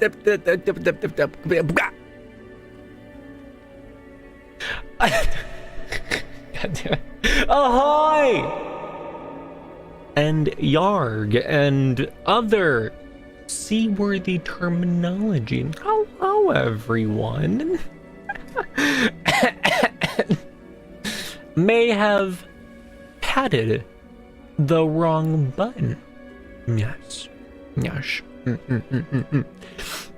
God damn it. Ahoy! And yarg and other seaworthy terminology. Hello, everyone. May have patted the wrong button. Yes.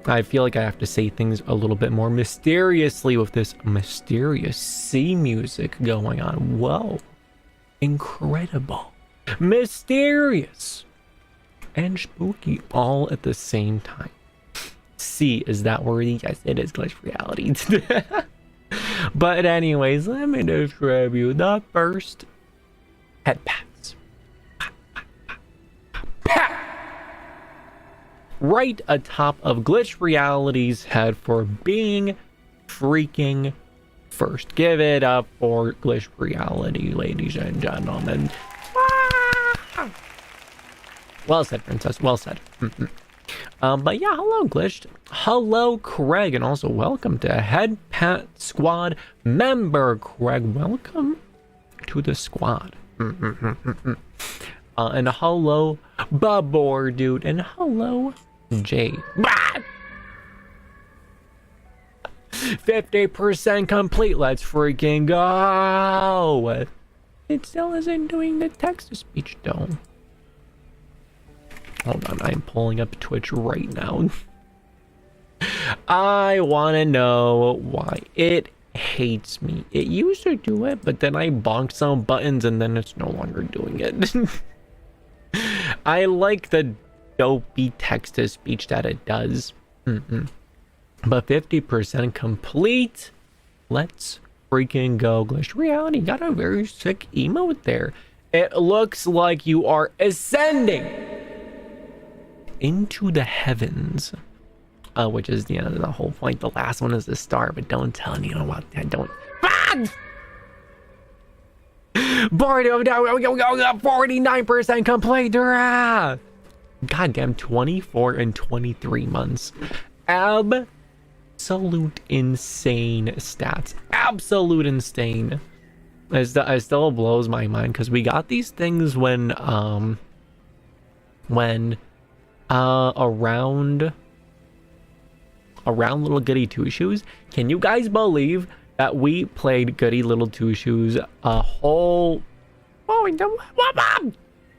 I feel like I have to say things a little bit more mysteriously with this mysterious sea music going on. Whoa. Incredible. Mysterious. And spooky all at the same time. C, is that worthy? Yes, it is glitch reality. But anyways, let me describe you the first head pats. Right atop of Glitch Reality's head for being freaking first. Give it up for Glitch Reality, ladies and gentlemen. Well said, princess. Well said. But yeah, hello, Glitched. Hello, Craig. And also welcome to Head Pat Squad member, Craig. Welcome to the squad. And hello, Babor, dude. And hello, Jay. 50% complete. Let's freaking go. It still isn't doing the text-to-speech, though. Hold on, I'm pulling up Twitch right now. I want to know why it hates me. It used to do it, but then I bonked some buttons and then it's no longer doing it. I like the dopey text-to-speech that it does. But 50% complete. Let's freaking go. Glitch Reality got a very sick emote there. It looks like you are ascending into the heavens, which is, you know, the whole point. The last one is the star, but don't tell anyone about that. Don't. Bardo, 49% complete. Goddamn, 24 and 23 months. Absolute insane stats. Absolute insane. It still blows my mind because we got these things when around Little Goody Two Shoes. Can you guys believe that we played Goody Little Two Shoes a whole...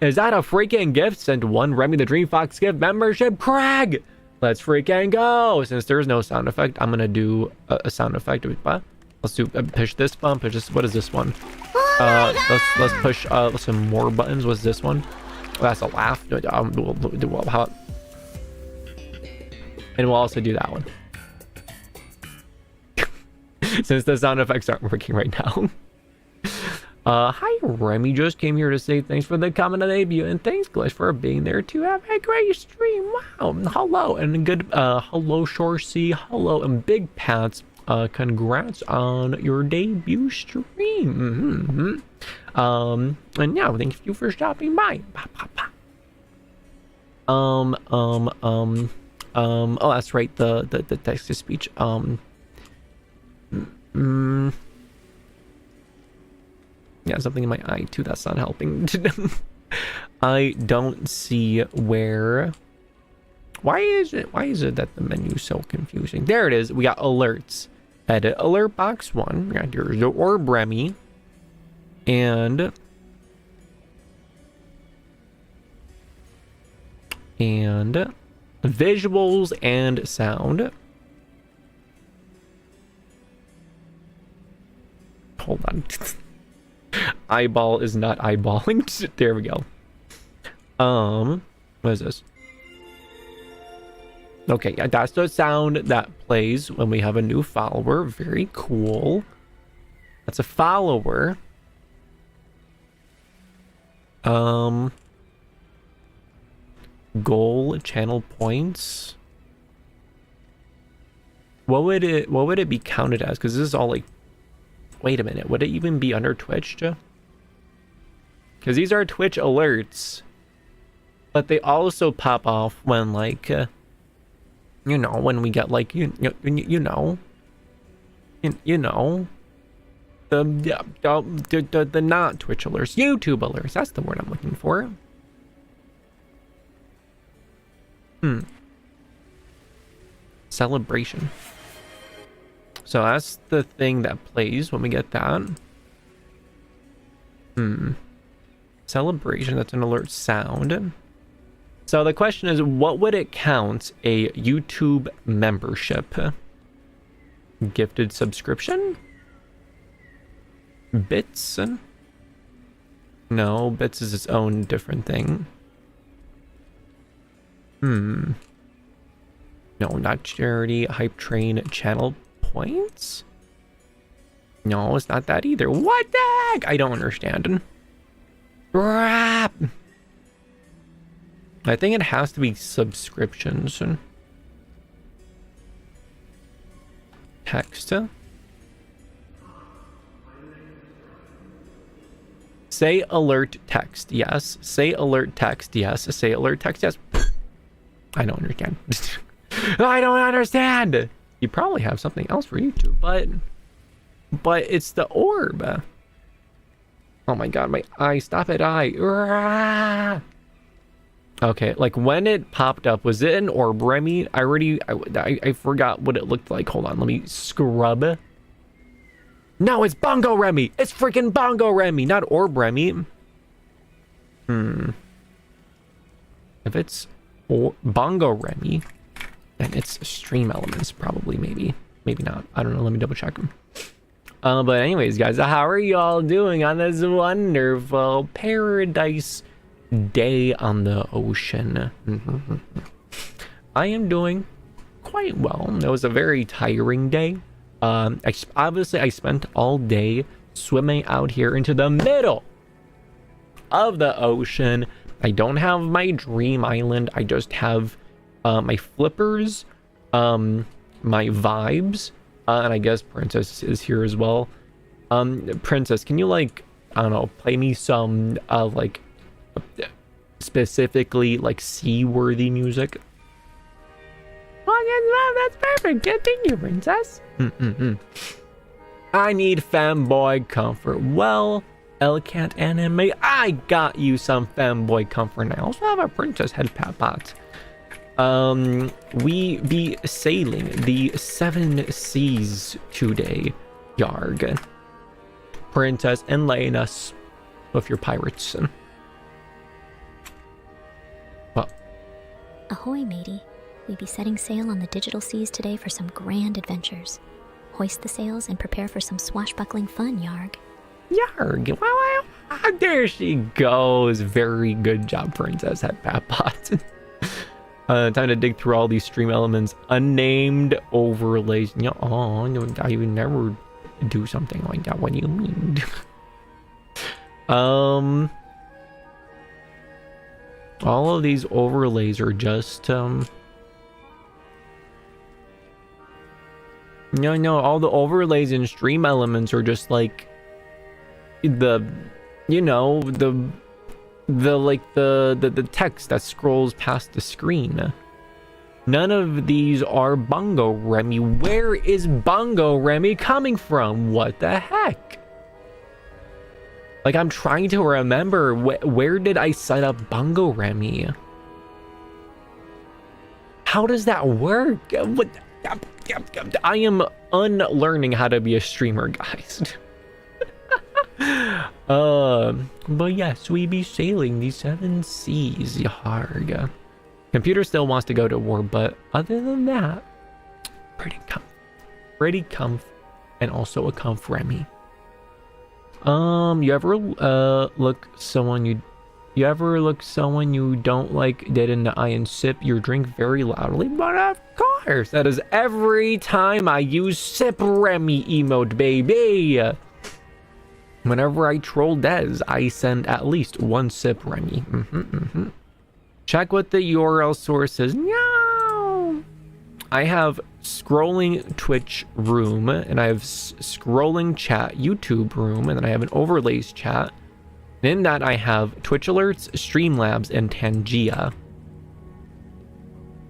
Is that a freaking gift? Sent one Remi the Dreamfox gift membership. Craig, let's freaking go. Since there's no sound effect, I'm gonna do a sound effect. Let's do push this bump. Push this. What is this one? Let's push some more buttons. What's this one? Oh, that's a laugh. We'll do how, and we'll also do that one. Since the sound effects aren't working right now. Hi, Remi. Just came here to say thanks for the comment on debut, and thanks, Glitch, for being there to have a great stream. Wow. Hello, and good, hello, Shorsey. Hello, and big pats. Congrats on your debut stream. And yeah, thank you for stopping by. Oh, that's right, the text-to-speech. Yeah, something in my eye too, that's not helping. I don't see where... Why is it that the menu is so confusing? There it is. We got alerts. Edit alert box 1. We got here's the orb Remi. And visuals and sound. Hold on. Eyeball is not eyeballing. There we go. What is this? Okay, yeah, that's the sound that plays when we have a new follower. Very cool. That's a follower. Goal, channel points. What would it be counted as? Because this is all like... Wait a minute, would it even be under Twitch? Because these are Twitch alerts. But they also pop off when like... You know, when we get like, you know, the not Twitch alerts, YouTube alerts. That's the word I'm looking for. Celebration. So that's the thing that plays when we get that. Celebration, that's an alert sound. So the question is, what would it count a YouTube membership? Gifted subscription? Bits? No, Bits is its own different thing. No, not charity, hype train, channel points? No, it's not that either. What the heck? I don't understand. Crap! I think it has to be subscriptions. Text. Say alert text, yes. Say alert text, yes. Say alert text, yes. I don't understand. I don't understand! You probably have something else for YouTube, but it's the orb. Oh my god, my eye, stop it, eye. Okay, like when it popped up, was it an orb, Remi? I forgot what it looked like. Hold on, let me scrub. No, it's Bongo Remi! It's freaking Bongo Remi, not Orb Remi. If it's Bongo Remi, then it's Stream Elements, probably, maybe. Maybe not. I don't know, let me double check them. But anyways, guys, how are y'all doing on this wonderful paradise day on the ocean? I am doing quite well. It was a very tiring day. Obviously, I spent all day swimming out here into the middle of the ocean. I don't have my dream island. I just have my flippers, my vibes, and I guess Princess is here as well. Princess, can you, like, I don't know, play me some like specifically like sea-worthy music? Oh, that's perfect. Continue, Princess. I need femboy comfort. Well, Elcant anime, I got you some femboy comfort. I also have a princess head pat. We be sailing the 7 seas today, Yarg. Princess, enlighten us with your pirates. Well. Ahoy, matey. We be setting sail on the digital seas today for some grand adventures. Hoist the sails and prepare for some swashbuckling fun, Yarg. Yarg! Wow, there she goes. Very good job, Princess at Patpot. Time to dig through all these stream elements. Unnamed overlays. Oh, I would never do something like that. What do you mean? All of these overlays are just No, all the overlays and stream elements are just like the text that scrolls past the screen. None of these are Bongo Remi. Where is Bongo Remi coming from? What the heck? Like, I'm trying to remember where did I set up Bongo Remi? How does that work? What? I am unlearning how to be a streamer, guys. But yes, we be sailing these 7 seas, yarg. Computer still wants to go to war, but other than that, pretty comf, and also a comf Remi. You ever look someone you don't like dead in the eye and sip your drink very loudly? But of course, that is every time I use sip Remi emote, baby. Whenever I troll Dez, I send at least 1 sip Remi. Check what the URL source is. No! I have scrolling Twitch room, and I have scrolling chat YouTube room, and then I have an overlays chat. And in that I have Twitch alerts, Streamlabs, and Tangia.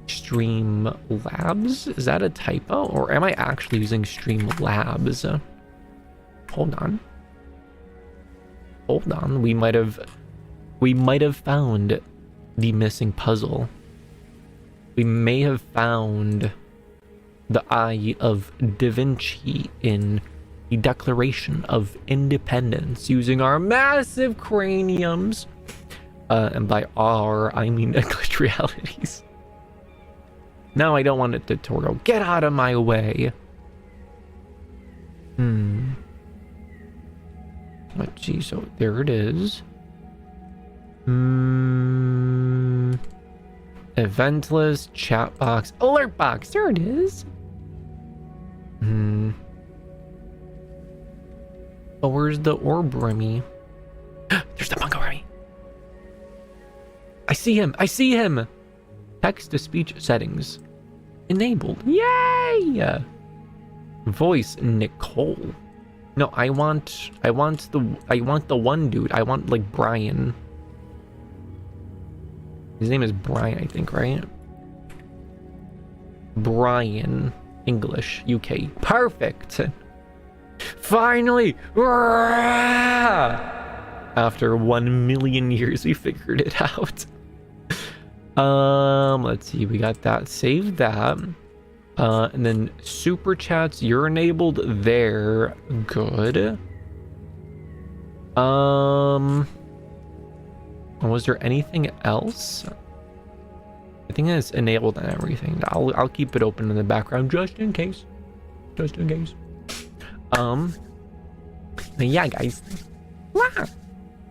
Streamlabs? Is that a typo? Or am I actually using Streamlabs? Hold on. Hold on. We might have found the missing puzzle. We may have found the Eye of Da Vinci in the Declaration of Independence using our massive craniums. And by our, I mean glitch realities. No, I don't want a tutorial. Get out of my way. Let's see. So there it is. Event list, chat box, alert box. There it is. Oh, where's the orb, Remi? There's the Bungo Remi. I see him. I see him. Text to speech settings enabled. Yay! Voice Nicole. No, I want the one dude. I want like Brian. His name is Brian, I think, right? Brian, English, UK. Perfect. Finally! After 1 million years, we figured it out. Let's see. We got that. Save that. And then super chats, you're enabled there. Good. Was there anything else? I think it's enabled and everything. I'll keep it open in the background just in case. Just in case. Yeah, guys.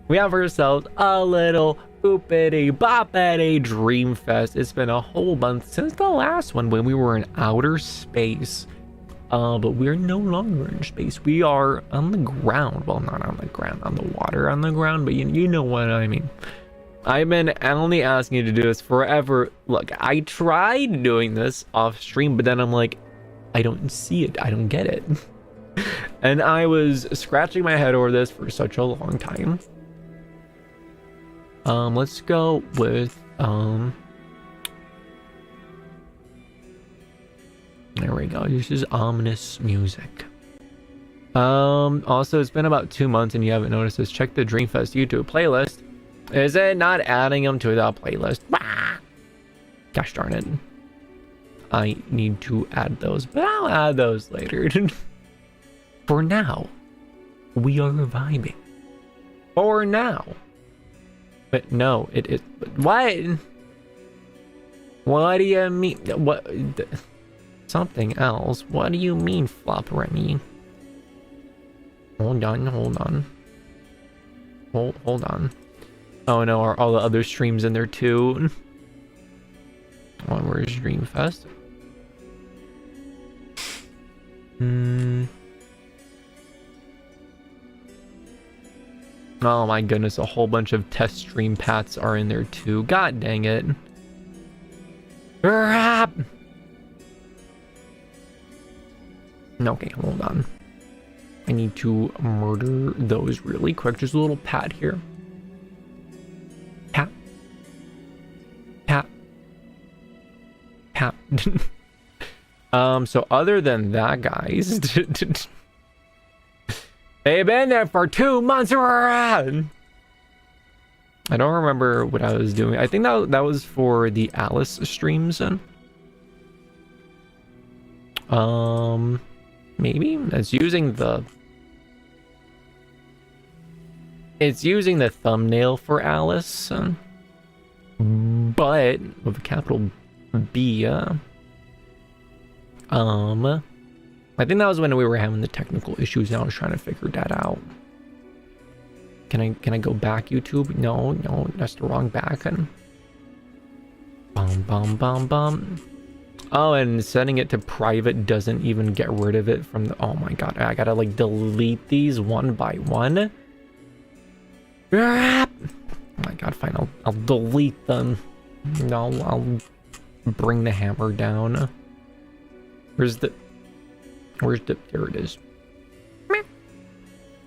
We have ourselves a little boopity boppity Dreamfest. It's been a whole month since the last one when we were in outer space. But we're no longer in space. We are on the ground. Well, not on the ground, on the water, on the ground, but you know what I mean. I've been only asking you to do this forever. Look, I tried doing this off stream, but then I'm like, I don't see it. I don't get it. And I was scratching my head over this for such a long time. Let's go with, there we go. This is ominous music. Also, it's been about 2 months and you haven't noticed this. Check the Dreamfest YouTube playlist. Is it not adding them to the playlist? Gosh darn it. I need to add those, but I'll add those later. For now, we are vibing. For now. But no, what? What do you mean? What? Something else. What do you mean, Flop Remi? Hold on. Hold on. Oh no, are all the other streams in there too? Oh, where's Dreamfest? Oh my goodness, a whole bunch of test stream pats are in there too. God dang it. Okay, hold on. I need to murder those really quick. Just a little pat here. Pat. So other than that, guys, they've been there for 2 months. I don't remember what I was doing. I think that was for the Alice streams. Maybe it's using the thumbnail for Alice, but with a capital B. I think that was when we were having the technical issues and I was trying to figure that out. Can I go back, YouTube? No, that's the wrong back. And bum. Oh, and setting it to private doesn't even get rid of it from the... Oh my god, I gotta like delete these one by one. Oh my god, fine, I'll delete them. No, I'll bring the hammer down. Where's the... There it is.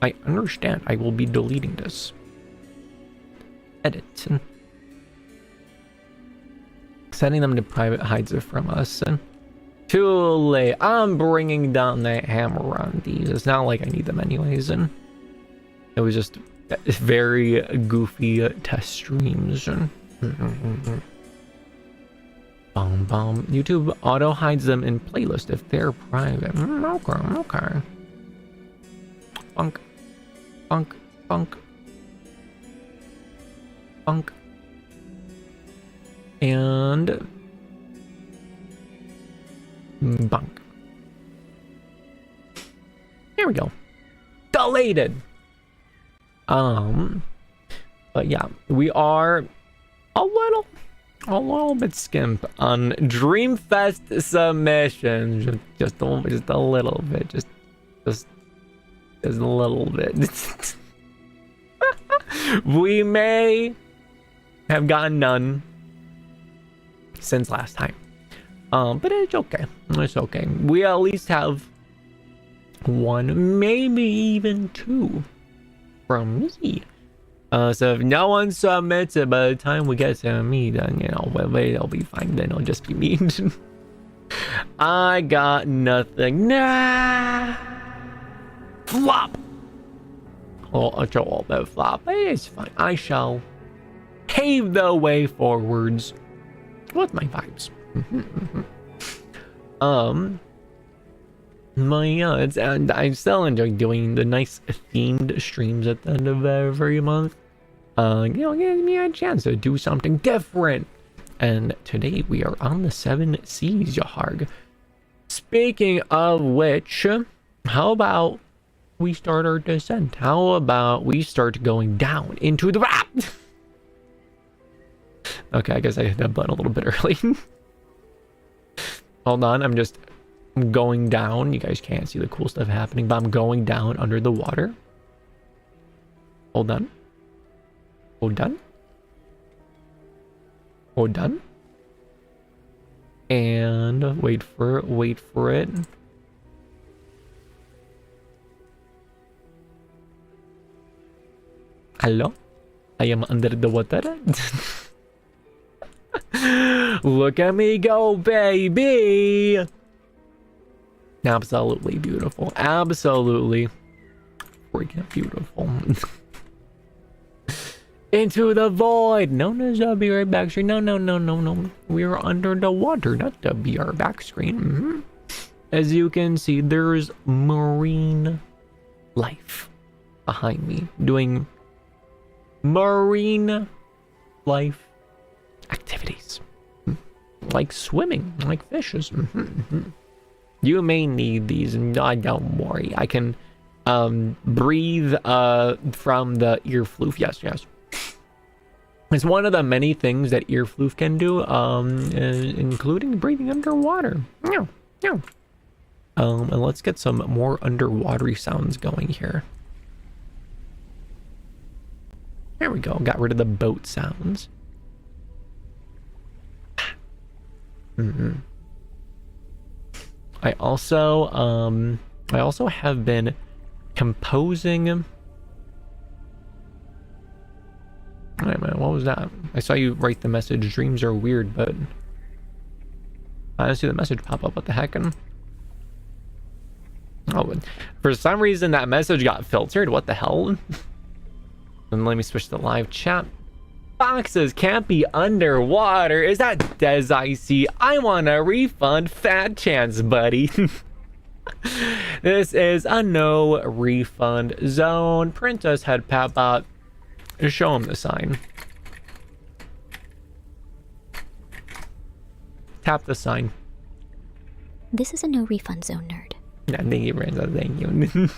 I understand. I will be deleting this. Edit. Sending them to private hides from us. And too late. I'm bringing down that hammer on these. It's not like I need them anyways. And it was just very goofy test streams. And YouTube auto hides them in playlist if they're private. Okay. Funk. And bunk. There we go. Deleted. But yeah, we are a little bit skimp on Dreamfest submissions. Just a little bit. Just a little bit. We may have gotten none since last time. But it's okay. It's okay. We at least have one, maybe even two from me. So if no one submits it by the time we get to me, then, you know, it'll be fine. Then it'll just be me. I got nothing. Nah. Flop. Oh, a little bit flop. It's fine. I shall pave the way forwards with my vibes. And I still enjoy doing the nice themed streams at the end of every month. You know, gives me a chance to do something different. And today we are on the 7 seas, Yaharg. Speaking of which, how about we start our descent? How about we start going down into the rap? Okay, I guess I hit that button a little bit early. Hold on, I'm going down. You guys can't see the cool stuff happening, but I'm going down under the water. Hold on. Hold on. Hold on. And wait for it. Hello? I am under the water. Look at me go, baby! Absolutely beautiful. Absolutely freaking beautiful. Into the void. Known as the BR back screen. No. We're under the water, not the BR back screen. As you can see, there's marine life behind me doing marine life activities. Like swimming, like fishes. You may need these, and don't worry. I can breathe from the ear floof. Yes. It's one of the many things that ear floof can do, including breathing underwater. And let's get some more underwatery sounds going here. There we go. Got rid of the boat sounds. I also have been composing. Wait a minute, what was that? I saw you write the message, dreams are weird, but I didn't see the message pop up. What the heck? Oh, for some reason that message got filtered. What the hell? And let me switch to the live chat. Boxes can't be underwater. Is that Des Icy? I want a refund. Fat chance, buddy. This is a no refund zone. Princess Head Patbot. Show him the sign. Tap the sign. This is a no refund zone, nerd. Yeah, thank you, Princess. Thank you.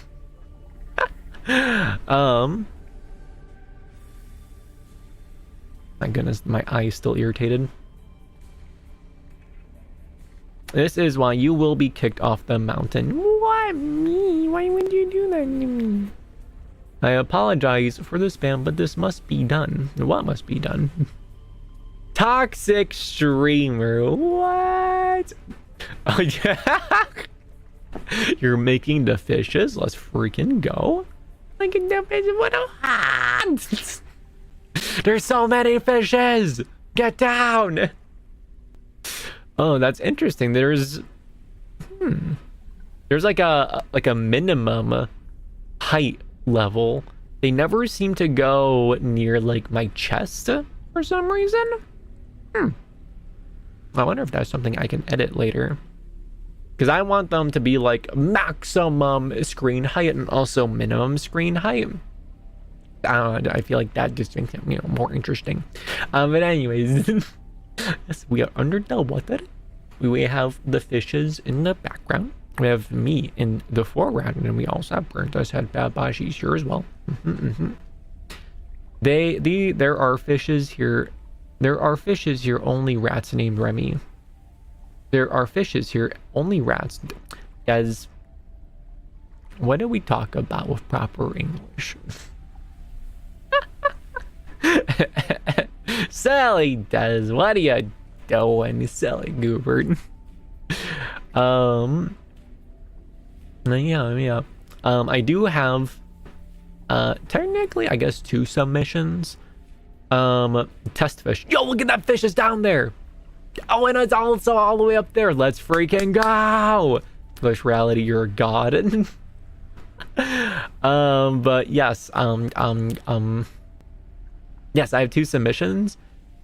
My goodness, my eye is still irritated. This is why you will be kicked off the mountain. What? Me? Why would you do that to me? I apologize for the spam, but this must be done. What must be done? Toxic streamer. What? Oh, yeah. You're making the fishes. Let's freaking go. Look at the fishes. What a hot. There's so many fishes. Get down. Oh, that's interesting. There's like a minimum height level. They never seem to go near like my chest for some reason. I wonder if that's something I can edit later. Because I want them to be like maximum screen height and also minimum screen height. I don't know, I feel like that just makes it, more interesting. But anyways, yes, we are under the water. We have the fishes in the background. We have me in the foreground, and we also have Princess Head Babashi's here as well. There are fishes here. There are fishes here, only rats named Remi. There are fishes here, only rats. Guys, what do we talk about with proper English? Sally does. What are you doing, Sally Goobert? Yeah. I do have technically I guess 2 submissions. Test fish. Yo, look at that fish is down there. Oh, and it's also all the way up there. Let's freaking go. Fish reality, you're a god. But yes, yes, I have 2 submissions.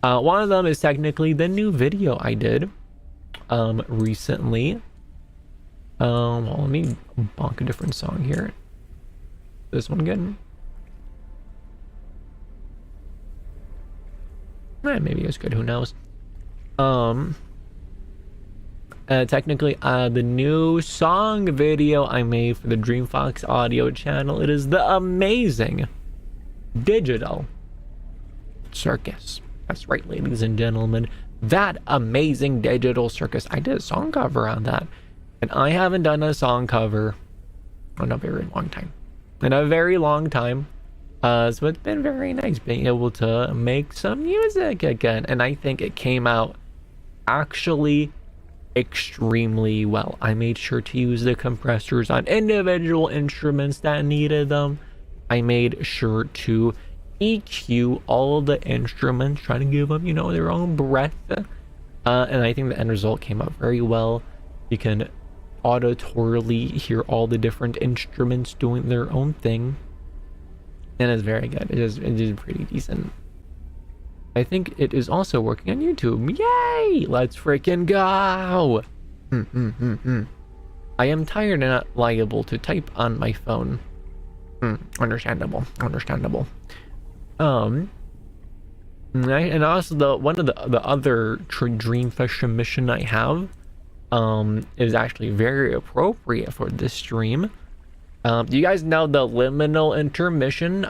One of them is technically the new video I did recently. Well, let me bonk a different song here. This one again. Maybe it's good, who knows. Technically, the new song video I made for the Dreamfox audio channel, it is the amazing Digital Circus. That's right, ladies and gentlemen. That amazing Digital Circus. I did a song cover on that. And I haven't done a song cover in a very long time. So it's been very nice being able to make some music again. And I think it came out actually extremely well. I made sure to use the compressors on individual instruments that needed them. I made sure to EQ all the instruments, trying to give them, their own breath. And I think the end result came out very well. You can auditorily hear all the different instruments doing their own thing, and it's very good. It is pretty decent. I think it is also working on YouTube. Yay! Let's freaking go! I am tired and not liable to type on my phone. Understandable. And also one of the other Dreamfest mission I have is actually very appropriate for this stream. Do you guys know the liminal intermission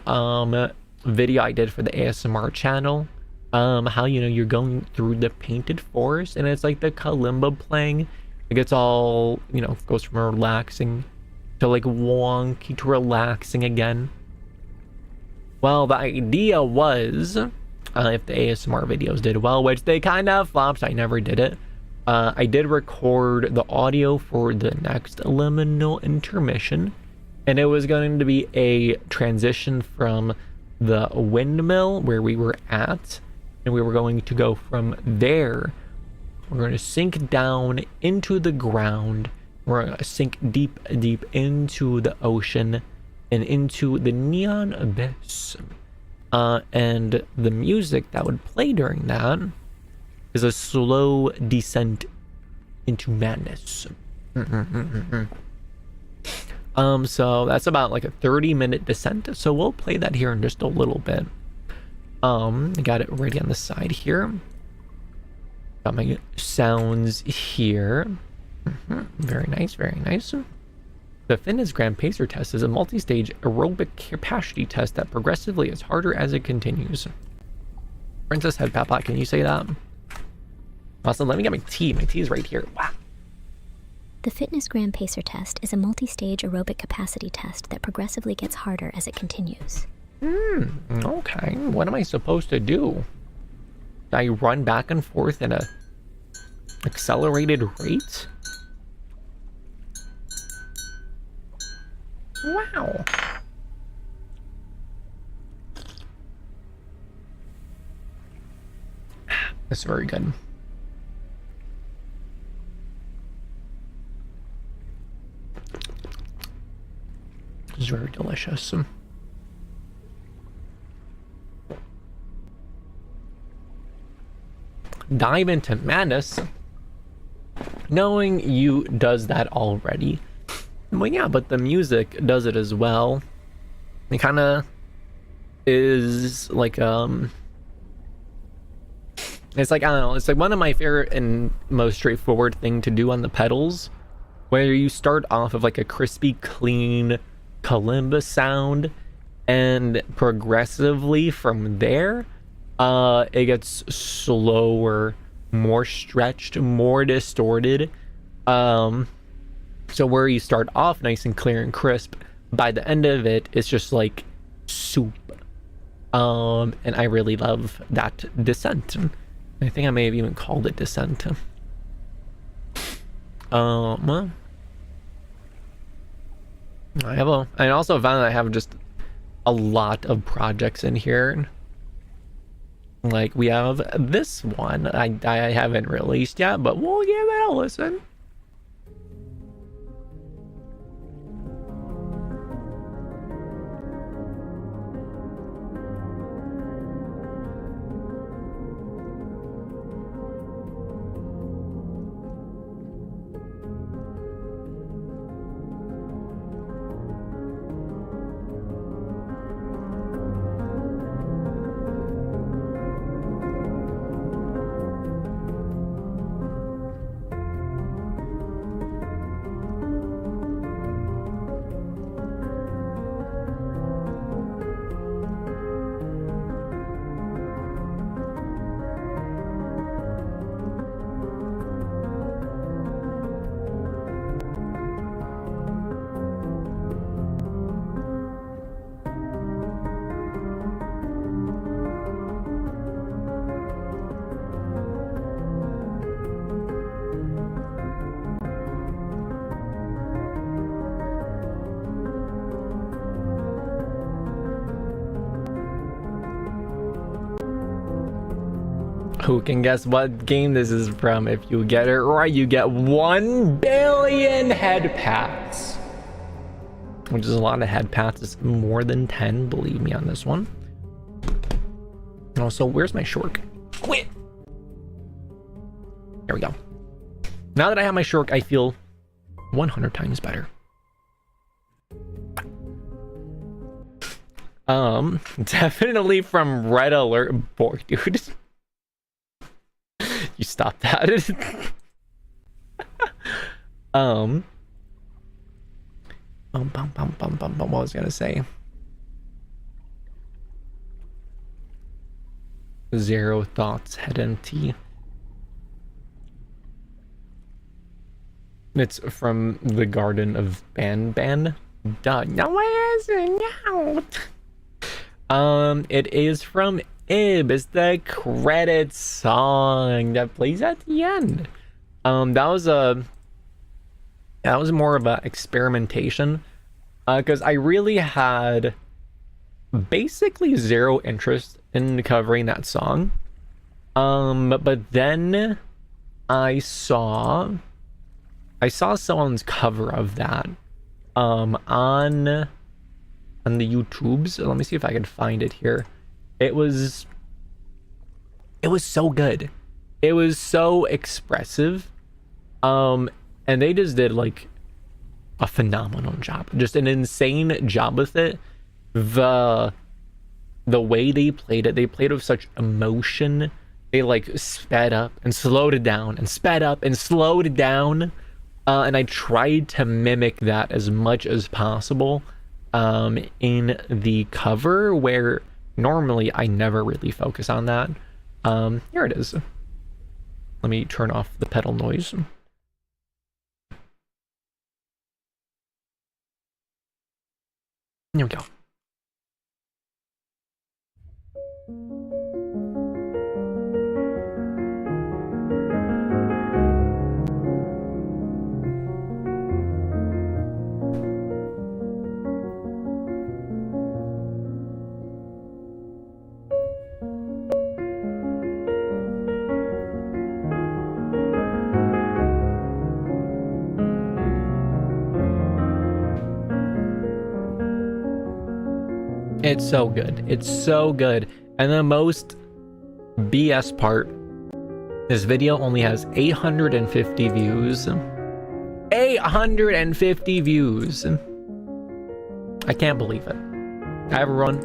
video I did for the ASMR channel? How you're going through the painted forest and it's like the kalimba playing. It gets all goes from relaxing to like wonky to relaxing again. Well, the idea was if the ASMR videos did well, which they kind of flopped, I never did it. I did record the audio for the next liminal intermission, and it was going to be a transition from the windmill where we were at, and we were going to go from there. We're going to sink down into the ground. We're going to sink deep into the ocean and into the neon abyss. And the music that would play during that is a slow descent into madness. So that's about like a 30-minute descent. So we'll play that here in just a little bit. I got it ready on the side here. Got my sounds here. Very nice. The Fitness Grand Pacer test is a multi-stage aerobic capacity test that progressively is harder as it continues. Princess Head Papa, can you say that? Awesome, let me get my tea. My tea is right here. Wow. The Fitness Grand Pacer test is a multi-stage aerobic capacity test that progressively gets harder as it continues. Okay. What am I supposed to do? Do I run back and forth at a accelerated rate? Wow. That's very good. is very delicious. Dive into madness, knowing you does that already. Well, yeah, but the music does it as well. It kind of is like it's like, I don't know, it's like one of my favorite and most straightforward thing to do on the pedals, where you start off of like a crispy clean kalimba sound, and progressively from there it gets slower, more stretched, more distorted. So where you start off nice and clear and crisp, by the end of it, it's just like soup. And I really love that descent. I think I may have even called it descent. Well, I also found that I have just a lot of projects in here. Like, we have this one I haven't released yet, but we'll give it a listen. Who can guess what game this is from? If you get it right, you get 1 billion head pats. Which is a lot of head pats. It's more than 10, believe me on this one. And also, where's my shork? Quit! There we go. Now that I have my shork, I feel 100 times better. Definitely from Red Alert. Boy, dude. You stop that. What was I gonna say? Zero thoughts, head empty. It's from the Garden of Ban. Duh. No, it isn't. No. It is from Ib. It's the credit song that plays at the end. That was more of a experimentation, because I really had basically zero interest in covering that song. But then I saw someone's cover of that on the YouTubes. Let me see if I can find it here. It was so good. It was so expressive. And they just did like a phenomenal job. Just an insane job with it. The way they played it with such emotion. They like sped up and slowed it down and sped up and slowed it down. And I tried to mimic that as much as possible in the cover, where normally I never really focus on that. Here it is. Let me turn off the pedal noise. Here we go. It's so good. It's so good. And the most BS part, this video only has 850 views. 850 views. I can't believe it. Everyone,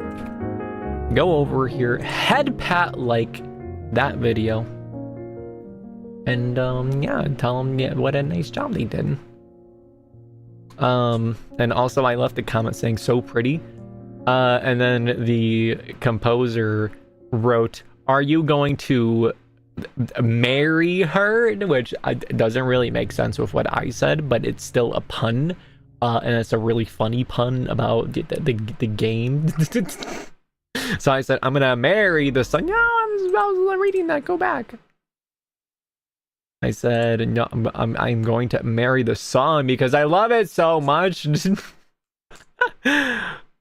go over here, head pat like that video, and yeah, tell them what a nice job they did. And also I left a comment saying so pretty, and then the composer wrote, "Are you going to marry her?" Which doesn't really make sense with what I said, but it's still a pun, and it's a really funny pun about the game. So I said, "I'm gonna marry the son." No, I was reading that. Go back. I said, "No, I'm going to marry the song because I love it so much."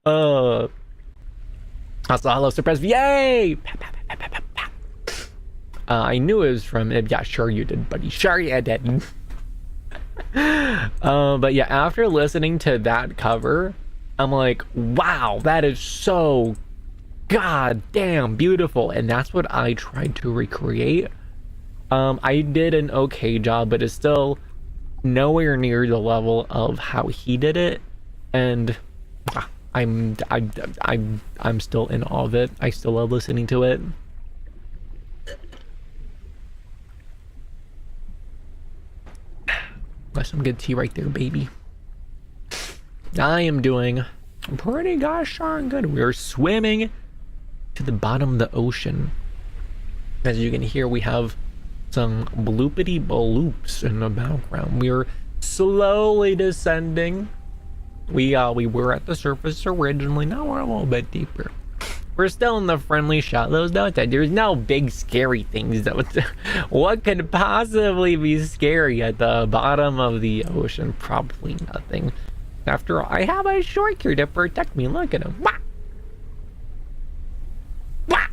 Also, hello, surprise! Yay! I knew it was from. Yeah, sure you did, buddy. Sure you did. But yeah, after listening to that cover, I'm like, wow, that is so goddamn beautiful, and that's what I tried to recreate. I did an okay job, but it's still nowhere near the level of how he did it, and I'm still in awe of it. I still love listening to it. Got some good tea right there, baby. I am doing pretty gosh darn good. We are swimming to the bottom of the ocean. As you can hear, we have some bloopity bloops in the background. We are slowly descending. We were at the surface originally. Now we're a little bit deeper. We're still in the friendly shallows though. There's no big scary things though. What could possibly be scary at the bottom of the ocean? Probably nothing. After all, I have a shark here to protect me. Look at him. Wah! Wah!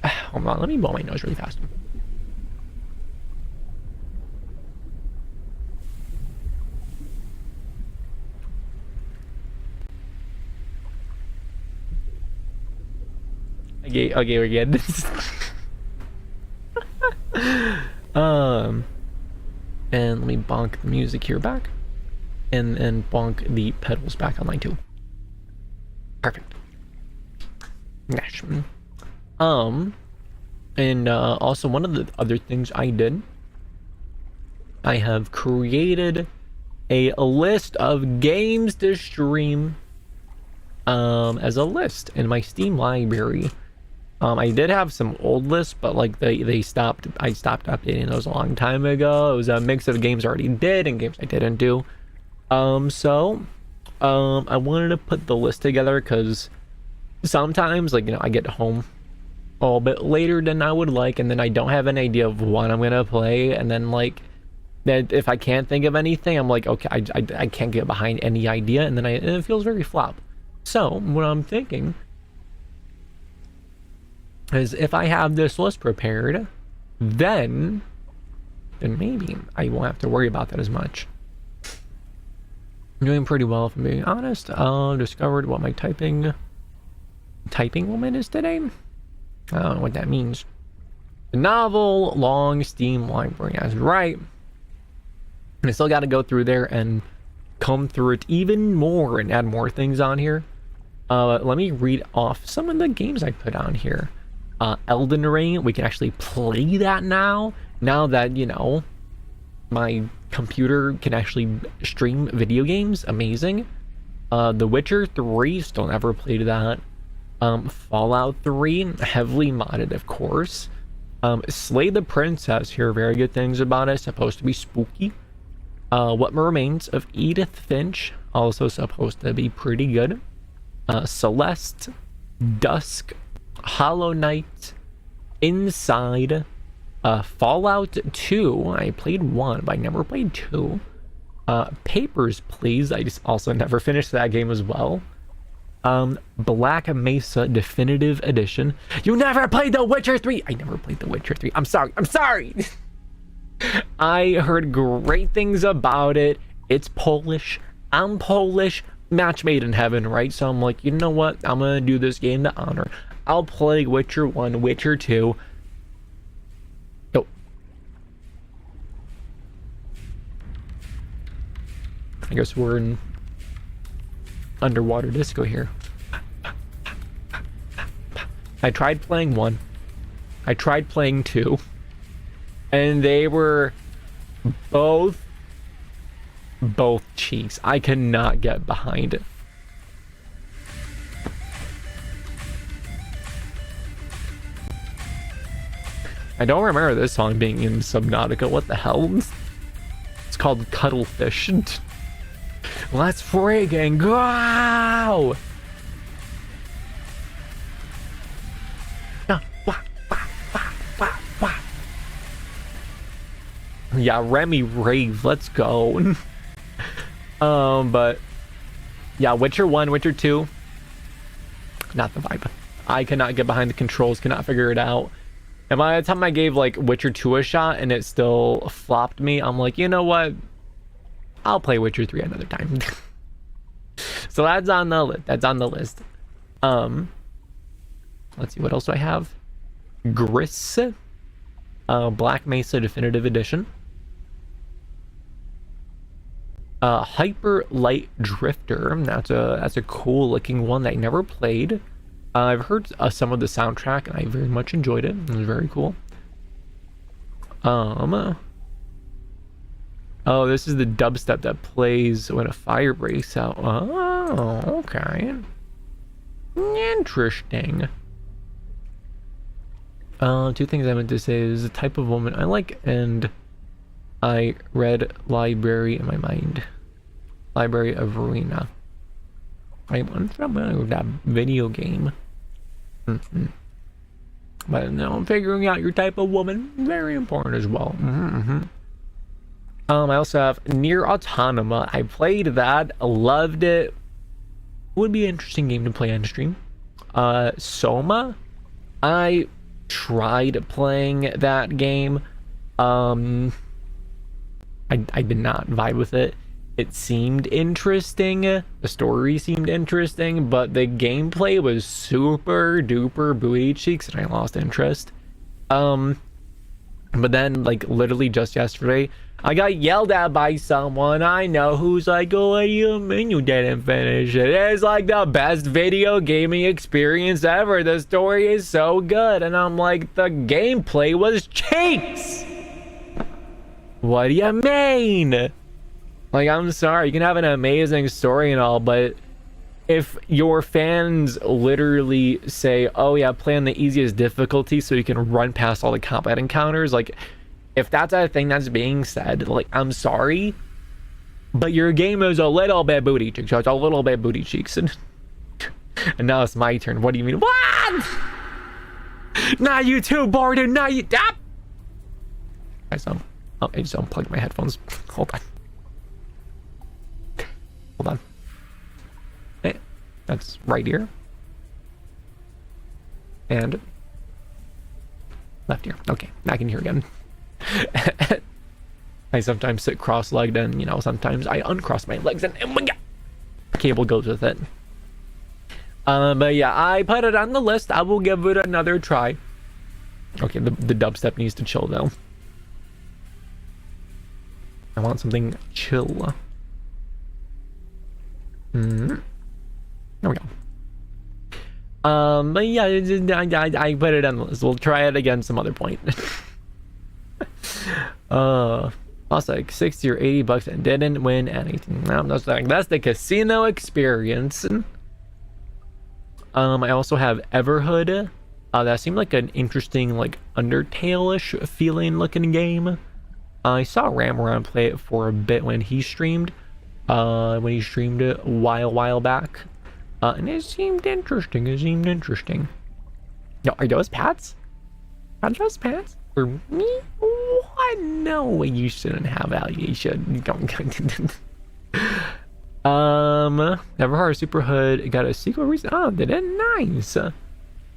Hold on, let me blow my nose really fast. Okay, we're good. And let me bonk the music here back, and bonk the pedals back online too. Perfect. Gosh. And also one of the other things I did, I have created a list of games to stream as a list in my Steam library. I did have some old lists, but like I stopped updating those a long time ago. It was a mix of games I already did and games I didn't do. So I wanted to put the list together because sometimes, like, I get home a little bit later than I would like, and then I don't have an idea of what I'm gonna play, and then like that if I can't think of anything, I'm like, okay, I can't get behind any idea, and then it feels very flop. So what I'm thinking is, if I have this list prepared, then maybe I won't have to worry about that as much. I'm doing pretty well, if I'm being honest. Discovered what my typing limit is today. I don't know what that means. The novel long Steam library, that's right. And I still got to go through there and comb through it even more and add more things on here. Let me read off some of the games I put on here. Elden Ring, we can actually play that now that, my computer can actually stream video games. Amazing. The Witcher 3, still never played that. Fallout 3, heavily modded, of course. Slay the Princess, hear very good things about it. Supposed to be spooky. What Remains of Edith Finch, also supposed to be pretty good. Celeste, Dusk, Hollow Knight, Inside, Fallout 2. I played 1, but I never played 2. Papers, Please. I just also never finished that game as well. Black Mesa Definitive Edition. You never played The Witcher 3! I never played The Witcher 3. I'm sorry. I heard great things about it. It's Polish. I'm Polish, match made in heaven, right? So I'm like, you know what? I'm gonna do this game to honor. I'll play Witcher 1, Witcher 2. Oh. I guess we're in underwater disco here. I tried playing 1. I tried playing 2. And they were both cheeks. I cannot get behind it. I don't remember this song being in Subnautica. What the hell? It's called Cuttlefish. Let's friggin' go! Yeah, Remi rave. Let's go. But yeah, Witcher 1, Witcher 2, not the vibe. I cannot get behind the controls, cannot figure it out. And by the time I gave like Witcher 2 a shot and it still flopped me, I'm like, you know what? I'll play Witcher 3 another time. So that's on the list. That's on the list. Let's see, what else do I have? Gris, Black Mesa Definitive Edition. Hyper Light Drifter. That's a cool looking one that I never played. I've heard some of the soundtrack and I very much enjoyed it. It was very cool. Oh, this is the dubstep that plays when a fire breaks out. Oh, okay. Interesting. Two things I meant to say is the type of woman I like, and I read Library in my mind. Library of Arena. I'm familiar with that video game. But no, figuring out your type of woman, very important as well. I also have Nier Automata. I played that, loved it. Would be an interesting game to play on stream. Soma. I tried playing that game. I did not vibe with it. It seemed interesting. The story seemed interesting, but the gameplay was super duper booty cheeks and I lost interest. But then like literally just yesterday, I got yelled at by someone I know who's like, oh, what do you mean you didn't finish it? It's like the best video gaming experience ever. The story is so good. And I'm like, the gameplay was cheeks. What do you mean? Like, I'm sorry, you can have an amazing story and all, but if your fans literally say, oh yeah, play on the easiest difficulty so you can run past all the combat encounters, like, if that's a thing that's being said, like, I'm sorry, but your game is a little bit booty cheeks. It's a little bit booty cheeks. And now it's my turn. What do you mean? What? Not you too, Borden. Not you. Ah! I just unplugged my headphones. Hold on. Hold on. Hey, that's right ear. And left ear. Okay, I can hear again. I sometimes sit cross-legged and, you know, sometimes I uncross my legs and cable goes with it. But yeah, I put it on the list. I will give it another try. Okay, the dubstep needs to chill though. I want something chill. There we go. But yeah, I put it on the list. We'll try it again some other point. Lost like 60 or 80 bucks and didn't win anything. No, that's the casino experience. I also have Everhood. That seemed like an interesting, like, Undertale-ish feeling looking game. I saw Ramron play it for a bit when he streamed. When he streamed it a while back. And it seemed interesting. No, are those Pats? Are those Pats? For me? What? No, you shouldn't have value. You should. Neverheard Super Hood got a sequel recently. Oh, did it? Nice. So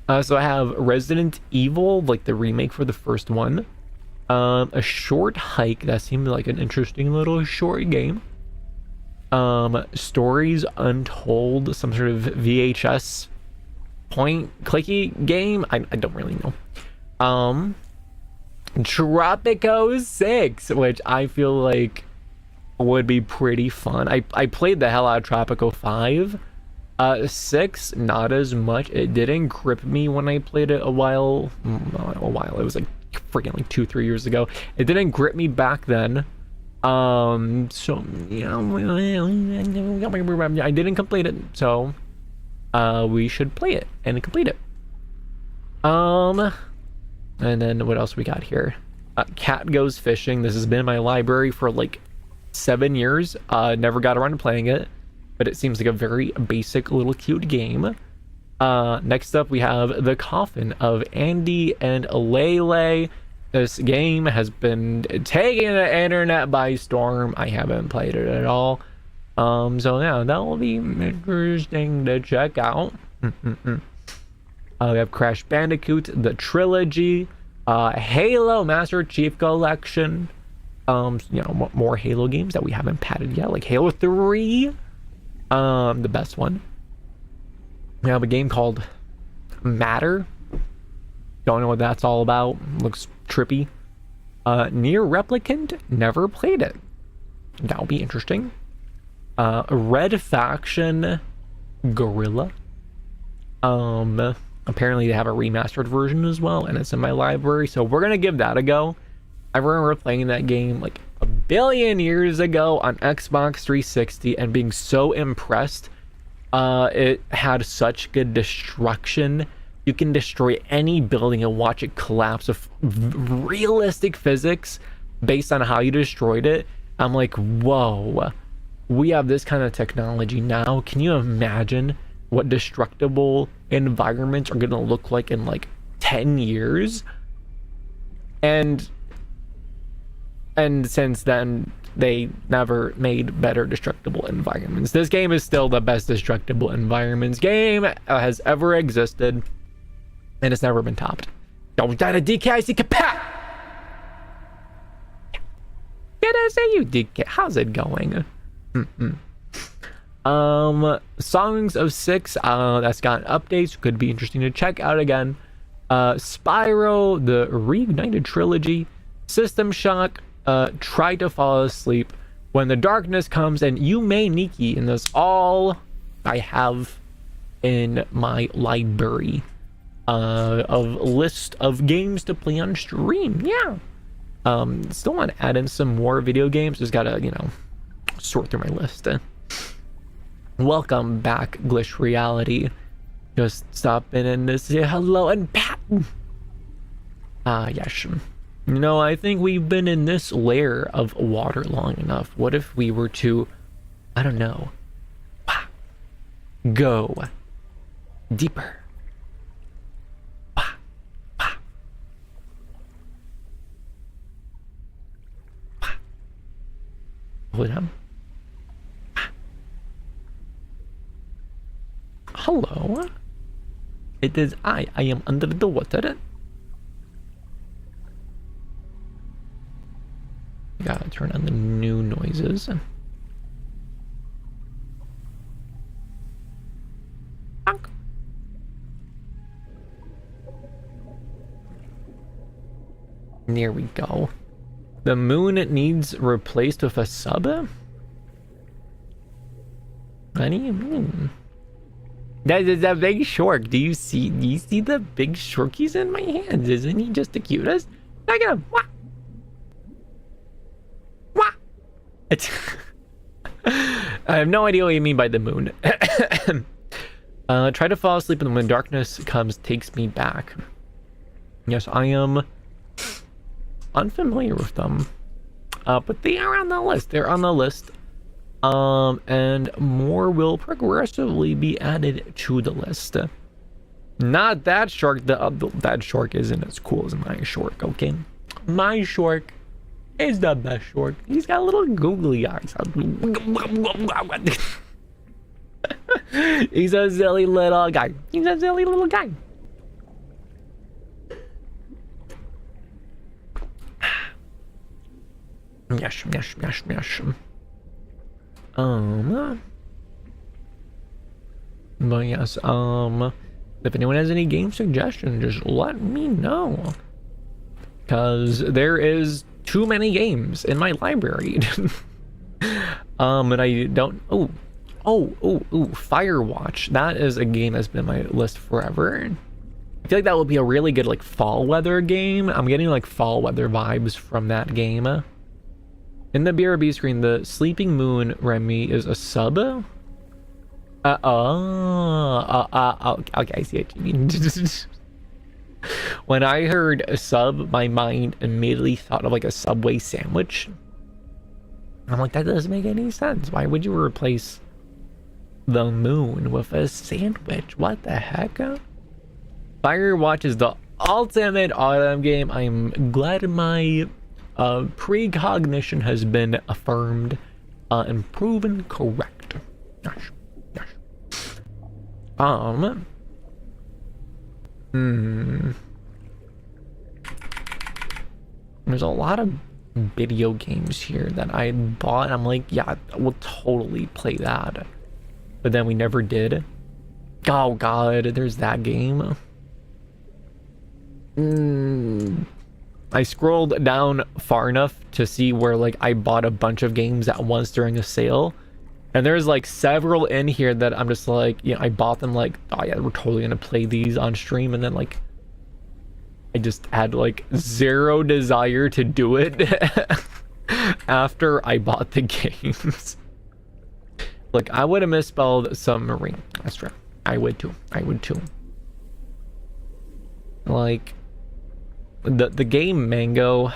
I have Resident Evil, like the remake for the first one. A Short Hike, that seemed like an interesting little short game. Stories Untold, some sort of VHS point clicky game. I don't really know. Tropico 6, which I feel like would be pretty fun. I played the hell out of Tropico 5. 6, not as much. It didn't grip me when I played it a while. It was like freaking like 2-3 years ago. It didn't grip me back then. So yeah, I didn't complete it. So we should play it and complete it. And then what else we got here? Cat Goes Fishing. This has been in my library for like 7 years. Never got around to playing it, but it seems like a very basic little cute game. Next up we have The Coffin of Andy and Lele. This game has been taking the internet by storm. I haven't played it at all. So yeah, that will be interesting to check out. We have Crash Bandicoot, the trilogy, Halo Master Chief Collection, more Halo games that we haven't patted yet, like Halo 3, the best one. We have a game called Matter. Don't know what that's all about. Looks trippy. Near Replicant, never played it. That'll be interesting. Red Faction Gorilla. Apparently they have a remastered version as well, and it's in my library, so we're gonna give that a go. I remember playing that game like a billion years ago on Xbox 360 and being so impressed. It had such good destruction. You can destroy any building and watch it collapse with realistic physics based on how you destroyed it. I'm like, whoa, we have this kind of technology now. Can you imagine what destructible environments are going to look like in like 10 years? And since then they never made better destructible environments. This game is still the best destructible environments game has ever existed, and it's never been topped. Don't die to DKIC kapat. Did I say you DK? How's it going? Songs of 6, that's got updates, could be interesting to check out again. Spyro, the Reignited trilogy, System Shock, Try to Fall Asleep, When the Darkness Comes, and You May Nikki, and that's all I have in my library of list of games to play on stream. Yeah. Still want to add in some more video games. Just gotta, sort through my list. Welcome back, Glitch Reality. Just stopping in to say hello and pat. Yes. I think we've been in this layer of water long enough. What if we were to, I don't know, go deeper? Hold on. Hello. It is I am under the water. Gotta turn on the new noises. There we go. The moon needs replaced with a sub? What do you mean? That is a big shark. Do you see the big sharkies in my hands? Isn't he just the cutest? Look at him. Wah! Wah! I have no idea what you mean by the moon. Try to fall asleep, and when darkness comes, takes me back. Yes, I am unfamiliar with them, but they are on the list. They're on the list, and more will progressively be added to the list. Not that shark. That shark isn't as cool as my shark. Okay, my shark is the best shark. He's got little googly eyes. He's a silly little guy. Yes. But yes, if anyone has any game suggestions, just let me know. Because there is too many games in my library. And I don't... Firewatch. That is a game that's been on my list forever. I feel like that would be a really good, like, fall weather game. I'm getting, like, fall weather vibes from that game. In the BRB screen, the Sleeping Moon Remi is a sub. Okay, I see what you mean. When I heard a sub, my mind immediately thought of like a Subway sandwich. I'm like, that doesn't make any sense. Why would you replace the moon with a sandwich? What the heck? Firewatch is the ultimate autumn game. I'm glad my precognition has been affirmed and proven correct. Yes. There's a lot of video games here that I bought. I'm like, yeah, we'll totally play that. But then we never did. Oh god, there's that game. I scrolled down far enough to see where like I bought a bunch of games at once during a sale. And there's like several in here that I'm just like, yeah, I bought them like, oh yeah, we're totally gonna play these on stream, and then like I just had like zero desire to do it after I bought the games. Like I would have misspelled submarine. That's true. I would too. Like the game Mango.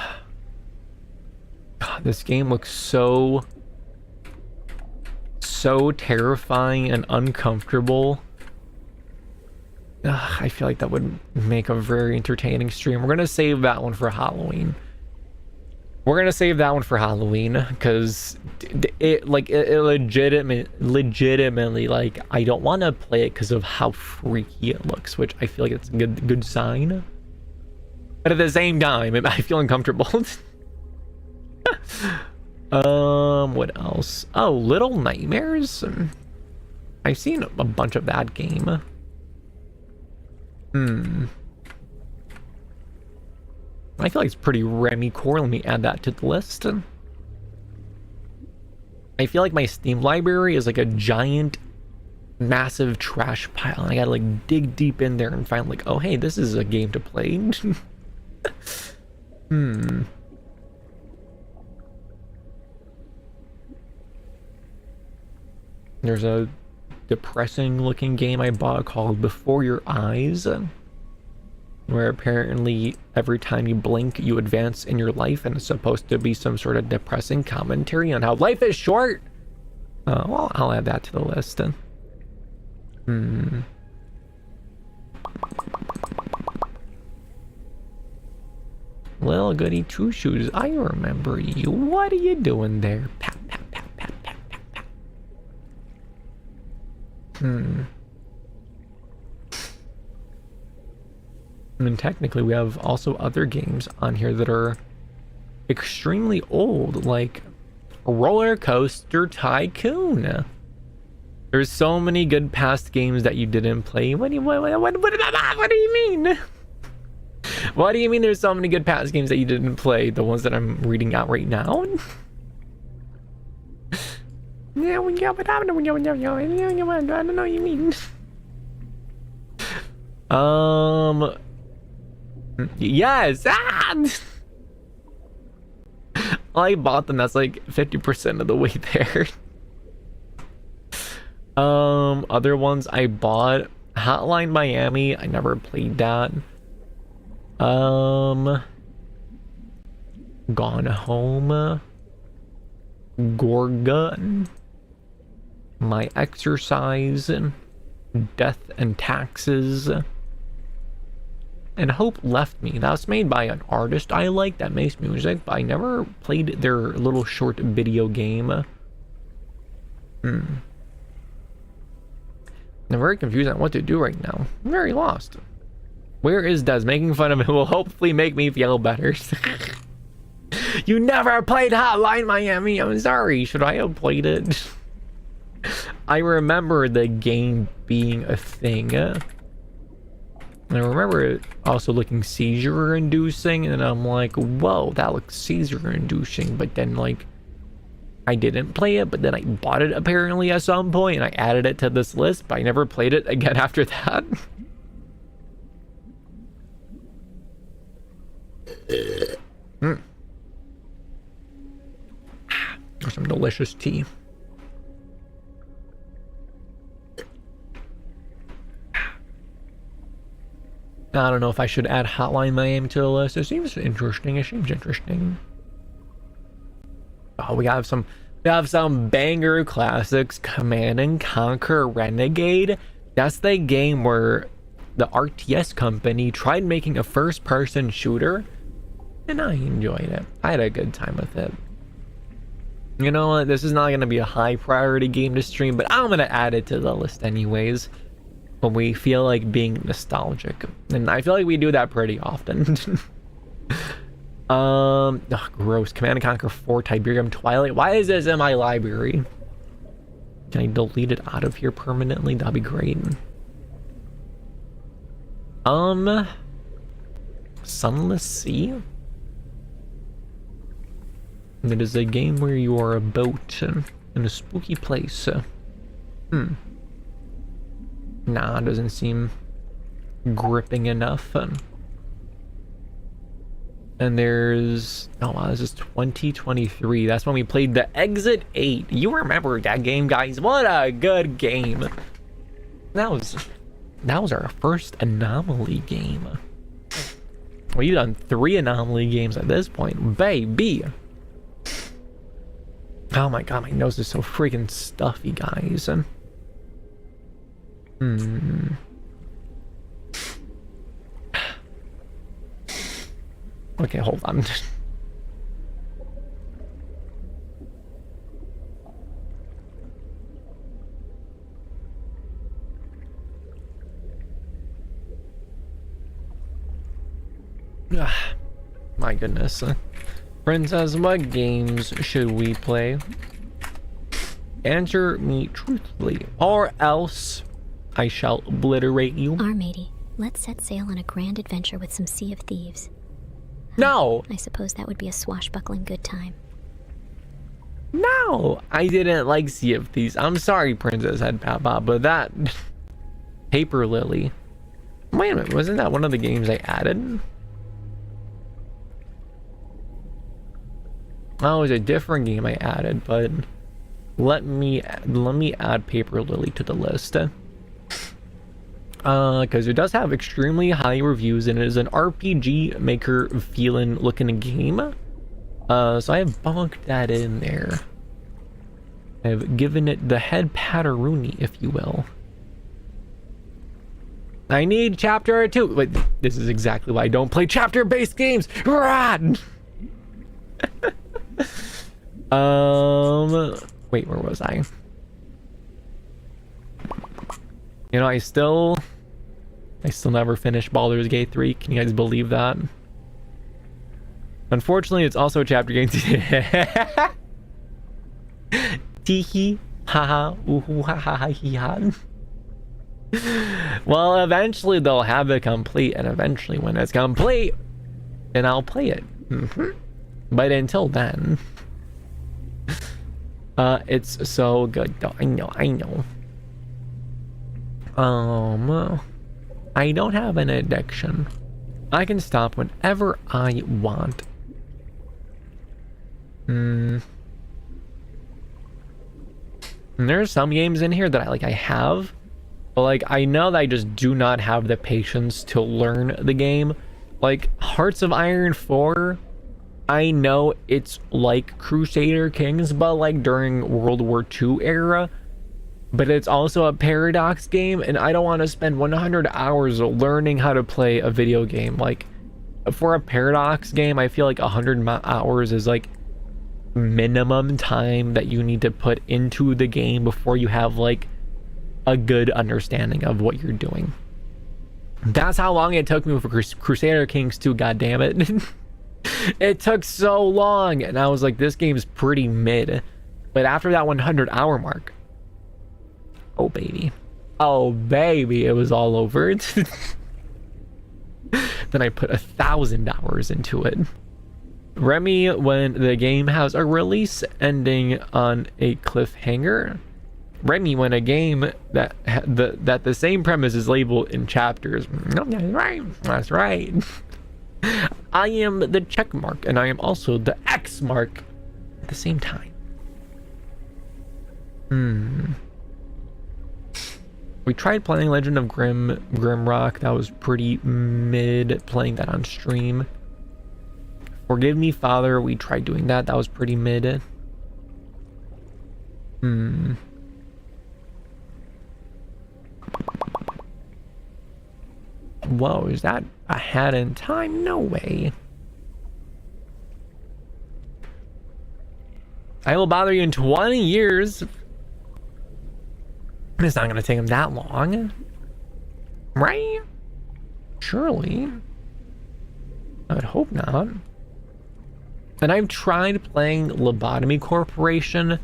God, this game looks so terrifying and uncomfortable. I feel like that would make a very entertaining stream. We're gonna save that one for Halloween. Because it legitimately like I don't want to play it because of how freaky it looks, which I feel like it's a good sign. But at the same time, I feel uncomfortable. What else? Oh, Little Nightmares. I've seen a bunch of that game. I feel like it's pretty Remi core. Let me add that to the list. I feel like my Steam library is like a giant, massive trash pile, and I gotta like dig deep in there and find like, oh hey, this is a game to play. There's a depressing looking game I bought called Before Your Eyes, where apparently every time you blink you advance in your life, and it's supposed to be some sort of depressing commentary on how life is short. Well, I'll add that to the list then. Little goody two shoes, I remember you. What are you doing there? Pat, pat, pat, pat, pat, pat, pat. I mean, technically we have also other games on here that are extremely old, like Roller Coaster Tycoon. There's so many good past games that you didn't play. What do you mean? What do you mean there's so many good past games that you didn't play? The ones that I'm reading out right now? I don't know what you mean. Yes! I bought them. That's like 50% of the way there. Other ones I bought. Hotline Miami. I never played that. Gone Home. Gorgon. My Exercise. Death and Taxes. And Hope Left Me. That's made by an artist I like that makes music, but I never played their little short video game. I'm very confused on what to do right now. I'm very lost. Where is Des? Making fun of it will hopefully make me feel better. You never played Hotline Miami. I'm sorry. Should I have played it? I remember the game being a thing. And I remember it also looking seizure-inducing, and I'm like, whoa, that looks seizure-inducing. But then, like, I didn't play it, but then I bought it apparently at some point, and I added it to this list, but I never played it again after that. Some delicious tea. I don't know if I should add Hotline Miami to the list. It seems interesting. Oh, we have some banger classics. Command and Conquer Renegade. That's the game where the RTS company tried making a first-person shooter, and I enjoyed it. I had a good time with it. You know what? This is not going to be a high-priority game to stream, but I'm going to add it to the list anyways when we feel like being nostalgic. And I feel like we do that pretty often. Gross. Command and Conquer 4 Tiberium Twilight. Why is this in my library? Can I delete it out of here permanently? That'd be great. Sunless Sea? It is a game where you are a boat in a spooky place. Nah, it doesn't seem gripping enough. And there's... oh wow, this is 2023. That's when we played the Exit 8. You remember that game, guys? What a good game. That was our first Anomaly game. We've done 3 Anomaly games at this point, baby. Oh my god, my nose is so freaking stuffy, guys. Okay, hold on. My goodness. Princess, what games should we play? Answer me truthfully, or else I shall obliterate you. Our matey, let's set sail on a grand adventure with some Sea of Thieves. No! I suppose that would be a swashbuckling good time. No! I didn't like Sea of Thieves. I'm sorry, Princess Head Papa, but that... Paper Lily. Wait a minute, wasn't that one of the games I added? Oh, it was a different game I added, but... Let me add Paper Lily to the list. Because it does have extremely high reviews, and it is an RPG maker feeling looking game. So I have bunked that in there. I've given it the head patteroonie, if you will. I need chapter 2. Wait, this is exactly why I don't play chapter-based games. Rad! Wait, where was I? You know, I still never finished Baldur's Gate 3. Can you guys believe that? Unfortunately, it's also a chapter game. Teehee. Haha. Ooh ha ha hee ha. Well, eventually they'll have it complete, and eventually when it's complete, then I'll play it. But until then... it's so good though. I know. I don't have an addiction. I can stop whenever I want. And there's some games in here that I have, but like I know that I just do not have the patience to learn the game. Like Hearts of Iron 4, I know it's like Crusader Kings, but like during World War II era. But it's also a Paradox game, and I don't want to spend 100 hours learning how to play a video game. Like, for a Paradox game, I feel like 100 hours is like minimum time that you need to put into the game before you have like a good understanding of what you're doing. That's how long it took me for Crusader Kings 2, goddammit. It took so long, and I was like, this game's pretty mid. But after that 100 hour mark, Oh baby. Oh baby, it was all over. Then I put 1,000 hours into it. Remi, when the game has a release ending on a cliffhanger. Remi, when a game that the same premise is labeled in chapters. No, that's right. That's right. I am the check mark, and I am also the X mark at the same time. We tried playing Legend of Grimrock. That was pretty mid, playing that on stream. Forgive Me, Father. We tried doing that. That was pretty mid. Whoa, is that a hat in time? No way. I will bother you in 20 years. It's not gonna take him that long, right? Surely. I would hope not. And I've tried playing Lobotomy Corporation,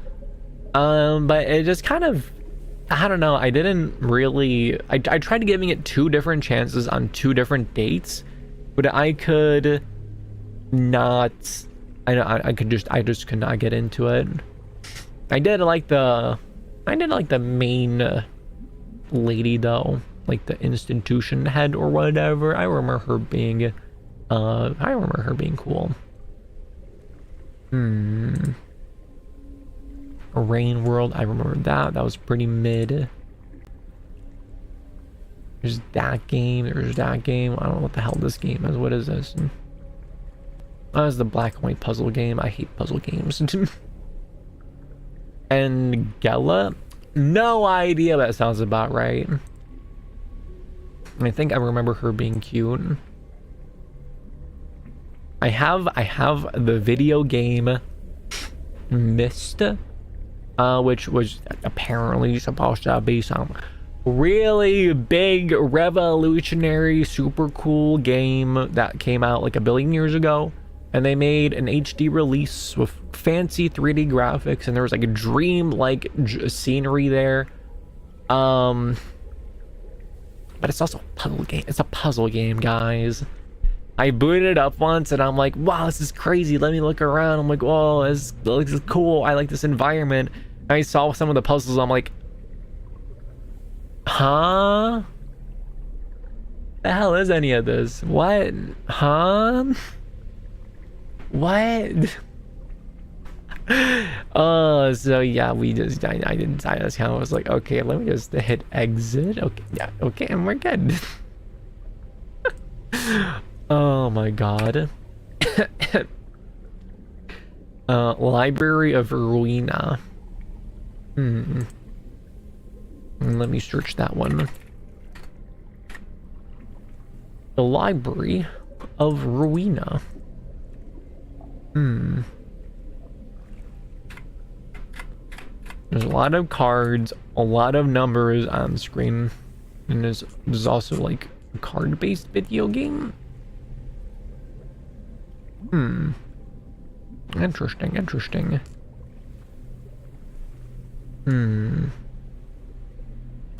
but it just kind of, I don't know, I didn't really, I tried giving it 2 different chances on 2 different dates, but I could not, I just could not get into it. I did like the main lady though, like the institution head or whatever. I remember her being cool. Rain World, I remember that. That was pretty mid. There's that game. I don't know what the hell this game is. What is this? Oh, it's the black and white puzzle game. I hate puzzle games. And Gela? No idea, but that sounds about right. I think I remember her being cute. I have the video game Myst, which was apparently supposed to be some really big, revolutionary, super cool game that came out like 1 billion years ago. And they made an HD release with fancy 3D graphics, and there was like a dream-like scenery there. But it's also a puzzle game. It's a puzzle game, guys. I booted it up once, and I'm like, wow, this is crazy. Let me look around. I'm like, whoa, this is cool. I like this environment. And I saw some of the puzzles. I'm like, huh? The hell is any of this? What? Huh? What? So yeah, I just kind of was like, okay, let me just hit exit. Okay, yeah, okay, and we're good. Oh my god. Library of Ruina. Let me search that one. The Library of Ruina. There's a lot of cards, a lot of numbers on screen, and there's also like a card-based video game. Interesting.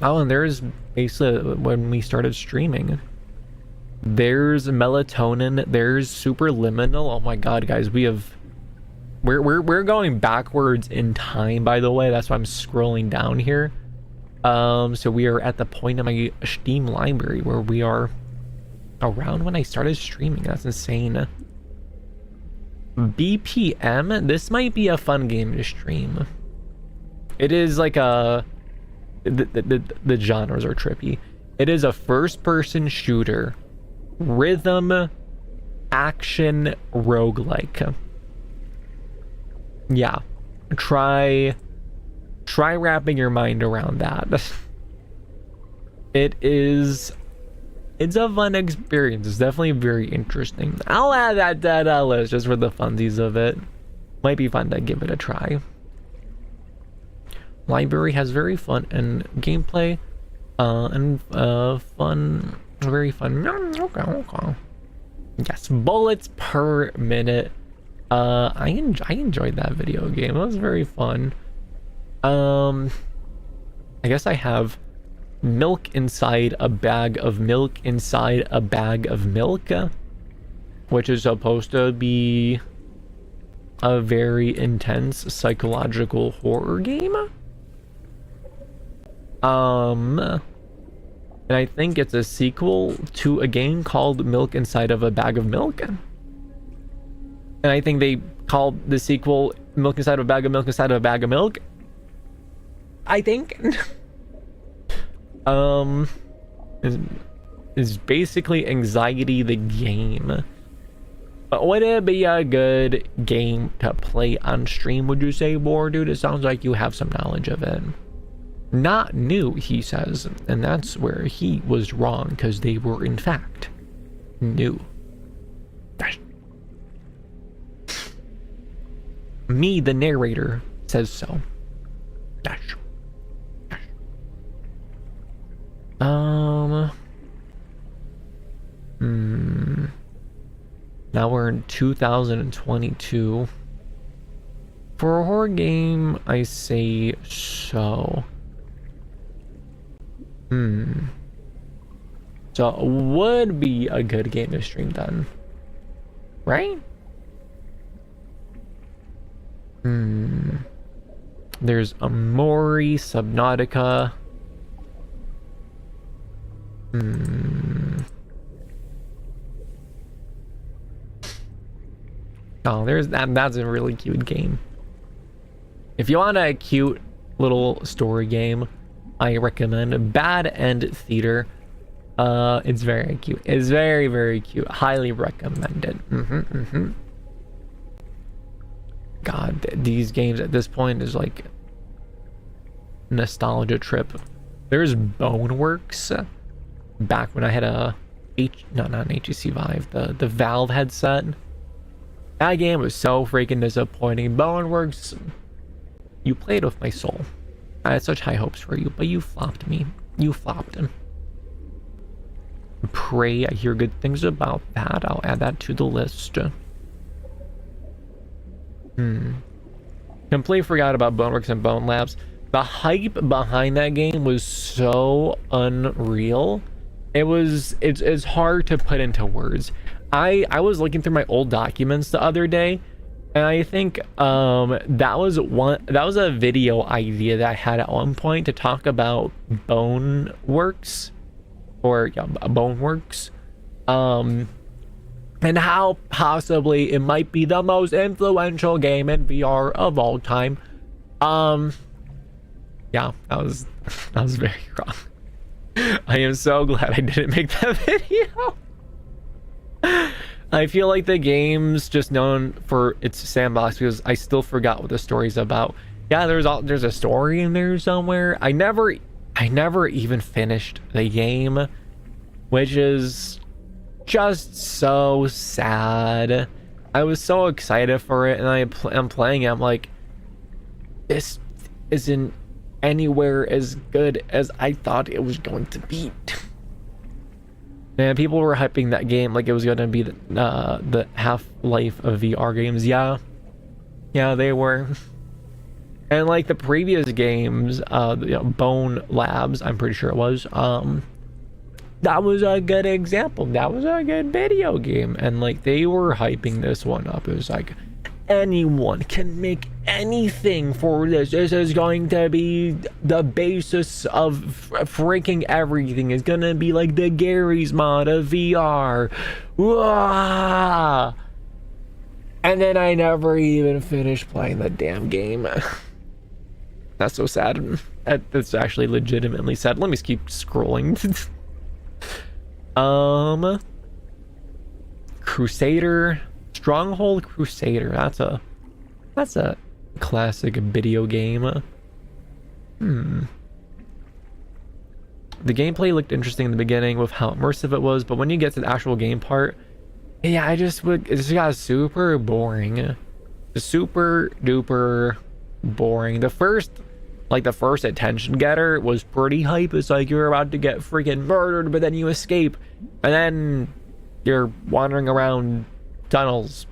Oh, and there's basically when we started streaming. There's Melatonin, there's Superliminal. Oh my god, guys, we're going backwards in time, by the way. That's why I'm scrolling down here. So we are at the point of my Steam library where we are around when I started streaming. That's insane. BPM, this might be a fun game to stream. It is like the genres are trippy. It is a first-person shooter, rhythm, action, roguelike. Yeah, try wrapping your mind around that. It's a fun experience. It's definitely very interesting. I'll add that to that list just for the funsies of it. Might be fun to give it a try. Library has very fun and gameplay, and fun, very fun. Okay. Yes, bullets per minute. I enjoyed that video game. It was very fun. I guess I have milk inside a bag of milk inside a bag of milk, which is supposed to be a very intense psychological horror game. And I think it's a sequel to a game called Milk Inside of a Bag of Milk. And I think they called the sequel Milk Inside of a Bag of Milk Inside of a Bag of Milk. I think. Is basically Anxiety the game. But would it be a good game to play on stream, would you say, War Dude? It sounds like you have some knowledge of it. Not new, he says, and that's where he was wrong, because they were, in fact, new. Me, the narrator, says so. Now we're in 2022. For a horror game, I say so. So it would be a good game to stream then. Right? There's Amori, Subnautica. Oh, there's that. That's a really cute game. If you want a cute little story game, I recommend Bad End Theater. It's very cute. It's very, very cute. Highly recommended. God, these games at this point is like nostalgia trip. There's Boneworks. Back when I had a not an HTC Vive, the Valve headset. That game was so freaking disappointing. Boneworks, you played with my soul. I had such high hopes for you, but you flopped me. You flopped him. Pray, I hear good things about that. I'll add that to the list. Completely forgot about Boneworks and Bone Labs. The hype behind that game was so unreal. It's hard to put into words. I was looking through my old documents the other day, and I think that was a video idea that I had at one point to talk about Boneworks, or Boneworks, and how possibly it might be the most influential game in VR of all time. Yeah, I was very wrong. I am so glad I didn't make that video. I feel like the game's just known for its sandbox because I still forgot what the story's about. Yeah, there's a story in there somewhere. I never even finished the game, which is just so sad. I was so excited for it, and I'm playing it. I'm like, this isn't anywhere as good as I thought it was going to be. Man, people were hyping that game like it was going to be the Half-Life of VR games. Yeah, they were. And like the previous games, Bone Labs, I'm pretty sure it was. That was a good example. That was a good video game, and like they were hyping this one up. It was like, anyone can make anything for this. This is going to be the basis of freaking everything. It's gonna be like the Gary's mod of VR. Wah! And then I never even finished playing the damn game. That's so sad. That's actually legitimately sad. Let me keep scrolling. Crusader, Stronghold Crusader. That's a classic video game. The gameplay looked interesting in the beginning with how immersive it was, but when you get to the actual game part, yeah, it just got super boring. Super duper boring. The first attention getter was pretty hype. It's like you're about to get freaking murdered, but then you escape, and then you're wandering around tunnels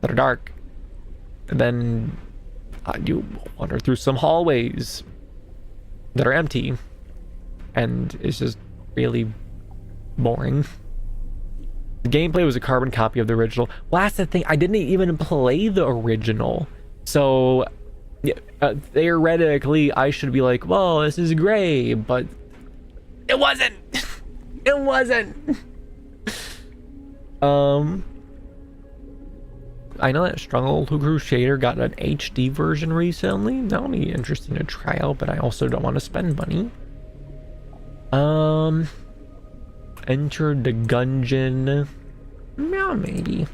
that are dark, and then you wander through some hallways, that are empty, and it's just really boring. The gameplay was a carbon copy of the original. Well, that's the thing. I didn't even play the original, so theoretically, I should be like, "Well, this is great," but it wasn't. It wasn't. I know that Struggle Crusader got an HD version recently. That'll be interesting to try out, but I also don't want to spend money. Enter the Gungeon. Yeah, maybe.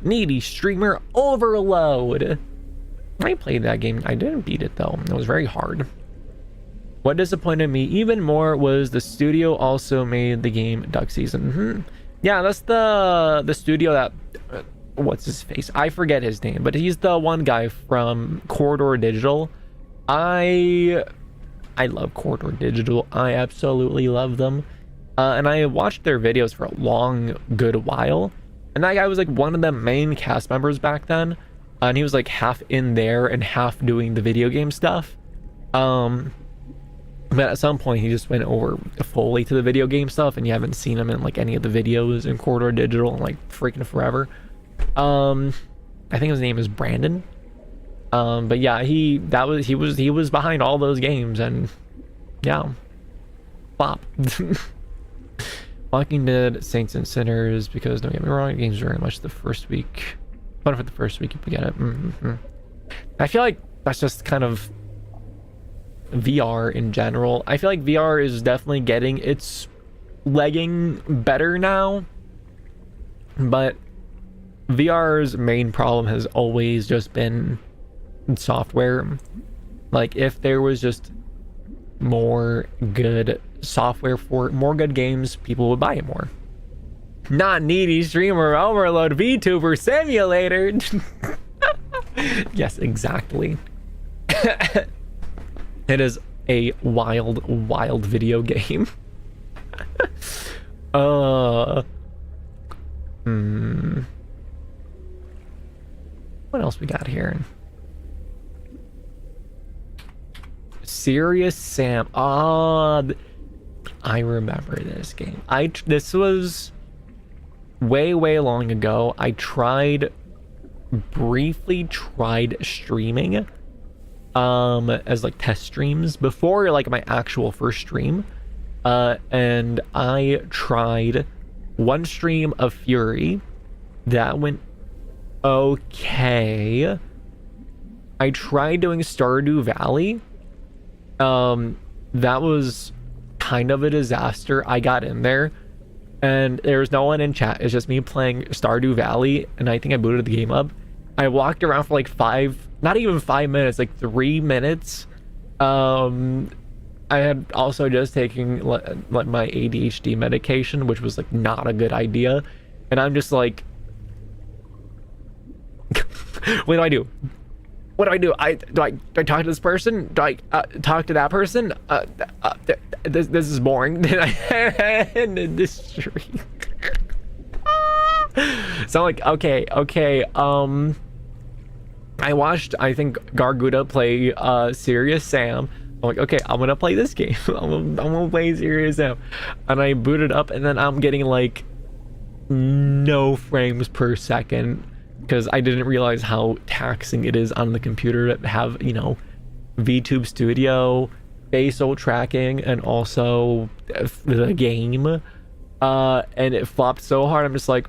Needy Streamer Overload. I played that game. I didn't beat it though. It was very hard. What disappointed me even more was the studio also made the game Duck Season. Yeah, that's the studio that what's his face? I forget his name, but he's the one guy from Corridor Digital. I love Corridor Digital. I absolutely love them. And I watched their videos for a long, good while. And that guy was like one of the main cast members back then. And he was like half in there and half doing the video game stuff. But at some point he just went over fully to the video game stuff, and you haven't seen him in like any of the videos in Corridor Digital in like freaking forever. I think his name is Brandon. But yeah, he was behind all those games, and yeah, flop. Walking Dead, Saints and Sinners, because don't get me wrong, games very much the first week. Fun for the first week, you get it. I feel like that's just kind of VR in general. I feel like VR is definitely getting its legging better now, but VR's main problem has always just been software. Like, if there was just more good software for more good games, people would buy it more. Not Needy Streamer Overload VTuber Simulator. Yes, exactly. It is a wild video game. What else we got here? Serious Sam. I remember this game. This was way long ago. I briefly tried streaming as like test streams before like my actual first stream, and I tried one stream of Fury that went okay. I tried doing Stardew Valley. That was kind of a disaster. I got in there and there's no one in chat. It's just me playing Stardew Valley, and I think I booted the game up. I walked around for like not even 5 minutes, like 3 minutes. I had also just taken like my ADHD medication, which was like not a good idea. And I'm just like, what do I do? What do I do? Do I talk to this person? Do I talk to that person? This is boring. Then I ended this stream. So I'm like, okay. I watched, I think, Garguda play Serious Sam. I'm like, okay, I'm gonna play this game. I'm gonna play Serious Sam. And I booted up, and then I'm getting like no frames per second, because I didn't realize how taxing it is on the computer to have, you know, VTube Studio, facial tracking, and also the game. And it flopped so hard, I'm just like,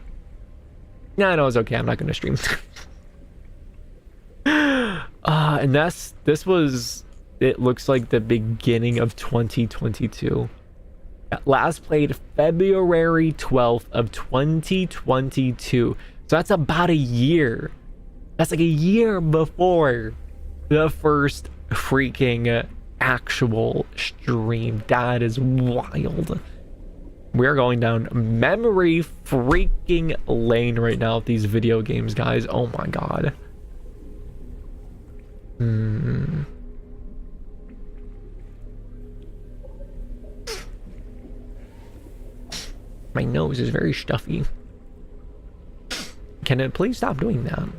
nah, no, it's okay, I'm not gonna stream. And this was, it looks like the beginning of 2022. Last played February 12th of 2022. So that's about a year. That's like a year before the first freaking actual stream. That is wild. We're going down memory freaking lane right now with these video games, guys. Oh my god. My nose is very stuffy. Can it please stop doing that?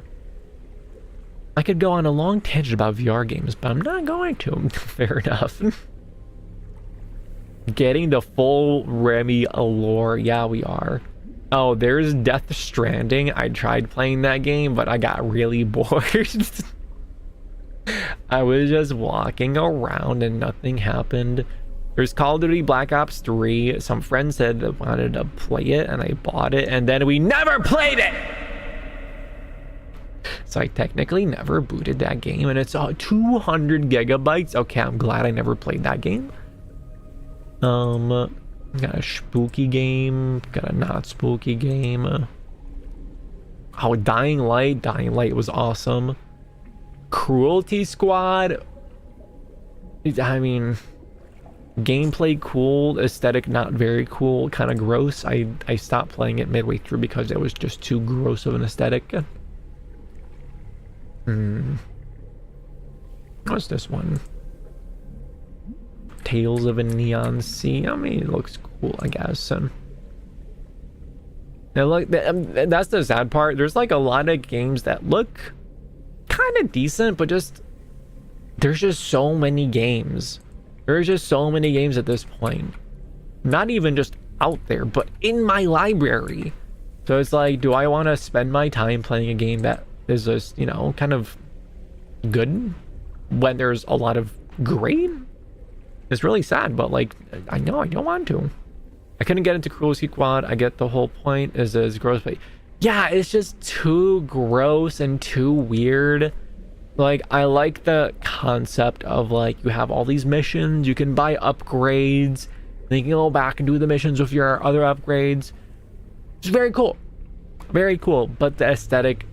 I could go on a long tangent about VR games, but I'm not going to. Fair enough. Getting the full Remi allure. Yeah, we are. Oh, there's Death Stranding. I tried playing that game, but I got really bored. I was just walking around and nothing happened. There's Call of Duty Black Ops 3. Some friend said they wanted to play it, and I bought it, and then we never played it! So I technically never booted that game, and it's 200 gigabytes. Okay, I'm glad I never played that game. Got a spooky game, got a not spooky game. Oh, Dying Light was awesome. Cruelty Squad, I mean, gameplay cool, aesthetic not very cool, kind of gross. I stopped playing it midway through because it was just too gross of an aesthetic. What's this one? Tales of a Neon Sea. I mean, it looks cool, I guess. And like that's the sad part. There's like a lot of games that look kind of decent, but there's just so many games. There's just so many games at this point. Not even just out there, but in my library. So it's like, do I want to spend my time playing a game that is just, you know, kind of good when there's a lot of great? It's really sad, but like, I know I don't want to. I couldn't get into Cruelty Squad. I get the whole point is gross, but yeah, it's just too gross and too weird. Like, I like the concept of like, you have all these missions, you can buy upgrades, then you can go back and do the missions with your other upgrades. It's very cool. Very cool, but the aesthetic,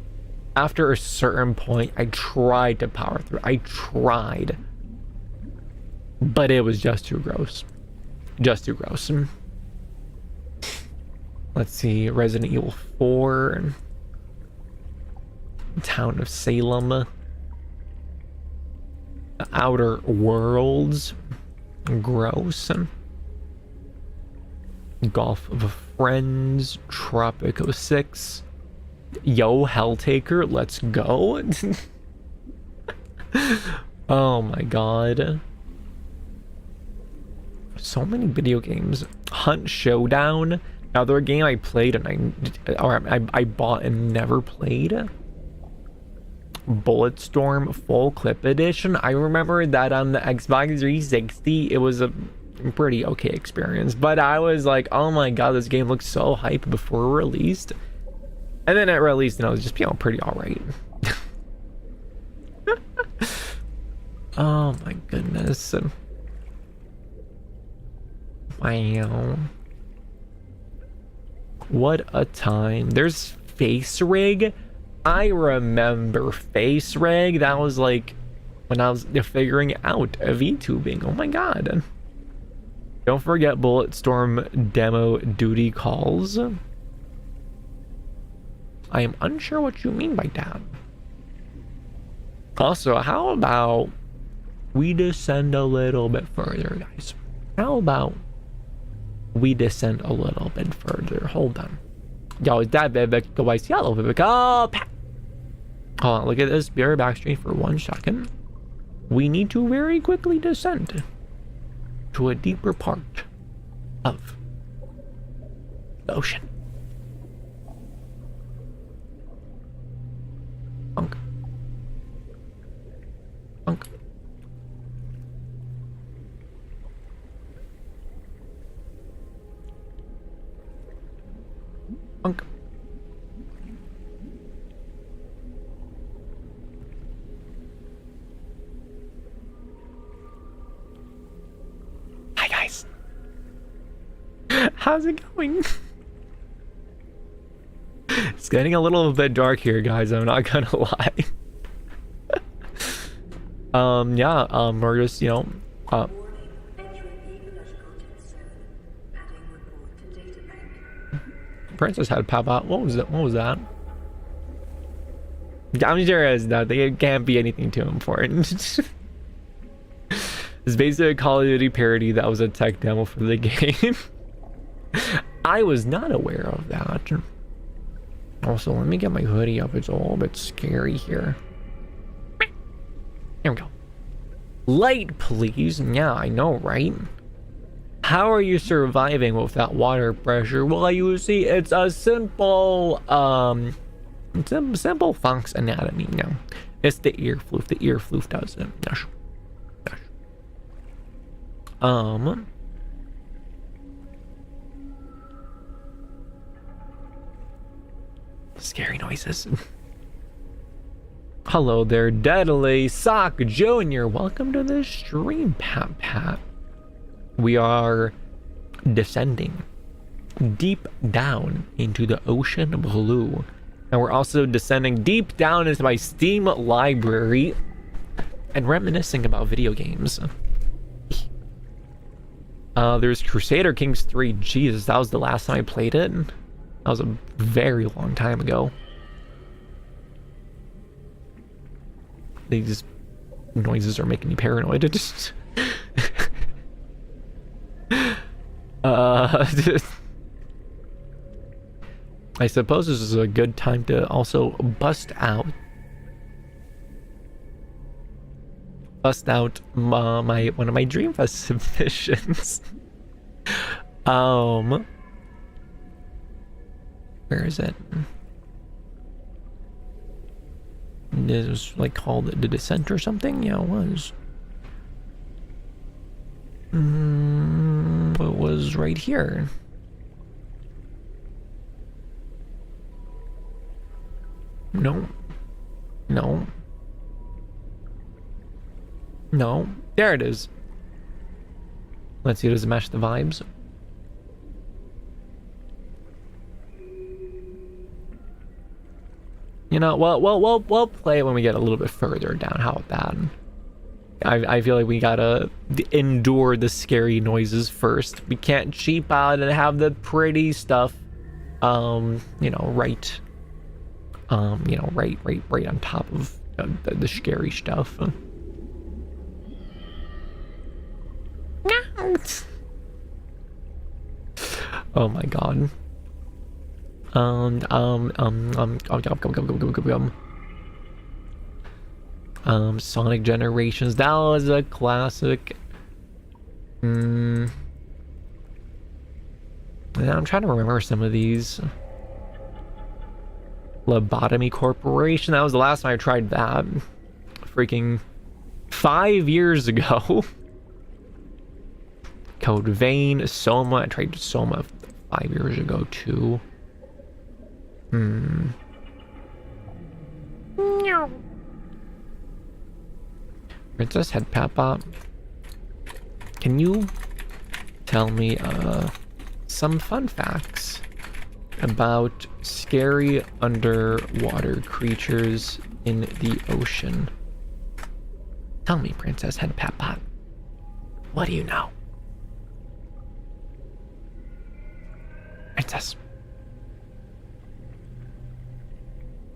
after a certain point, I tried to power through. I tried. But it was just too gross. Just too gross. Let's see, Resident Evil 4 and Town of Salem. The Outer Worlds. Gross. Golf of Friends. Tropic 06. Yo, Helltaker, let's go. Oh my god. So many video games. Hunt Showdown, another game I played and I bought and never played. Bulletstorm Full Clip Edition. I remember that on the Xbox 360, it was a pretty okay experience, but I was like, oh my god, this game looks so hype before it released, and then it released and I was just, you know, pretty all right. Oh my goodness. Wow. What a time. There's Face Rig. I remember Face Rig. That was like when I was figuring out VTubing. Oh my god. Don't forget Bulletstorm demo duty calls. I am unsure what you mean by that. Also, how about we descend a little bit further, guys? How about we descend a little bit further? Hold on. Yo, is that Vivek? The white yellow Vivek. Oh, pat. Hold on, look at this. Bear backstreet for 1 second. We need to very quickly descend to a deeper part of the ocean. Funk. Funk. Funk. Hi guys. How's it going? It's getting a little bit dark here, guys. I'm not gonna lie. Yeah, we're just, you know, Princess had pop out. What was that? What was that? I'm sure it's not. It can't be anything too important. It's basically a Call of Duty parody that was a tech demo for the game. I was not aware of that. Also, let me get my hoodie up. It's a little bit scary here. Here we go. Light, please. Yeah, I know, right? How are you surviving without water pressure? Well, you see, it's a simple, simple fox anatomy. No, it's the ear floof. The ear floof does it. Yes. Yes. Scary noises. Hello there, Deadly Sock Jr. Welcome to the stream, Pat. We are descending deep down into the ocean blue. And we're also descending deep down into my Steam library and reminiscing about video games. There's Crusader Kings 3. Jesus, that was the last time I played it. That was a very long time ago. These noises are making me paranoid. It just... I suppose this is a good time to also bust out my one of my Dreamfest submissions. Where is it? It was like called The Descent or something? Yeah, it was. It was right here. No. There it is. Let's see, does it match the vibes? You know, we'll play it when we get a little bit further down. How about that? I feel like we gotta endure the scary noises first. We can't cheap out and have the pretty stuff, right on top of the scary stuff. Oh my god. Sonic Generations, that was a classic. I'm trying to remember some of these. Lobotomy Corporation, that was the last time I tried that. Freaking 5 years ago. Code Vein, Soma, I tried Soma 5 years ago too. No. Princess Head Papa, can you tell me some fun facts about scary underwater creatures in the ocean? Tell me, Princess Head Papa, what do you know?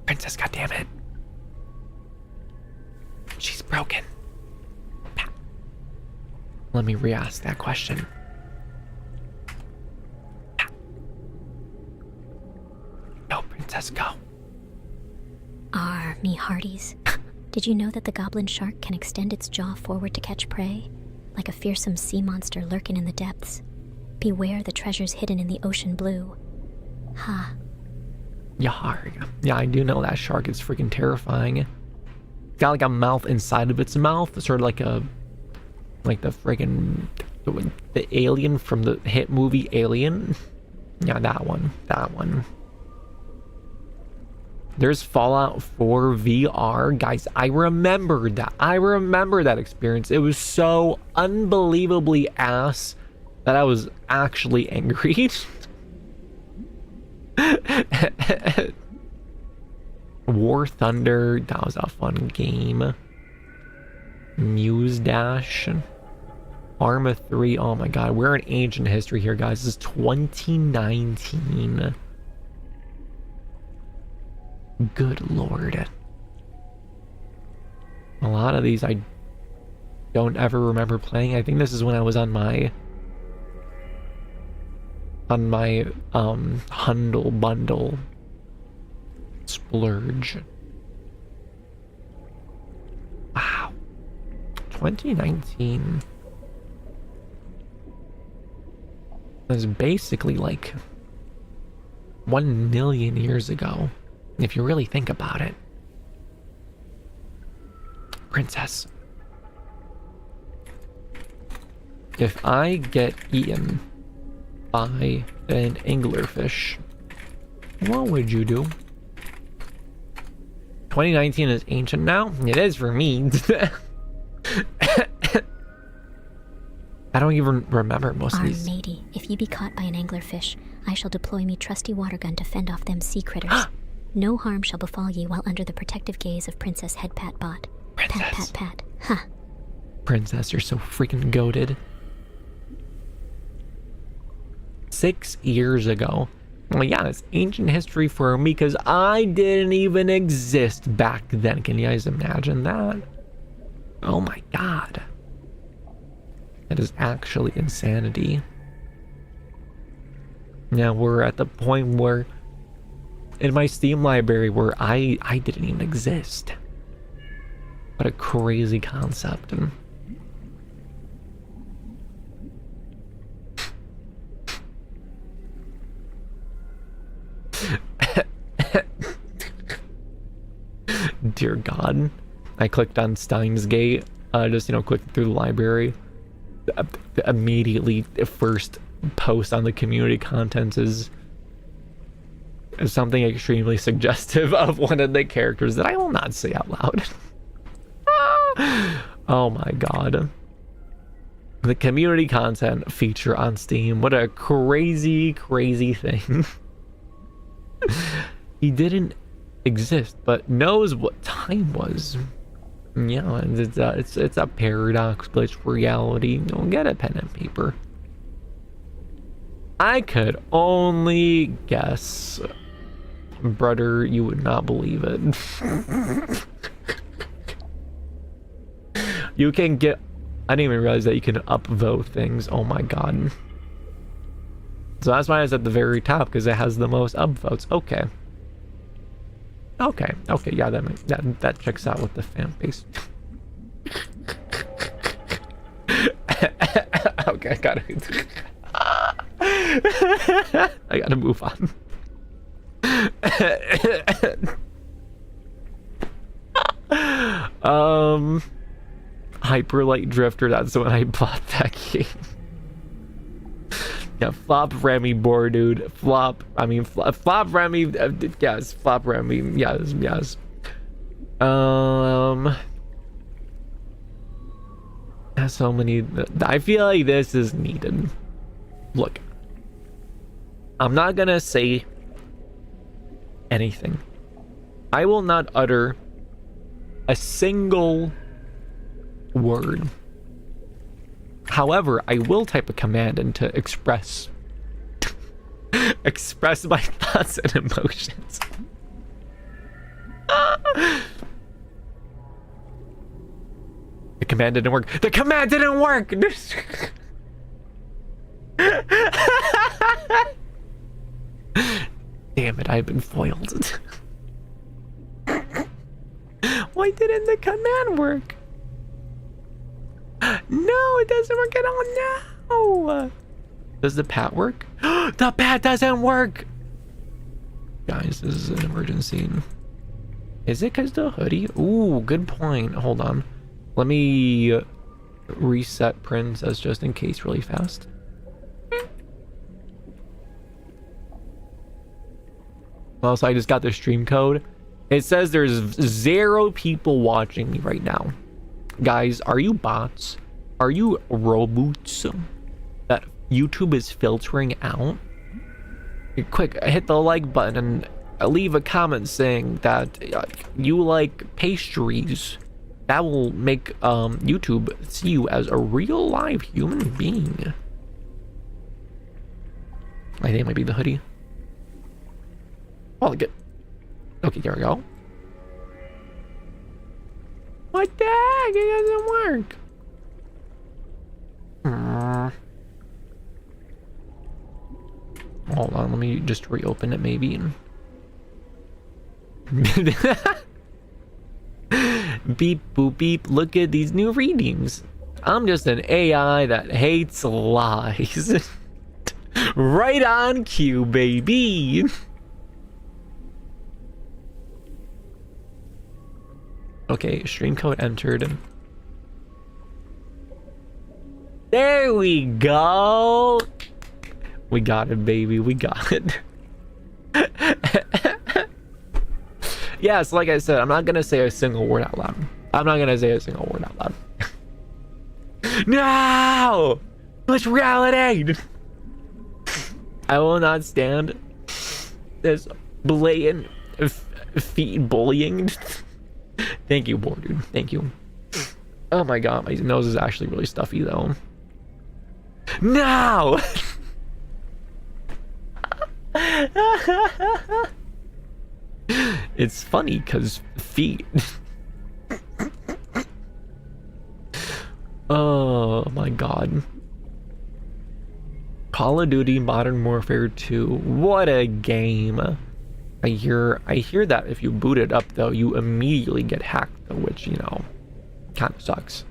Princess, goddammit. She's broken. Let me re-ask that question. No, Princess, go. Me hearties. Did you know that the goblin shark can extend its jaw forward to catch prey? Like a fearsome sea monster lurking in the depths. Beware the treasures hidden in the ocean blue. Ha. Yarg. Yeah, I do know that shark is freaking terrifying. It's got like a mouth inside of its mouth, sort of like the freaking the alien from the hit movie Alien. Yeah, that one. There's Fallout 4 VR. Guys, I remember that experience. It was so unbelievably ass that I was actually angry. War Thunder, that was a fun game. Muse Dash, Arma 3, oh my god, we're in ancient history here, guys. This is 2019. Good lord. A lot of these I don't ever remember playing. I think this is when I was on my Hundle Bundle splurge. Wow. 2019 was basically like 1 million years ago, if you really think about it. Princess. If I get eaten by an anglerfish, what would you do? 2019 is ancient now? It is for me. I don't even remember most of these. Matey, if you be caught by an anglerfish, I shall deploy me trusty water gun to fend off them sea critters. No harm shall befall you while under the protective gaze of Princess Head Pat Bot. Princess. Pat pat pat. Huh. Princess, you're so freaking goated. 6 years ago. Well, yeah, it's ancient history for me because I didn't even exist back then. Can you guys imagine that? Oh my god. That is actually insanity. Now we're at the point where in my Steam library where I didn't even exist. What a crazy concept. Dear God. I clicked on Steins Gate, just, clicking through the library. Immediately, the first post on the community contents is something extremely suggestive of one of the characters that I will not say out loud. Oh my God. The community content feature on Steam. What a crazy, crazy thing. He didn't exist, but knows what time was. Yeah, it's a paradox glitch reality. Don't get a pen and paper. I could only guess. Brother, you would not believe it. You can get... I didn't even realize that you can upvote things. Oh my God. So that's why it's at the very top, because it has the most upvotes. Okay. Okay, yeah, that checks out with the fan base. Okay, I gotta move on. Hyperlight Drifter, that's when I bought that game. Yeah, flop Remi board, dude. Flop Remi. Yes, flop Remi. Yes. There's so many. I feel like this is needed. Look, I'm not gonna say anything. I will not utter a single word. However, I will type a command in to express my thoughts and emotions. The command didn't work. The command didn't work! Damn it, I've been foiled. Why didn't the command work? No, it doesn't work at all. No. Does the pat work? The pat doesn't work. Guys, this is an emergency. Is it because the hoodie? Ooh, good point. Hold on. Let me reset Princess just in case really fast. Also, I just got the stream code. It says there's 0 people watching me right now. Guys, are you bots? Are you robots that YouTube is filtering out? Quick, hit the like button and leave a comment saying that you like pastries. That will make YouTube see you as a real live human being. I think it might be the hoodie. Oh, look at... Okay, there we go. What the heck? It doesn't work. Hold on, let me just reopen it maybe. Beep boop beep. Look at these new readings. I'm just an AI that hates lies. Right on cue, baby. Okay, stream code entered. There we go. We got it, baby. We got it. Yes, like I said, I'm not gonna say a single word out loud. I'm not gonna say a single word out loud. No! It's reality! I will not stand this blatant feet bullying. Thank you, poor dude. Thank you. Oh my god, my nose is actually really stuffy though. No! It's funny because feet. Oh my god. Call of Duty Modern Warfare 2. What a game. I hear that if you boot it up though, you immediately get hacked, which, you know, kind of sucks.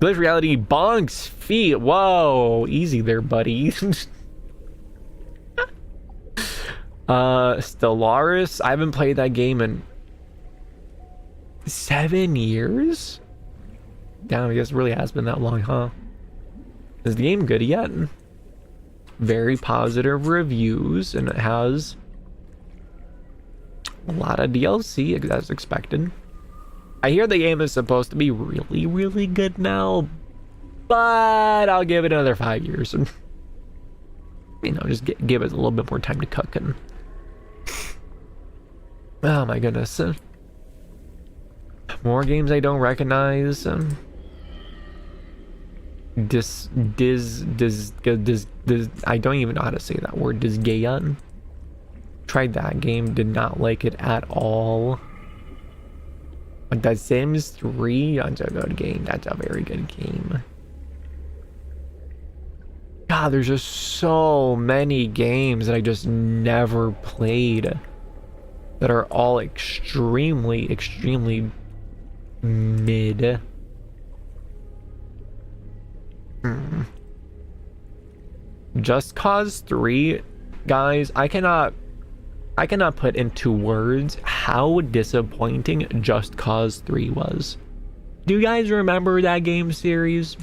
Glitch reality bonks feet. Whoa, easy there, buddy. Stellaris. I haven't played that game in 7 years. Damn, I guess it really has been that long, huh? Is the game good yet? Very positive reviews, and it has a lot of DLC as expected. I hear the game is supposed to be really, really good now, but I'll give it another 5 years and, you know, just give it a little bit more time to cook. And oh my goodness, more games I don't recognize. I don't even know how to say that word. Disgaea. Tried that game, did not like it at all. But that Sims 3, that's a good game. That's a very good game. God, there's just so many games that I just never played that are all extremely, extremely mid. Just Cause 3, guys, I cannot put into words how disappointing Just Cause 3 was. Do you guys remember that game series?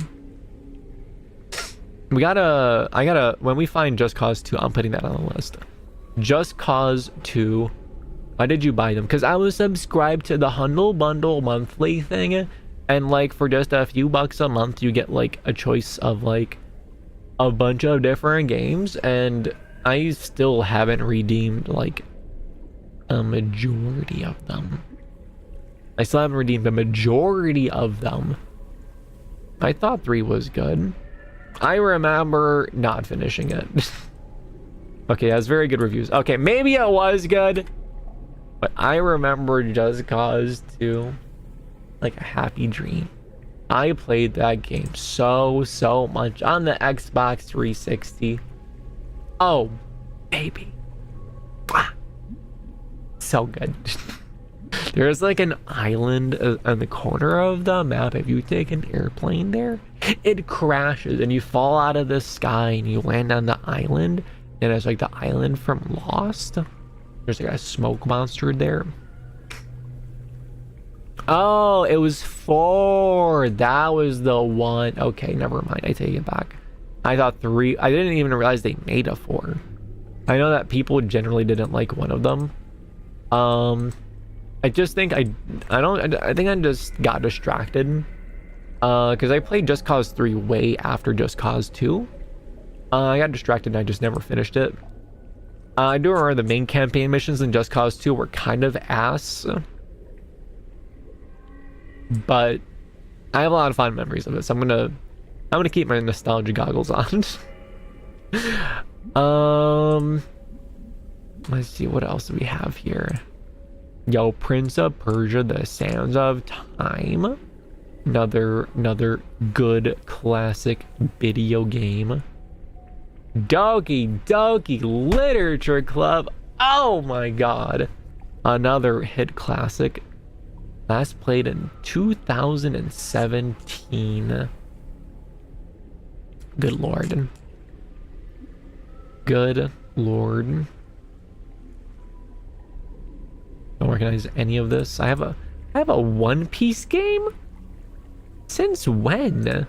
When we find Just Cause 2, I'm putting that on the list. Just Cause 2. Why did you buy them? Because I was subscribed to the Humble Bundle monthly thing, and like for just a few bucks a month you get like a choice of like a bunch of different games, and I still haven't redeemed like a majority of them. I still haven't redeemed a majority of them. I thought 3 was good. I remember not finishing it. Okay, that's very good reviews. Okay, maybe it was good, but I remember Just Cause 2 like a happy dream. I played that game so much on the Xbox 360. Oh, baby. So good. There's like an island on the corner of the map. If you take an airplane there, it crashes and you fall out of the sky and you land on the island, and it's like the island from Lost. There's like a smoke monster there. Oh, it was 4. That was the one. Okay, never mind. I take it back. I thought 3. I didn't even realize they made a 4. I know that people generally didn't like one of them. I just think I think I just got distracted. Because I played Just Cause 3 way after Just Cause 2. I got distracted and I just never finished it. I do remember the main campaign missions in Just Cause 2 were kind of ass. But I have a lot of fond memories of it, so I'm gonna keep my nostalgia goggles on. Let's see what else do we have here. Yo, Prince of Persia: The Sands of Time. Another good classic video game. Doki Doki Literature Club. Oh my god. Another hit classic. Last played in 2017. Good lord. Good lord. Don't recognize any of this. I have a One Piece game? Since when?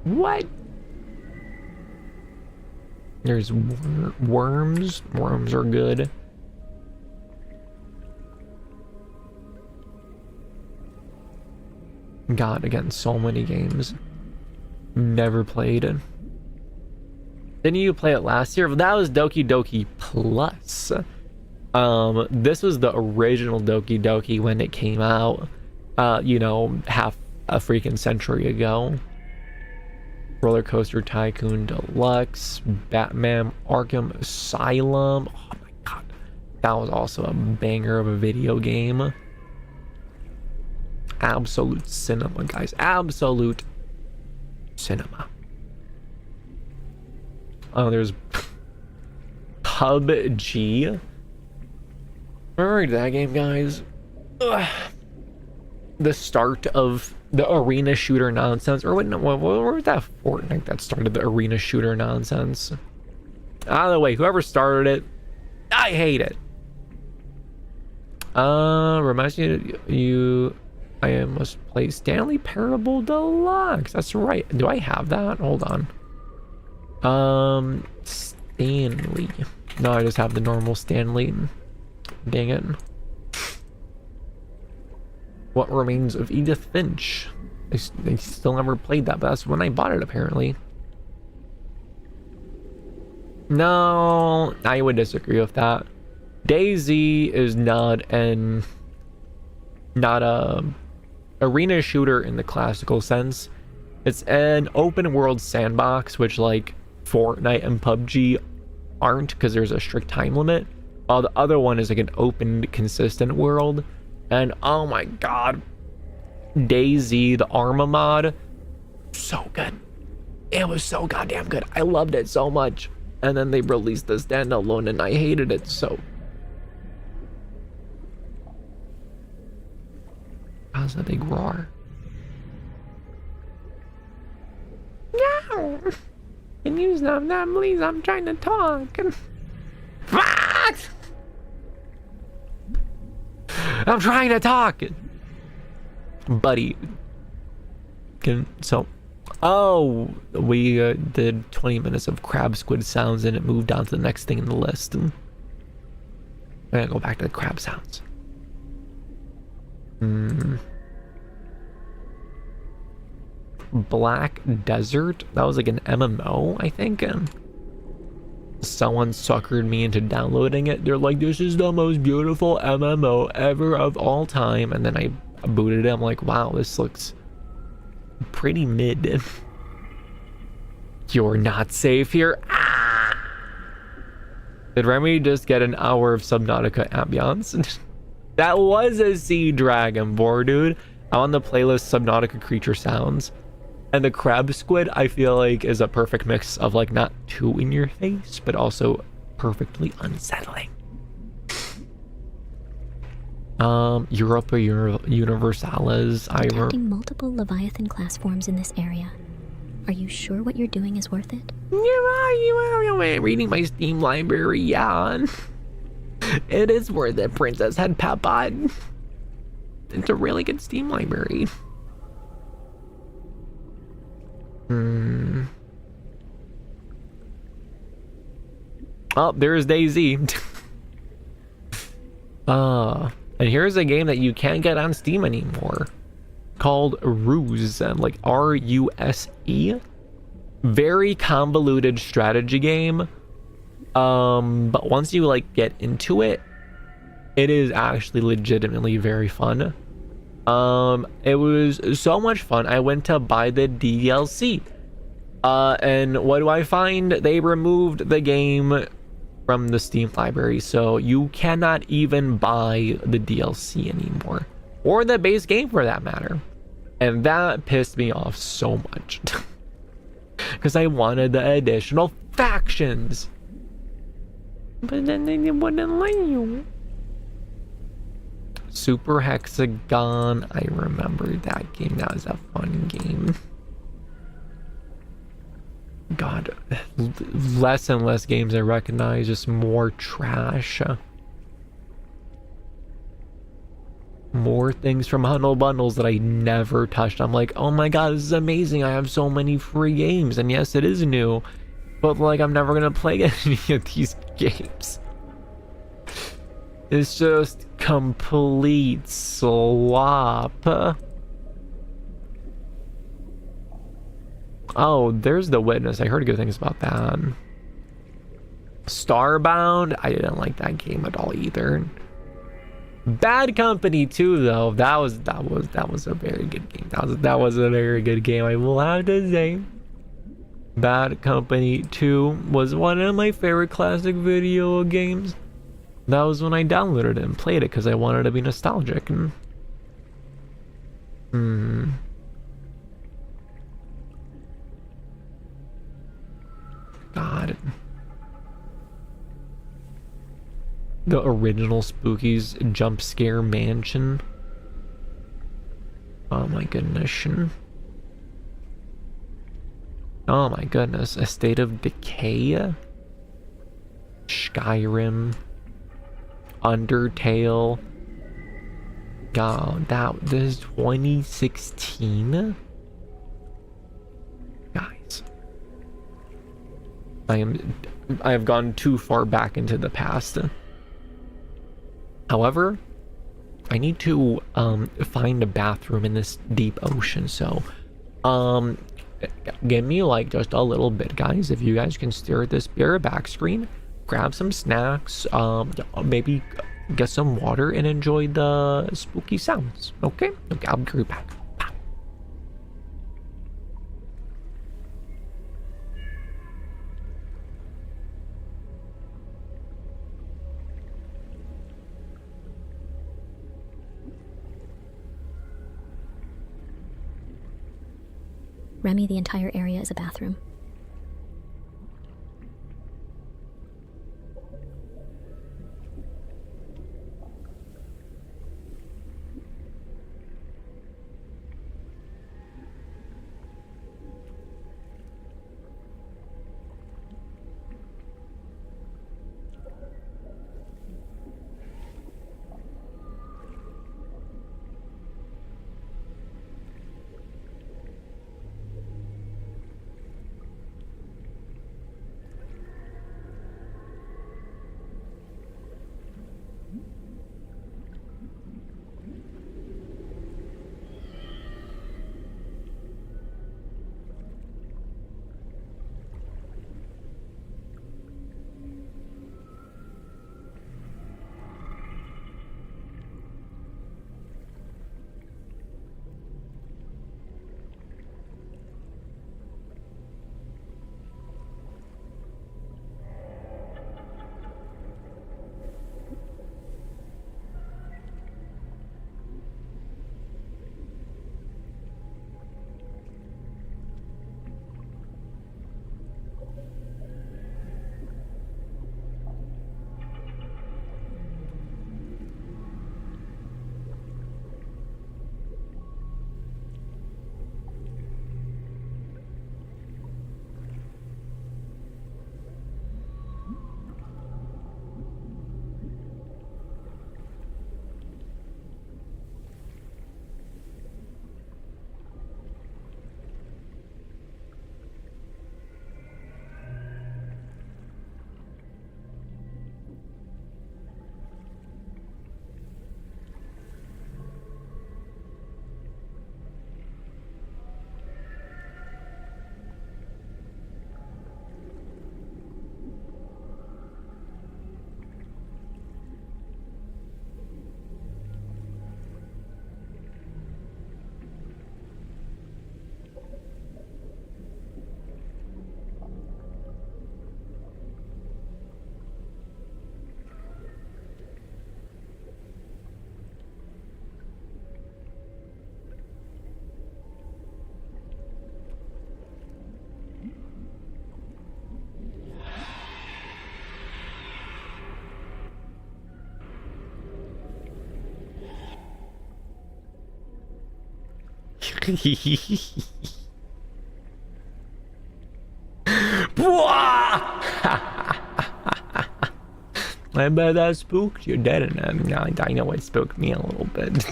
What? There's worms. Worms are good. God, again, so many games. Never played it. Didn't you play it last year? That was Doki Doki Plus. This was the original Doki Doki when it came out, you know, half a freaking century ago. Roller Coaster Tycoon Deluxe, Batman Arkham Asylum. Oh my god, that was also a banger of a video game. Absolute cinema, guys. Absolute cinema. Oh, there's PUBG. Remember that game, guys? Ugh. The start of the arena shooter nonsense, or what was that Fortnite that started the arena shooter nonsense? Either way, whoever started it, I hate it. Reminds you I must play Stanley Parable Deluxe. That's right. Do I have that? Hold on. Stanley. No, I just have the normal Stanley. Dang it. What Remains of Edith Finch? I still never played that, but that's when I bought it, apparently. No, I would disagree with that. DayZ is not a arena shooter in the classical sense. It's an open world sandbox, which like Fortnite and PUBG aren't, because there's a strict time limit. While the other one is like an open, consistent world. And oh my god, DayZ, the Arma mod, so good. It was so goddamn good. I loved it so much. And then they released the standalone and I hated it so. How's that big roar? No! Can you stop that, please? I'm trying to talk. Fuck! I'm trying to talk, buddy. Oh, we did 20 minutes of crab squid sounds and it moved on to the next thing in the list. And I'm gonna go back to the crab sounds. Black Desert. That was like an MMO, I think. Someone suckered me into downloading it. They're like, this is the most beautiful MMO ever of all time. And then I booted it. I'm like, wow, this looks pretty mid. You're not safe here. Ah! Did Remi just get an hour of Subnautica ambiance? That was a sea dragon boar, dude. I'm on the playlist Subnautica creature sounds. And the crab squid, I feel like, is a perfect mix of like not too in your face, but also perfectly unsettling. Europa Universalis. Detecting multiple Leviathan class forms in this area. Are you sure what you're doing is worth it? Reading my Steam library, yeah. It is worth it, Princess Head Peppa. It's a really good Steam library. Oh, there's DayZ. And here's a game that you can't get on Steam anymore, called Ruse, like R-U-S-E. Very convoluted strategy game. But once you like get into it, it is actually legitimately very fun. It was so much fun. I went to buy the DLC. And what do I find? They removed the game from the Steam library, so you cannot even buy the DLC anymore, or the base game for that matter. And that pissed me off so much because I wanted the additional factions, but then they wouldn't let you. Super Hexagon. I remember that game. That was a fun game. God, less and less games I recognize, just more trash. More things from Huddle Bundles that I never touched. I'm like, oh my god, this is amazing. I have so many free games. And yes, it is new. But like, I'm never gonna play any of these games. It's just complete slop. Oh, there's The Witness. I heard good things about that. Starbound, I didn't like that game at all either. Bad Company 2 though, that was a very good game. That was a very good game, I will have to say. Bad Company 2 was one of my favorite classic video games. That was when I downloaded it and played it because I wanted to be nostalgic. God. The original Spooky's Jump Scare Mansion. Oh my goodness. Oh my goodness. A State of Decay. Skyrim. Undertale. God, this is 2016? Guys. I have gone too far back into the past. However, I need to find a bathroom in this deep ocean, so give me like just a little bit, guys. If you guys can stare at this back screen, grab some snacks, maybe get some water and enjoy the spooky sounds. Okay, I'll be right back. Remi, the entire area is a bathroom. I bet that spooked you, didn't it? I know it spooked me a little bit.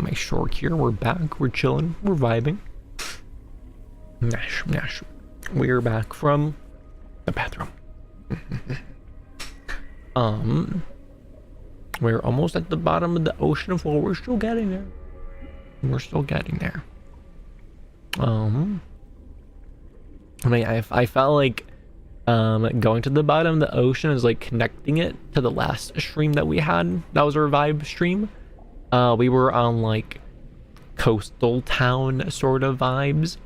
My short here, we're back, we're chilling, we're vibing. Nash. We're back from the bathroom. We're almost at the bottom of the ocean floor. We're still getting there. I mean, I felt like going to the bottom of the ocean is like connecting it to the last stream that we had. That was our vibe stream. We were on like coastal town sort of vibes.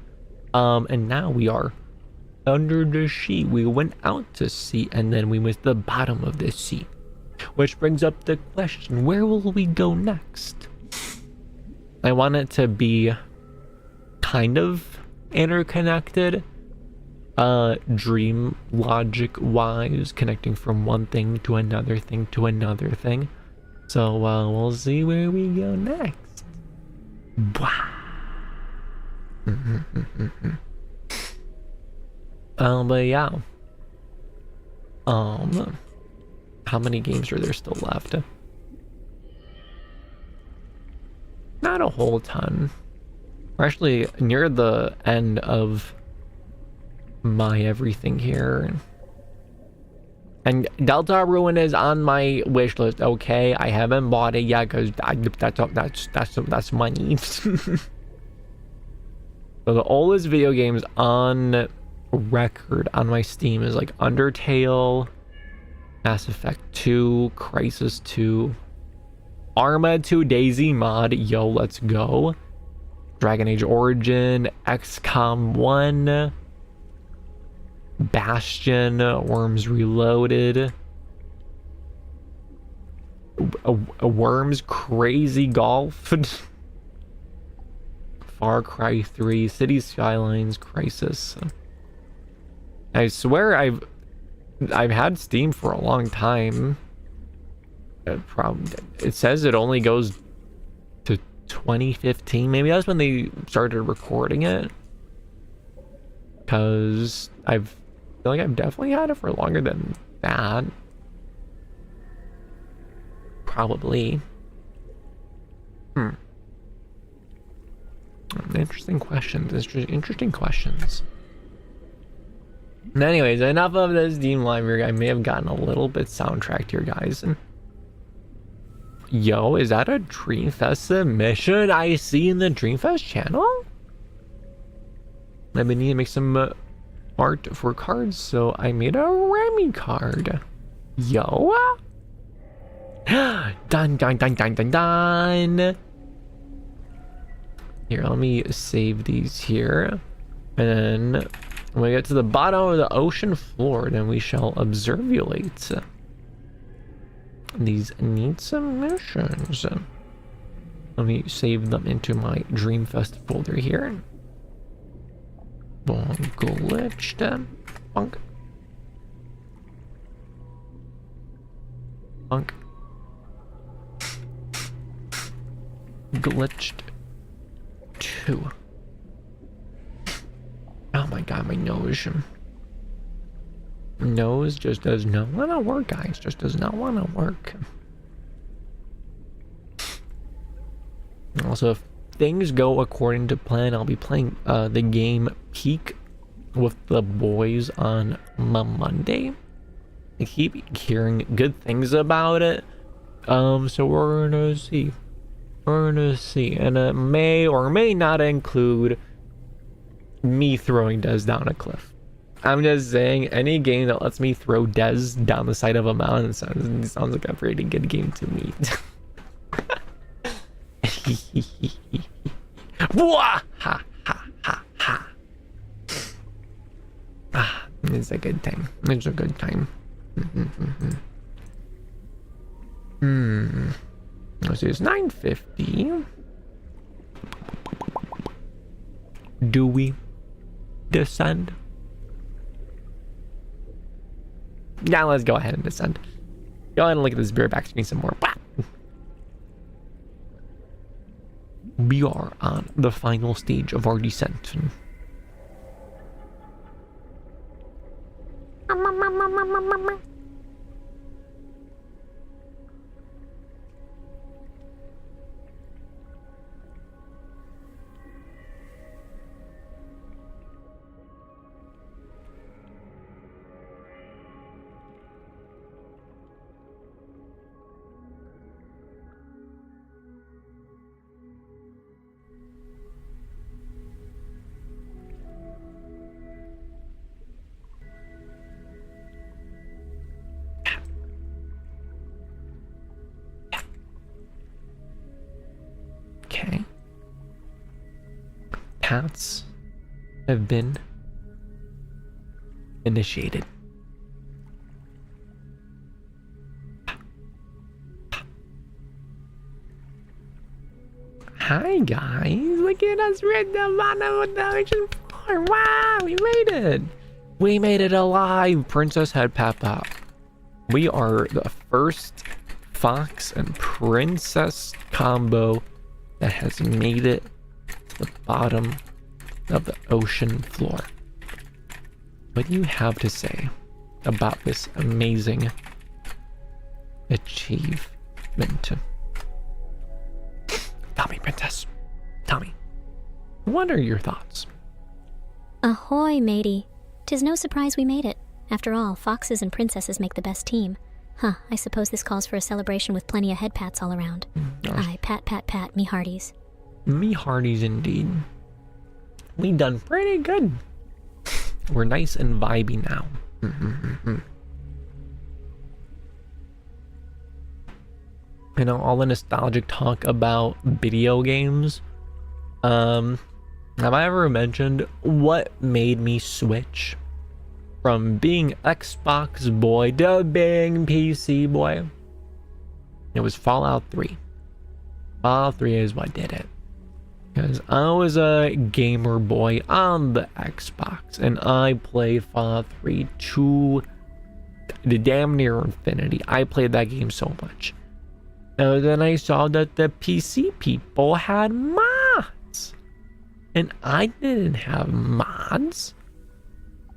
And now we are under the sea. We went out to sea and then we went to the bottom of the sea. Which brings up the question, where will we go next? I want it to be kind of interconnected. Dream logic wise, connecting from one thing to another thing to another thing. So we'll see where we go next. But yeah. How many games are there still left? Not a whole ton. We're actually near the end of my everything here. And Delta Ruin is on my wish list. Okay, I haven't bought it yet because that's money. So the oldest video games on record on my Steam is like Undertale, Mass Effect 2, Crisis 2, Arma 2, Daisy Mod, yo, let's go. Dragon Age Origin, XCOM 1, Bastion, Worms Reloaded, Worms Crazy Golf, Far Cry 3, City Skylines, Crisis. I swear I've had Steam for a long time. It says it only goes to 2015. Maybe that's when they started recording it. Because I feel like I've definitely had it for longer than that. Probably. Interesting questions. Interesting questions. Anyways, enough of this Steam library. I may have gotten a little bit soundtracked here, guys. Yo, is that a Dreamfest submission I see in the Dreamfest channel? I've been needing to make some art for cards, so I made a Remi card. Yo. Dun. Here, let me save these here. And then when we get to the bottom of the ocean floor, then we shall observulate these neat submissions. Let me save them into my Dreamfest folder here. Glitched. Bunk. Glitched 2. Oh my god, my nose. Nose just does not want to work, guys. Just does not want to work. Also, if things go according to plan, I'll be playing the game Peak with the boys on Monday. I keep hearing good things about it. So we're gonna see. And it may or may not include me throwing Des down a cliff. I'm just saying, any game that lets me throw Des down the side of a mountain sounds like a pretty good game to me. It's a good time. It's a good time. Let's see, it's 9:50. Do we descend? Yeah, let's go ahead and descend. Go ahead and look at this beer back screen some more. we are on the final stage of our descent. Okay. Paths have been initiated. Hi guys, look at us, we're at the bottom of the ocean floor. Wow, we made it. We made it alive, Princess Head Papa. We are the first fox and princess combo that has made it to the bottom of the ocean floor. What do you have to say about this amazing achievement? Tell me, Princess. Tell me. What are your thoughts? Ahoy, matey. 'Tis no surprise we made it. After all, foxes and princesses make the best team. Huh, I suppose this calls for a celebration with plenty of head pats all around. Aye, pat, pat, pat, me hearties. Me hearties indeed. We done pretty good. We're nice and vibey now. You know, all the nostalgic talk about video games. Have I ever mentioned what made me switch from being Xbox boy to being PC boy? It was Fallout 3. Fallout 3 is what did it. Because I was a gamer boy on the Xbox, and I played Fallout 3 to the damn near infinity. I played that game so much. And then I saw that the PC people had mods. And I didn't have mods.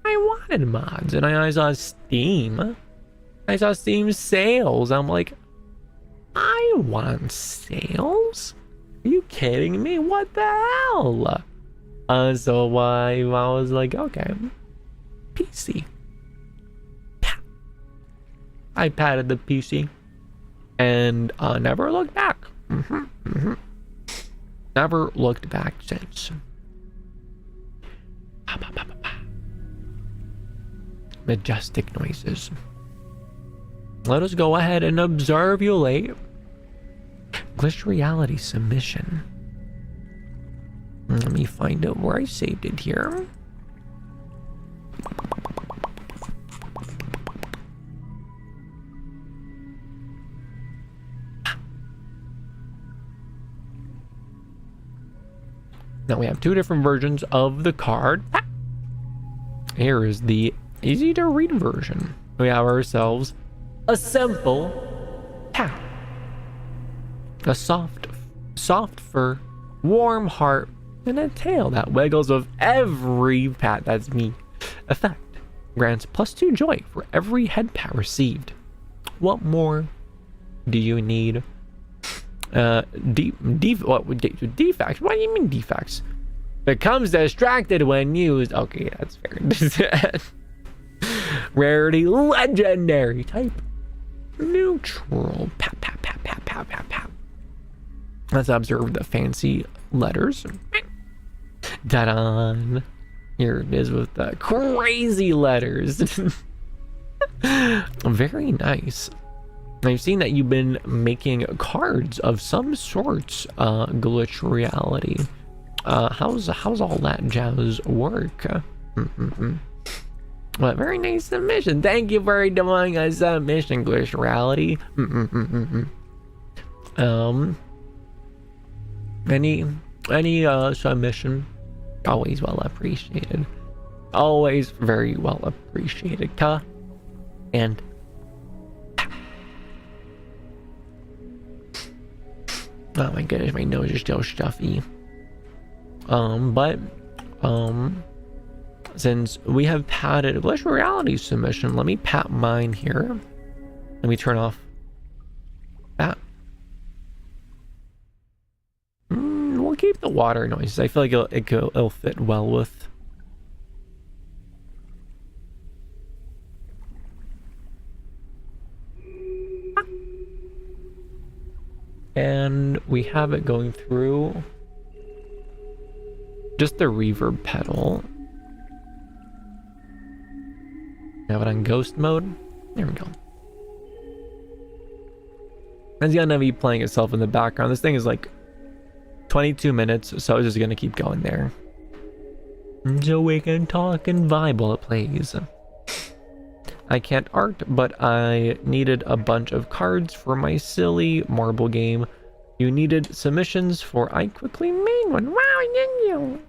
I wanted mods. And I saw Steam. I saw Steam sales. I'm like, I want sales? Are you kidding me? What the hell? So I was like, okay, PC. I patted the PC. And never looked back. Never looked back since. Majestic noises. Let us go ahead and observulate Glitch Reality submission. Let me find out where I saved it here. Now we have two different versions of the card. Here is the easy to read version. We have ourselves a simple pat. A soft fur, warm heart, and a tail that wiggles with every pat. That's me. Effect grants +2 joy for every head pat received. What more do you need? Defects? What do you mean defects? Becomes distracted when used. Okay, that's fair. Rarity legendary type. Neutral. Pat, pat, pat, pat, pat, pat, pat. Let's observe the fancy letters. Ta-da! Here it is with the crazy letters. Very nice. I've seen that you've been making cards of some sorts, Glitch Reality. How's all that jazz work? Well, very nice submission. Thank you for doing a submission, Glitch Reality. Any submission, always well appreciated. Always very well appreciated. And Oh my goodness, my nose is still stuffy. But since we have patted virtual reality submission, let me pat mine here. Let me turn off that. We'll keep the water noises. I feel like it'll fit well with. And we have it going through just the reverb pedal. Have it on ghost mode. There we go. It's gonna be playing itself in the background. This thing is like 22 minutes, so it's just gonna keep going there. So we can talk and vibe while it plays. I can't art, but I needed a bunch of cards for my silly marble game. You needed submissions for I quickly made one. Wow, thank you.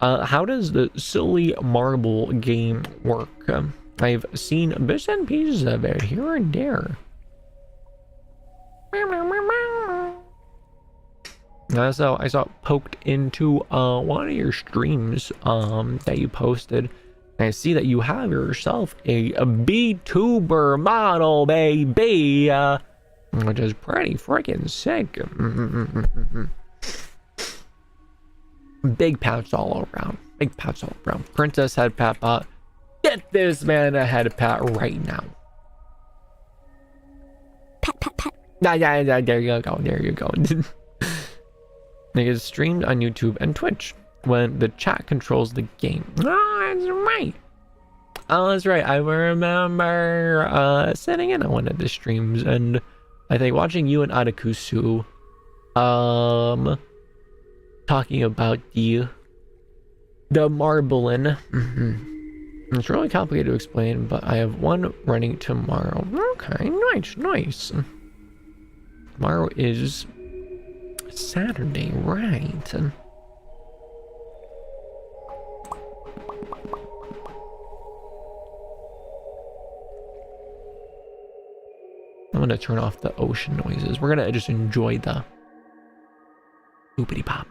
How does the silly marble game work? I've seen bits and pieces of it here and there. So I saw it poked into one of your streams that you posted. And I see that you have yourself a VTuber model, baby, which is pretty freaking sick. Big pats all around. Big pats all around. Princess head pat bot. Get this man a head pat right now. Pat, pat, pat. Yeah, there you go. There you go. It is streamed on YouTube and Twitch when the chat controls the game. Oh, that's right. Oh, that's right. I remember sitting in on one of the streams and I think watching you and Adakusu talking about the marbling. It's really complicated to explain, but I have one running tomorrow. Okay, nice. Tomorrow is Saturday, right? I'm gonna turn off the ocean noises. We're gonna just enjoy the boopity pop.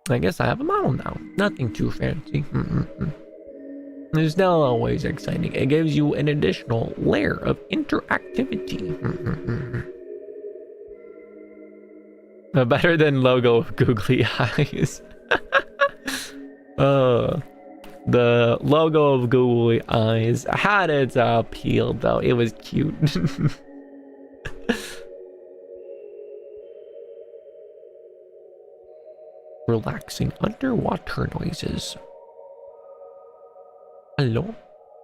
I guess I have a model now. Nothing too fancy. It's not always exciting. It gives you an additional layer of interactivity. Better than logo of googly eyes. The logo of googly eyes had its appeal, though. It was cute. Relaxing underwater noises. Hello,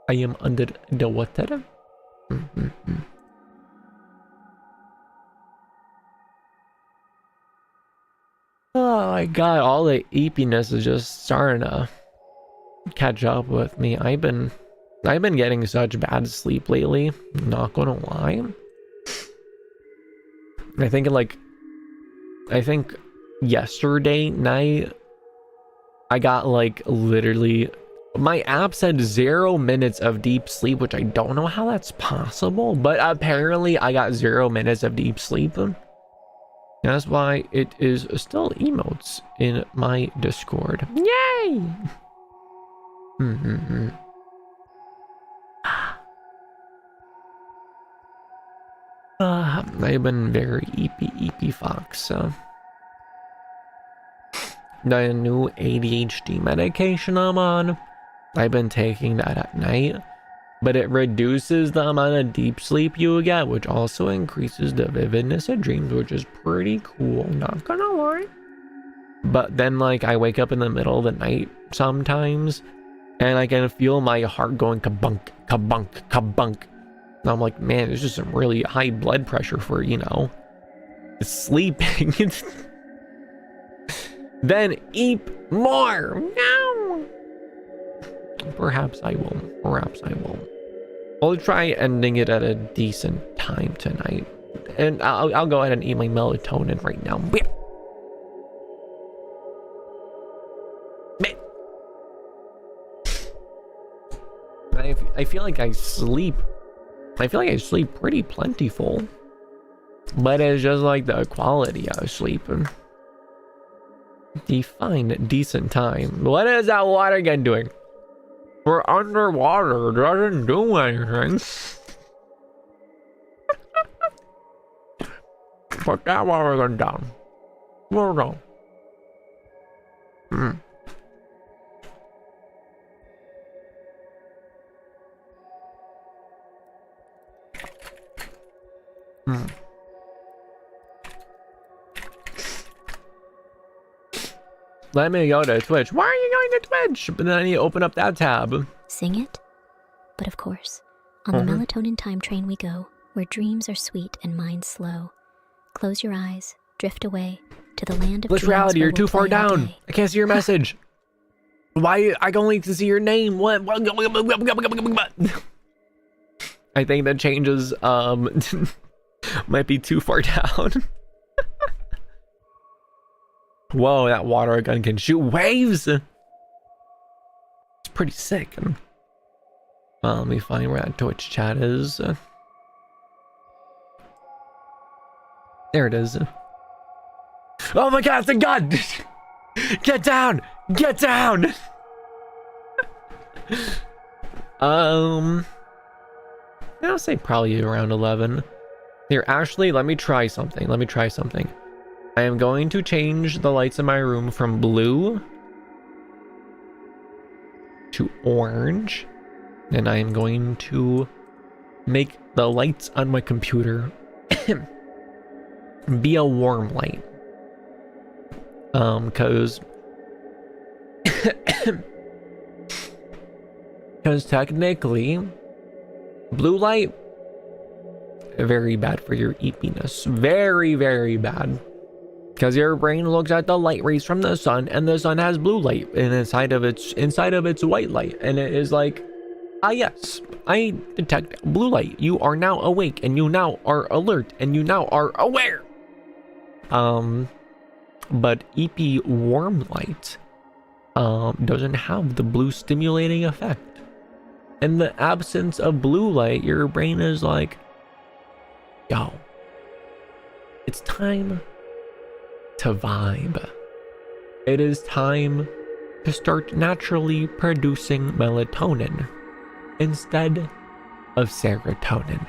I am under the water. Oh my god, all the eepiness is just starting to catch up with me. I've been getting such bad sleep lately, not gonna lie. I think yesterday night I got like literally, my app said 0 minutes of deep sleep, which I don't know how that's possible, but apparently I got 0 minutes of deep sleep. That's why it is still emotes in my Discord. Yay! I've been very eepy fox. The new ADHD medication I'm on, I've been taking that at night, but it reduces the amount of deep sleep you get, which also increases the vividness of dreams, which is pretty cool, not gonna lie. But then like I wake up in the middle of the night sometimes and I can feel my heart going kabunk, kabunk, kabunk. And I'm like, man, there's just some really high blood pressure for, you know, sleeping. Then eat more. No. Perhaps I will. Perhaps I will. I'll try ending it at a decent time tonight. And I'll go ahead and eat my melatonin right now. I feel like I sleep. I feel like I sleep pretty plentiful. But it's just like the quality of sleep. Define decent time. What is that water gun doing? We're underwater. It doesn't do anything. Put that water gun down. Where go? Let me go to Twitch. Why are you going to Twitch? But then I need to open up that tab. Sing it? But of course, on the melatonin time train we go, where dreams are sweet and minds slow. Close your eyes, drift away to the land of Glitch dreams. reality, where you're too we'll far play all down. day. I can't see your message. Why? I can only see your name. What? I think that changes might be too far down. Whoa, that water gun can shoot waves. It's pretty sick. Let me find where that Twitch chat is. There it is. Oh my god, it's a gun! Get down! Get down! I'll say probably around 11. Here, Ashley, let me try something. I am going to change the lights in my room from blue to orange. And I am going to make the lights on my computer be a warm light. Because technically blue light very bad for your eepiness. Very, very bad. Because your brain looks at the light rays from the sun, and the sun has blue light inside of its white light, and it is like, ah yes, I detect blue light. You are now awake, and you now are alert, and you now are aware. But EP warm light doesn't have the blue stimulating effect. In the absence of blue light, your brain is like, yo, it's time to vibe. It is time to start naturally producing melatonin instead of serotonin.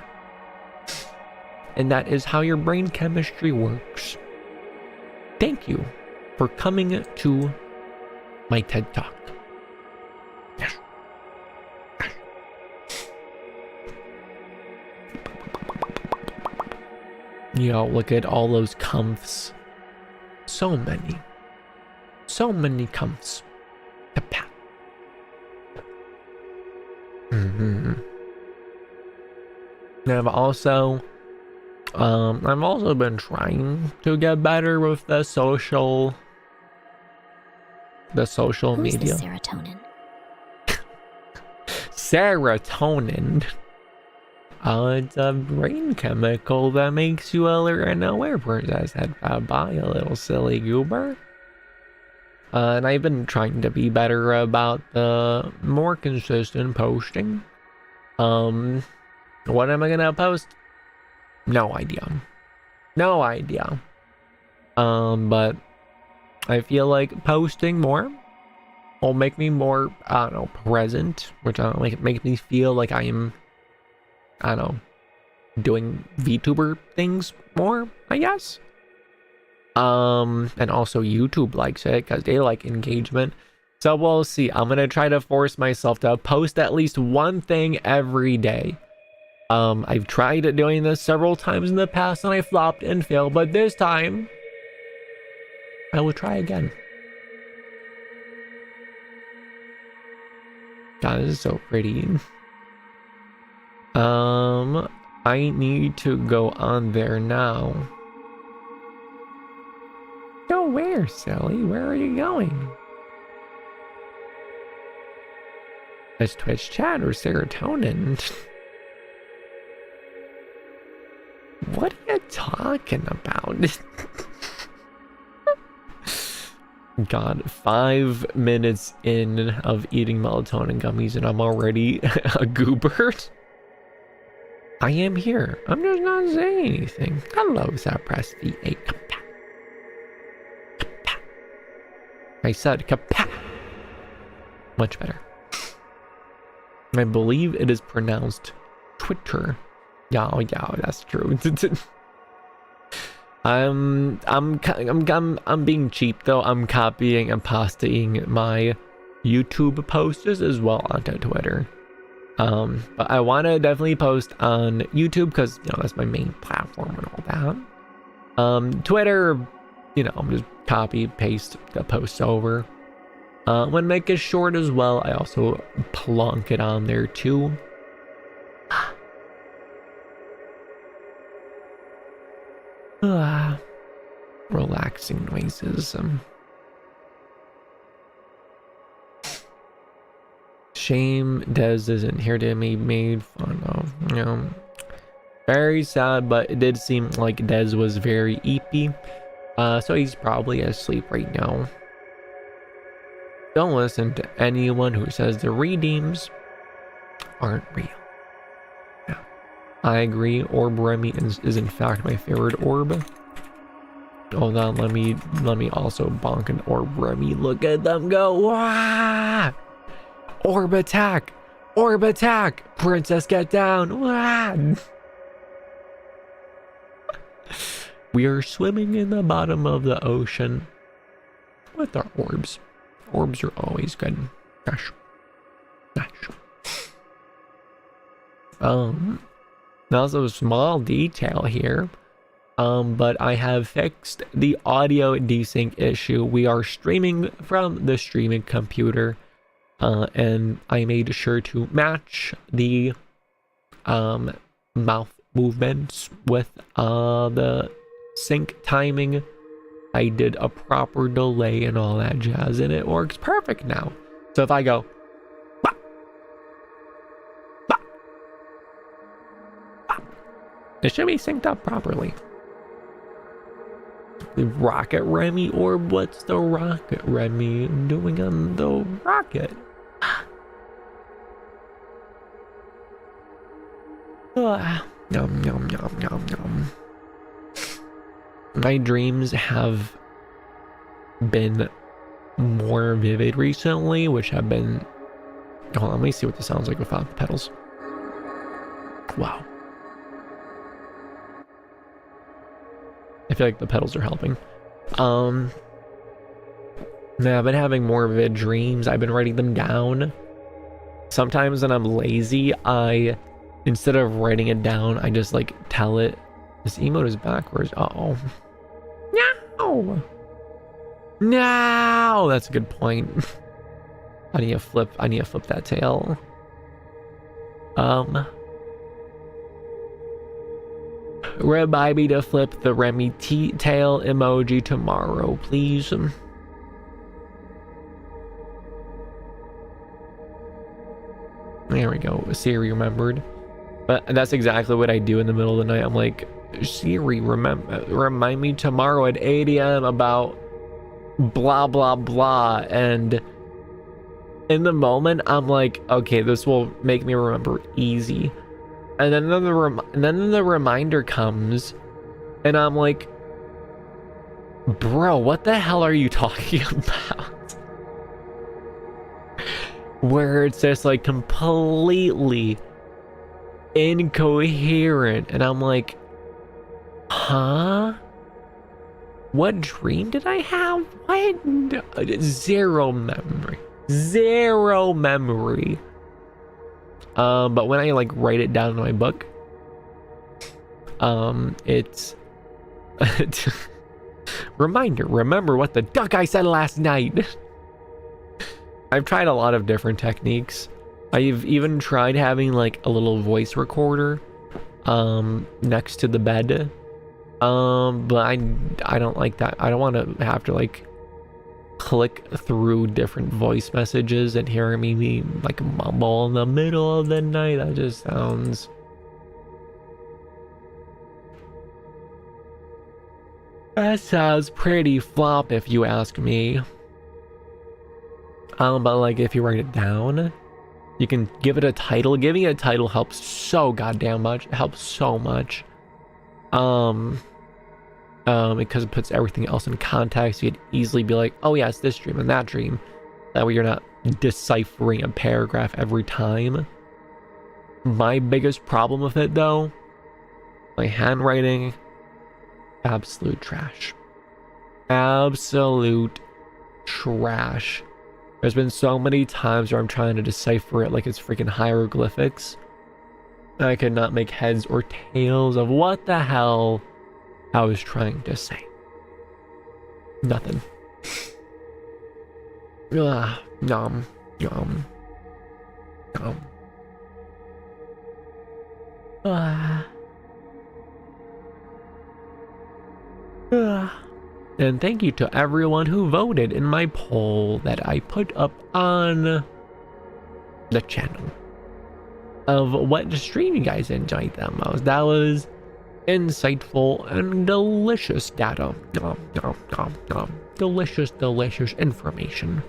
And that is how your brain chemistry works. Thank you for coming to my TED Talk. Yo, look at all those comfs. So many comfs to pat. I've also been trying to get better with the social Who's media. the serotonin? Serotonin. It's a brain chemical that makes you alert and aware. Princess said bye, a little silly goober. And I've been trying to be better about the more consistent posting. What am I gonna post? No idea. But I feel like posting more will make me more, I don't know, present, which I don't know, make me feel like I am, I don't know, doing VTuber things more, I guess. And also YouTube likes it because they like engagement. So we'll see. I'm gonna try to force myself to post at least one thing every day. I've tried doing this several times in the past and I flopped and failed, but this time I will try again. God, this is so pretty. I need to go on there now. Go where, silly? Where are you going? It's Twitch chat or serotonin? What are you talking about? God, 5 minutes in of eating melatonin gummies and I'm already a goober. I am here. I'm just not saying anything. Hello, suppressed V8. I said kapa. Much better. I believe it is pronounced Twitter. Yeah, that's true. I'm being cheap though. I'm copying and pasting my YouTube posts as well onto Twitter. But I want to definitely post on YouTube because that's my main platform and all that. Twitter, I'm just copy paste the posts over. When I make it short as well, I also plonk it on there too. Relaxing noises. Shame Dez isn't here to be made fun of. Very sad, but it did seem like Dez was very eepy. So he's probably asleep right now. Don't listen to anyone who says the redeems aren't real. Yeah, I agree. Orb Remi is in fact my favorite orb. Hold on, let me also bonk an Orb Remi. Look at them go! Wah! Orb attack! Orb attack! Princess, get down! Wah! We are swimming in the bottom of the ocean with our orbs. Orbs are always good. Gosh. Also a small detail here. But I have fixed the audio desync issue. We are streaming from the streaming computer. And I made sure to match the mouth movements with the sync timing. I did a proper delay and all that jazz, and it works perfect now. So if I go, bah, bah, bah, it should be synced up properly. The Rocket Remi, or what's the Rocket Remi doing on the rocket? Yum, yum, yum, yum, yum. My dreams have been more vivid recently, which have been... Hold on, let me see what this sounds like without the pedals. Wow. I feel like the pedals are helping. Yeah, I've been having more vivid dreams. I've been writing them down. Sometimes when I'm lazy, instead of writing it down, I just like tell it. This emote is backwards. Uh-oh. No! No! That's a good point. I need to flip that tail. Remind me to flip the Remi tail emoji tomorrow, please. There we go. Siri remembered. But that's exactly what I do in the middle of the night. I'm like, Siri, remind me tomorrow at 8 a.m. about blah, blah, blah. And in the moment, I'm like, okay, this will make me remember easy. And then the reminder comes, and I'm like, bro, what the hell are you talking about? Where it's just like completely incoherent, and I'm like, huh? What dream did I have? What? Zero memory. But when I like write it down in my book, it's reminder, remember what the duck I said last night. I've tried a lot of different techniques. I've even tried having like a little voice recorder next to the bed. But I don't like that. I don't want to have to like click through different voice messages and hearing me like mumble in the middle of the night. That just sounds... That sounds pretty flop if you ask me. But like if you write it down, you can give it a title. Giving it a title helps so goddamn much. It helps so much. Because it puts everything else in context. You could easily be like, oh yeah, it's this dream and that dream. That way you're not deciphering a paragraph every time. My biggest problem with it though, my handwriting, absolute trash. Absolute trash. There's been so many times where I'm trying to decipher it like it's freaking hieroglyphics. I could not make heads or tails of what the hell I was trying to say. Nothing. Ugh, nom. And thank you to everyone who voted in my poll that I put up on the channel of what stream you guys enjoyed the most. That was insightful and delicious data. Delicious information.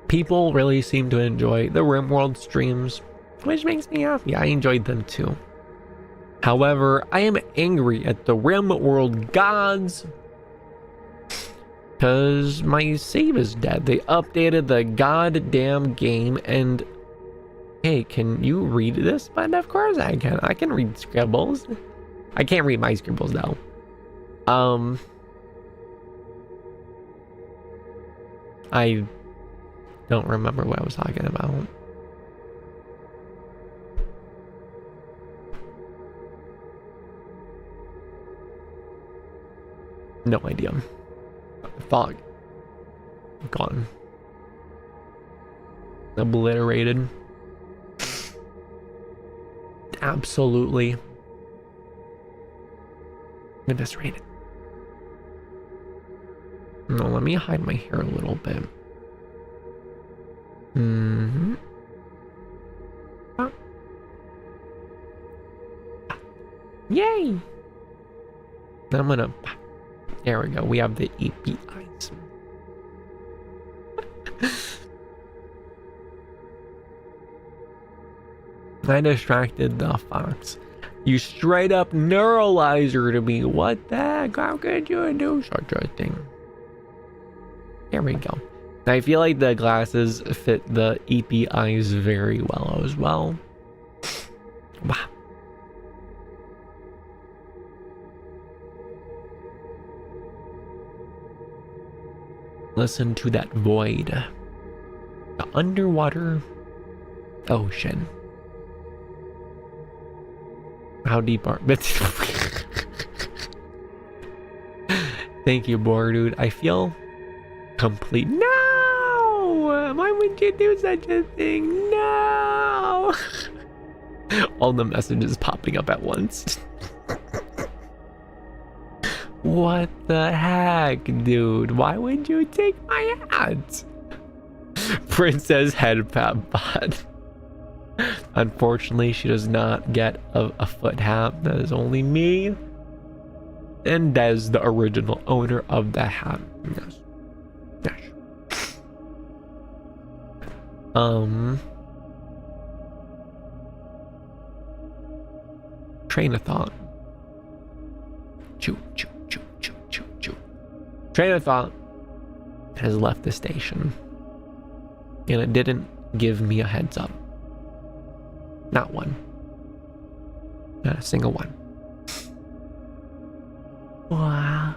People really seem to enjoy the RimWorld streams, which makes me happy. I enjoyed them too. However, I am angry at the RimWorld gods because my save is dead. They updated the goddamn game and hey, can you read this? But of course I can. I can read scribbles. I can't read my scribbles though. I don't remember what I was talking about. No idea. Fog. Gone. Obliterated. Absolutely eviscerated. No, let me hide my hair a little bit. Ah. Yay! I'm gonna. There we go. We have the APIs. I distracted the fox. You straight up neuralizer to me. What the heck? How could you do such a thing? There we go. I feel like the glasses fit the EP eyes very well as well. Wow. Listen to that void. The underwater ocean. How deep are... Thank you, Boar Dude. I feel complete. No! Why would you do such a thing? No! All the messages popping up at once. What the heck, dude? Why would you take my hat? Princess Headpat Bot. Unfortunately, she does not get a foot hat. That is only me and Des, the original owner of the hat. Yes. Yes. Train of thought. Choo, choo, choo, choo, choo, choo. Train of thought has left the station. And it didn't give me a heads up. Not one. Not a single one. Wow.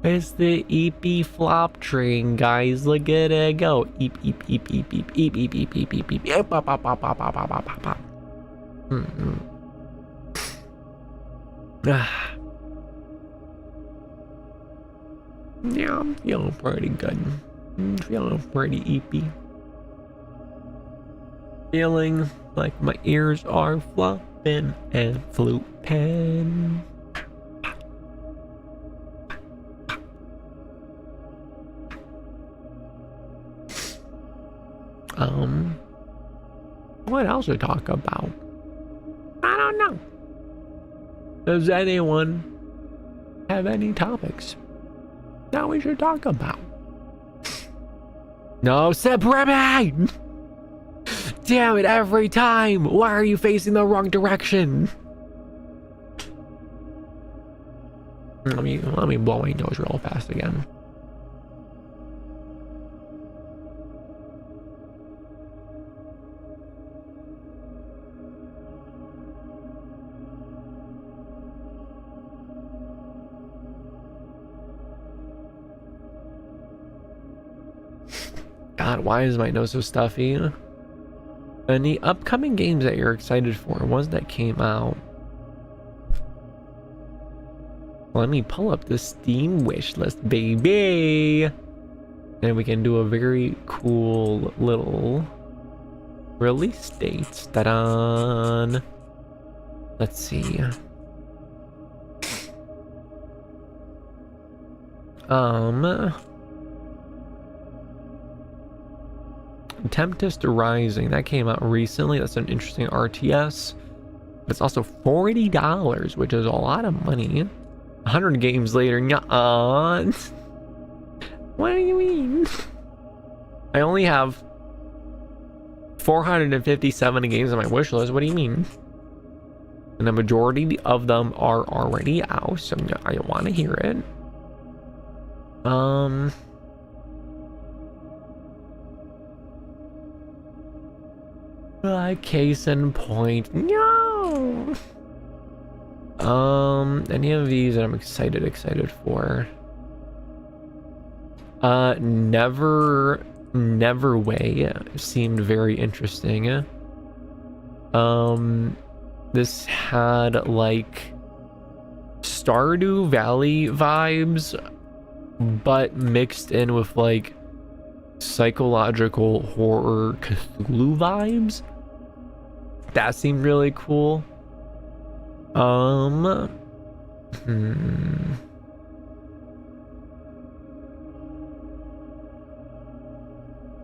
It's the EP flop train, guys. Look at it go. Eep, eep, eep, eep, eep, eep, eep, eep, eep, eep, eep, eep, pop, pop, pop, pop, pop, pop, pop, pop. Yeah, I'm feeling pretty good. I'm feeling pretty eepy. Feeling like my ears are flopping and flooping. What else to talk about? I don't know. Does anyone have any topics that we should talk about? No, Remi! Damn it, every time! Why are you facing the wrong direction? Let me blow my nose real fast again. God, why is my nose so stuffy? Any upcoming games that you're excited for? Ones that came out? Let me pull up the Steam wish list, baby. And we can do a very cool little release date. Ta-da! Let's see. Tempest Rising, that came out recently. That's an interesting RTS. But it's also $40, which is a lot of money. 100 games later, nuh-uh. What do you mean? I only have 457 games on my wish list. What do you mean? And the majority of them are already out, so I don't want to hear it. Case in point, no. Any of these that I'm excited for? Never Way seemed very interesting. This had like Stardew Valley vibes, but mixed in with like psychological horror Cthulhu vibes. That seemed really cool.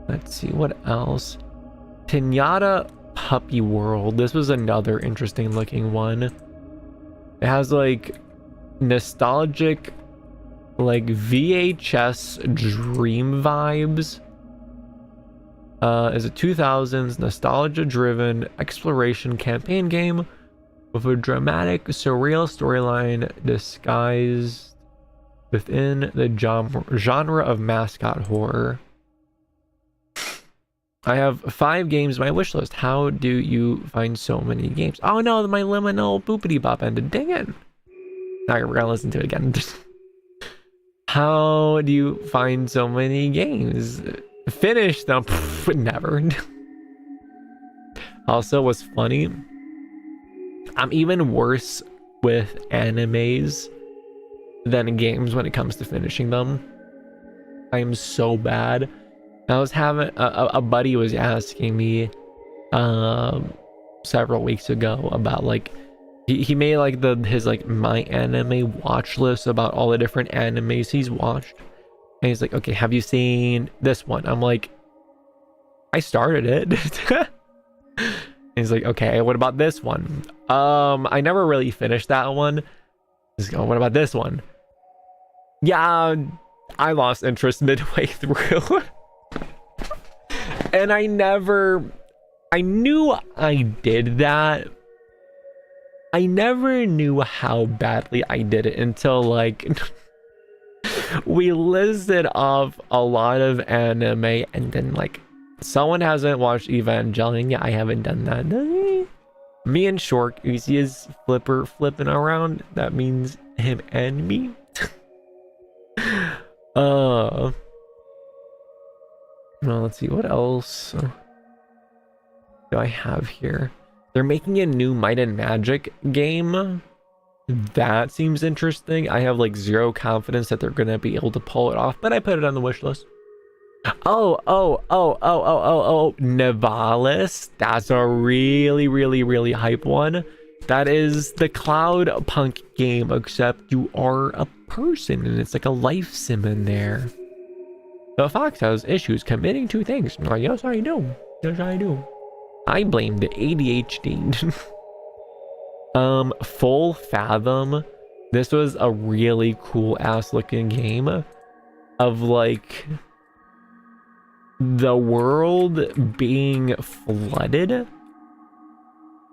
Let's see what else. Pinata Puppy World. This was another interesting looking one. It has like nostalgic like VHS dream vibes. Is a 2000s nostalgia driven exploration campaign game with a dramatic surreal storyline disguised within the genre of mascot horror. I have 5 games on my wish list. How do you find so many games? Oh no, my liminal boopity bop ended. Dang it. Now we're gonna listen to it again. How do you find so many games? Finish them. Never. Also, what's funny, I'm even worse with animes than games when it comes to finishing them. I am so bad. I was having a buddy was asking me several weeks ago about like he made like his like my anime watch list about all the different animes he's watched. And he's like, okay, have you seen this one? I'm like, I started it. And he's like, okay, what about this one? I never really finished that one. He's going, what about this one? Yeah, I lost interest midway through. And I knew I did that. I never knew how badly I did it until like we listed off a lot of anime, and then like someone hasn't watched Evangelion. Yeah, I haven't done that. Me and Short, you see his flipper flipping around? That means him and me. Well, let's see what else do I have here. They're making a new Might and Magic game. That seems interesting. I have like zero confidence that they're gonna be able to pull it off, but I put it on the wish list. Oh, Nivalis. That's a really hype one. That is the Cloud Punk game, except you are a person and it's like a life sim in there. The fox has issues committing to things. I'm like, yes, I do. Yes, I do. I blame the ADHD. Full Fathom. This was a really cool ass looking game of like the world being flooded.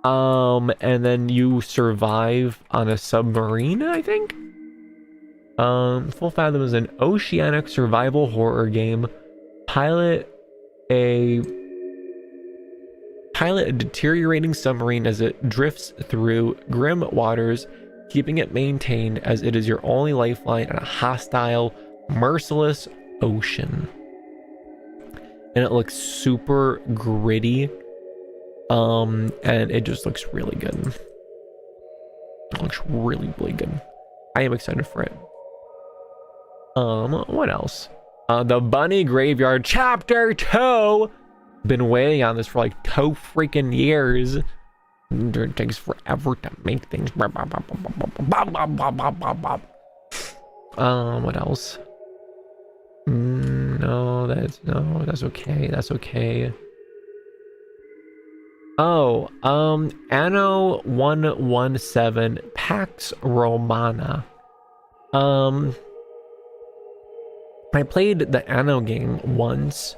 And then you survive on a submarine, I think. Full Fathom is an oceanic survival horror game. Pilot a deteriorating submarine as it drifts through grim waters, keeping it maintained as it is your only lifeline in a hostile, merciless ocean. And it looks super gritty. And it just looks really good. It looks really, really good. I am excited for it. What else? The Bunny Graveyard Chapter 2. Been waiting on this for like 2 freaking years. It takes forever to make things. What else? No, that's okay. That's okay. Oh, Anno 117 Pax Romana. I played the Anno game once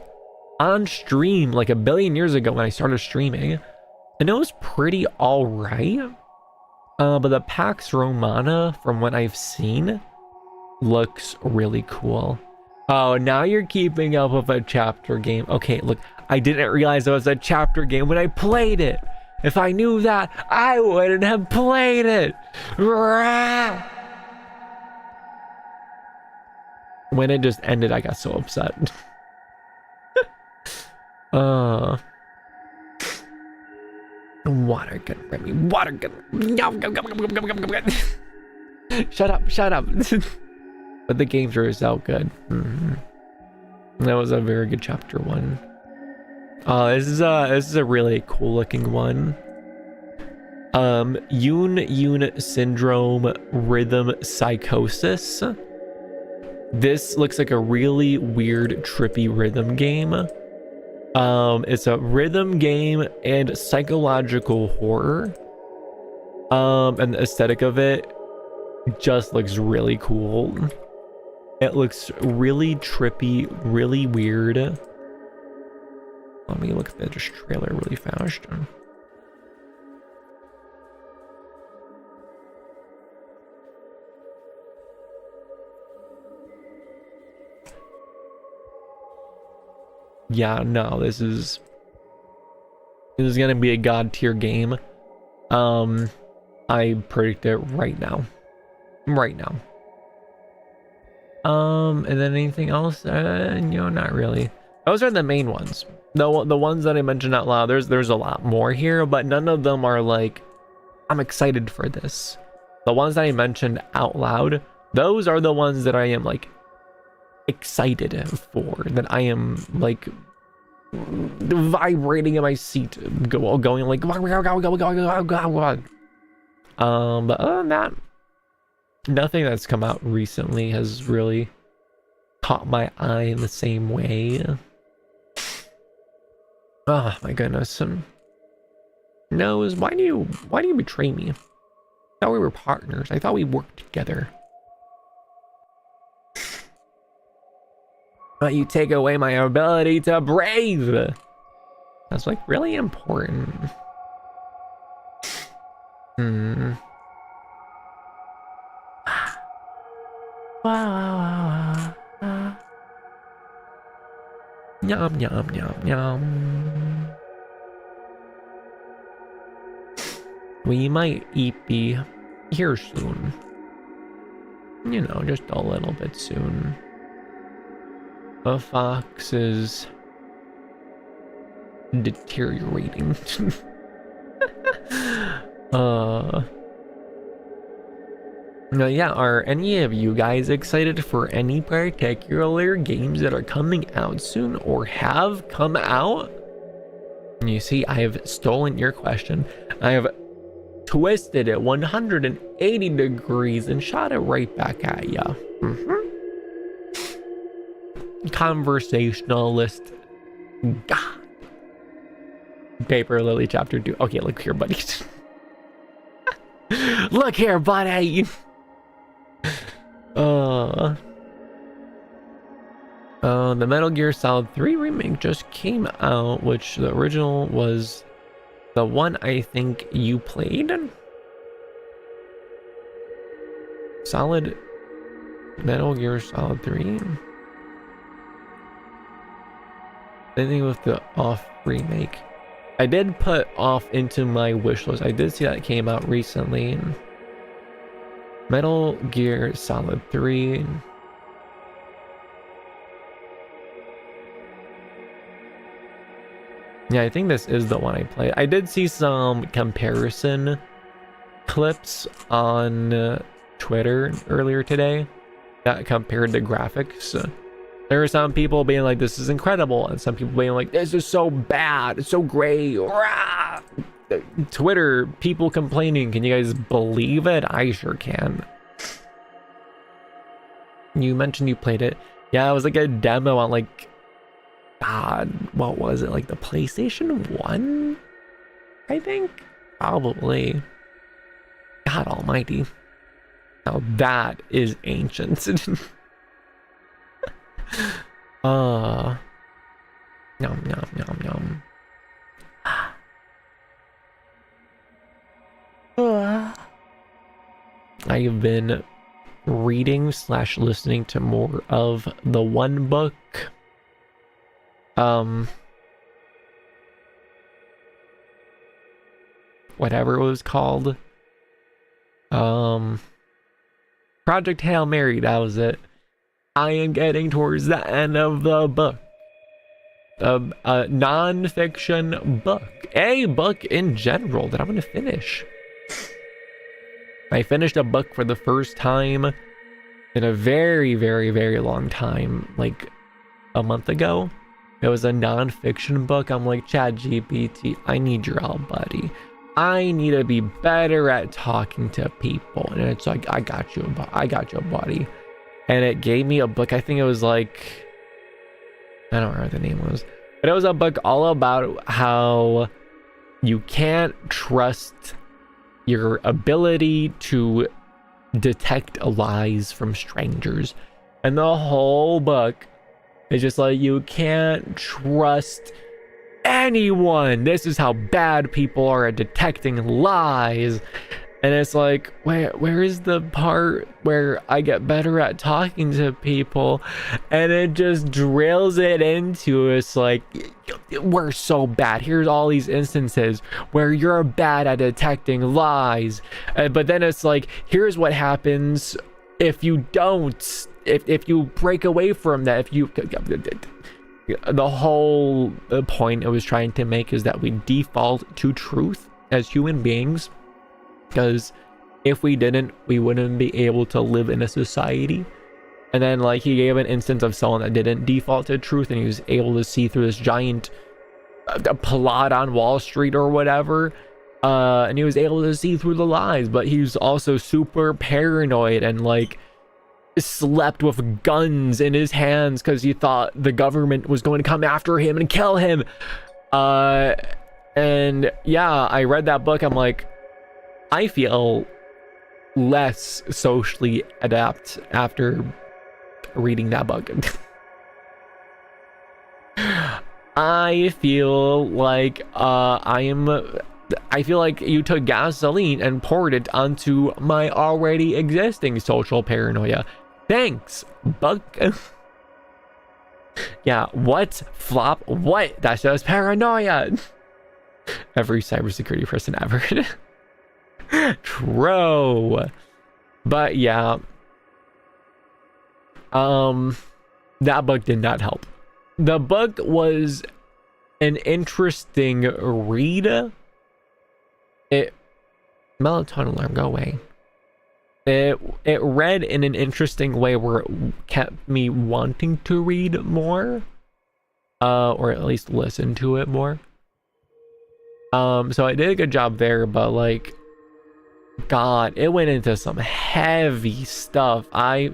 on stream like a billion years ago when I started streaming, and it was pretty alright. But the Pax Romana, from what I've seen, looks really cool. Oh, now you're keeping up with a chapter game. Okay, look, I didn't realize it was a chapter game when I played it. If I knew that, I wouldn't have played it. When it just ended, I got so upset. Water gun, Remi. Water gun. Shut up, shut up. But the games are so good. That was a very good chapter 1. This is a really cool looking one. Yoon Syndrome Rhythm Psychosis. This looks like a really weird, trippy rhythm game. It's a rhythm game and psychological horror. And the aesthetic of it just looks really cool. It looks really trippy, really weird. Let me look at the trailer really fast. Yeah, no, this is gonna be a god tier game. I predict it right now. And then anything else? Not really. Those are the main ones. The ones that I mentioned out loud. There's a lot more here, but none of them are like, I'm excited for this. The ones that I mentioned out loud, those are the ones that I am like excited for. That I am like vibrating in my seat, going like, go. But other than that, nothing that's come out recently has really caught my eye in the same way. Oh my goodness. Nose, why do you betray me? I thought we were partners. I thought we worked together. But you take away my ability to breathe. That's like really important. Wow. Yum, yum, yum, yum. We might be here soon. Just a little bit soon. The fox is deteriorating. Now, yeah, are any of you guys excited for any particular games that are coming out soon or have come out? And you see, I have stolen your question. I have twisted it 180 degrees and shot it right back at ya. Conversationalist God. Paper Lily chapter 2. Okay, look here, buddy. Look here, buddy. The Metal Gear Solid 3 remake just came out, which the original was the one I think you played. Metal Gear Solid 3. Anything with the off remake. I did put off into my wish list. I did see that it came out recently. Metal Gear Solid 3. Yeah, I think this is the one I played. I did see some comparison clips on Twitter earlier today that compared the graphics. There were some people being like, this is incredible, and some people being like, this is so bad, it's so gray. Rah! Twitter, people complaining. Can you guys believe it? I sure can. You mentioned you played it. Yeah, it was like a demo on like, God, what was it? Like the PlayStation 1? I think? Probably. God almighty. Now that is ancient. Nom nom nom nom. I have been reading / listening to more of the one book. Whatever it was called. Project Hail Mary, that was it. I am getting towards the end of the book. A non-fiction book. A book in general that I'm going to finish. I finished a book for the first time in a very, very, very long time. Like a month ago. It was a non-fiction book. I'm like, ChatGPT, I need your help, buddy. I need to be better at talking to people. And it's like, I got you, buddy. And it gave me a book. I think it was like, I don't remember what the name was, but it was a book all about how you can't trust your ability to detect lies from strangers. And the whole book is just like, you can't trust anyone. This is how bad people are at detecting lies. And it's like, where is the part where I get better at talking to people? And it just drills it into us like, we're so bad. Here's all these instances where you're bad at detecting lies. But then it's like, here's what happens if you don't, if you break away from that, if you... The whole point it was trying to make is that we default to truth as human beings. Because if we didn't, we wouldn't be able to live in a society. And then like he gave an instance of someone that didn't default to truth and he was able to see through this giant plot on Wall Street or whatever. And he was able to see through the lies, but he was also super paranoid and like slept with guns in his hands because he thought the government was going to come after him and kill him. And yeah, I read that book. I'm like, I feel less socially adept after reading that book. I feel like I feel like you took gasoline and poured it onto my already existing social paranoia. Thanks, book. Yeah, what? Flop? What? That's just paranoia. Every cybersecurity person ever. True. But yeah. That book did not help. The book was an interesting read. Melatonin alarm, go away. It read in an interesting way where it kept me wanting to read more. Or at least listen to it more. So I did a good job there, but like, God, it went into some heavy stuff. I